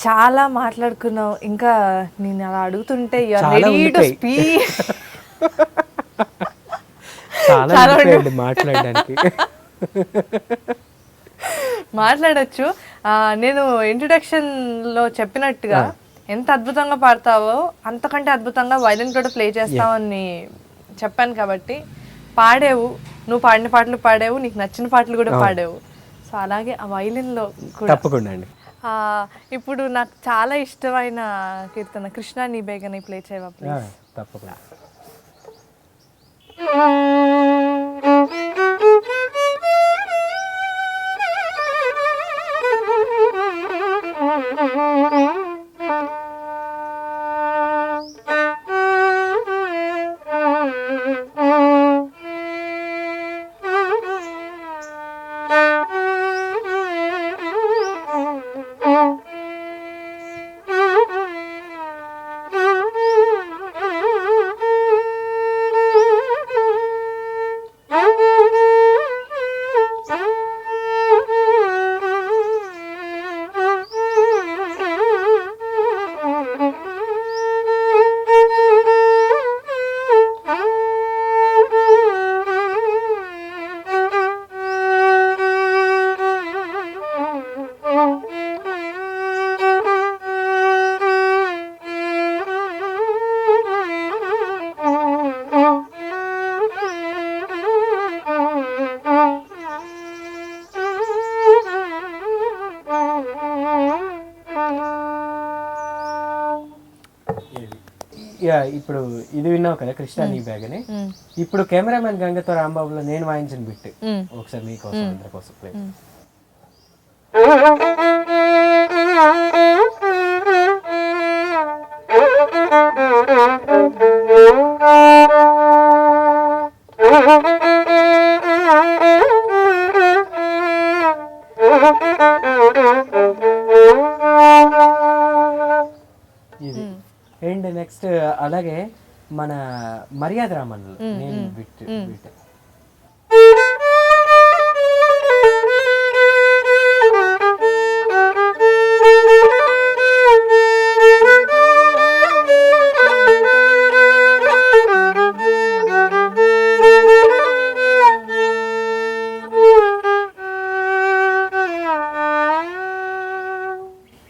చాలా మాట్లాడుకున్నావు, ఇంకా నేను అలా అడుగుతుంటే చాలా మాట్లాడడానికి మాట్లాడచ్చు. నేను ఇంట్రొడక్షన్లో చెప్పినట్టుగా ఎంత అద్భుతంగా పాడతావో అంతకంటే అద్భుతంగా వైలిన్ కూడా ప్లే చేస్తావని చెప్పాను కాబట్టి పాడేవు, నువ్వు పాడిన పాటలు పాడేవు, నీకు నచ్చిన పాటలు కూడా పాడేవు. సో అలాగే ఆ వైలిన్లో కూడా తప్పకుండా అండి. ఇప్పుడు నాకు చాలా ఇష్టమైన కీర్తన కృష్ణ నీ బేగని ప్లే చేయవా ప్లీజ్? తప్పకుండా. ఇప్పుడు ఇది విన్నావు కదా కృష్ణ నీ బ్యాగ్ అని. ఇప్పుడు కెమెరామెన్ గంగతో రాంబాబులో నేను వాయించిన బిట్ ఒకసారి మీకోసం అందరి కోసం ప్లే. ఇది అండ్ నెక్స్ట్ అలాగే మన మర్యాద రామన్లో నేను బిట్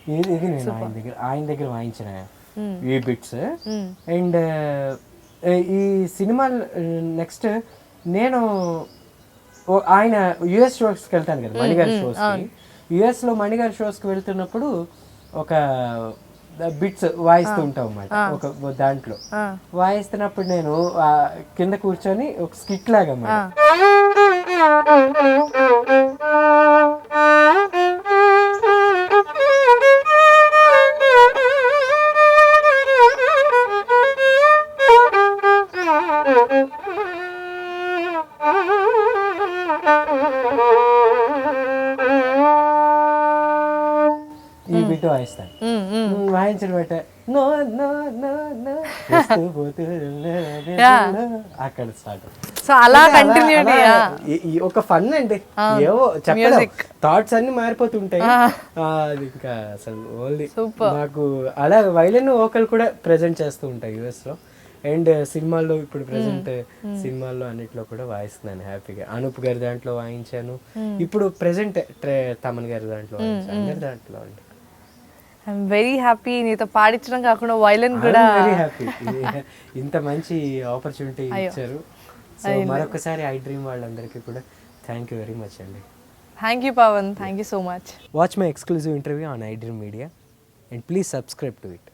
ఇది నేను ఆయన దగ్గర వాయించిన ఈ బిట్స్. అండ్ ఈ సినిమా నెక్స్ట్ నేను ఆయన యుఎస్ షోస్కి వెళ్తాను కదా మణిగారి షోస్కి. యుఎస్లో మణిగారి షోస్కి వెళ్తున్నప్పుడు ఒక బిట్స్ వాయిస్తూ ఉంటాం అన్నమాట. ఒక దాంట్లో వాయిస్తున్నప్పుడు నేను కింద కూర్చొని ఒక స్కిట్ లాగా అన్నమాట. ఈ బిట్ వాయిస్తాను, వాయించిన బట్ట అక్కడ స్టార్ట్. సో అలా కంటిన్యూటీ ఒక ఫన్ అండి, ఏవో చెప్పడం థాట్స్ అన్ని మారిపోతుంటాయి. అది ఇంకా అసలు ఓన్లీ నాకు అలా వైలిన్ వోకల్ కూడా ప్రెజెంట్ చేస్తూ ఉంటాయి యుఎస్ లో. అండ్ సినిమాల్లో ఇప్పుడు ప్రెసెంట్ సినిమాల్లో అన్నిట్లో కూడా వాయిస్తున్నాను హ్యాపీగా. అనూప్ గారి దాంట్లో వాయించాను, ఇప్పుడు ప్రెసెంట్ తమన్ గారి దాంట్లో వాయించాను, అందరి దాంట్లో అండి. ఐఎమ్ వెరీ హ్యాపీ నీతో పాడించడం కాకుండా వైలిన్ కూడా వెరీ హ్యాపీ. ఇంత మంచి ఆపర్చునిటీ ఇచ్చారు. సో మరొకసారి ఐ డ్రీమ్ వాళ్ళందరికీ కూడా థ్యాంక్ యూ వెరీ మచ్ అండి. Thank you Pavan, thank you so much. Watch my exclusive interview on I dream media and please subscribe to it.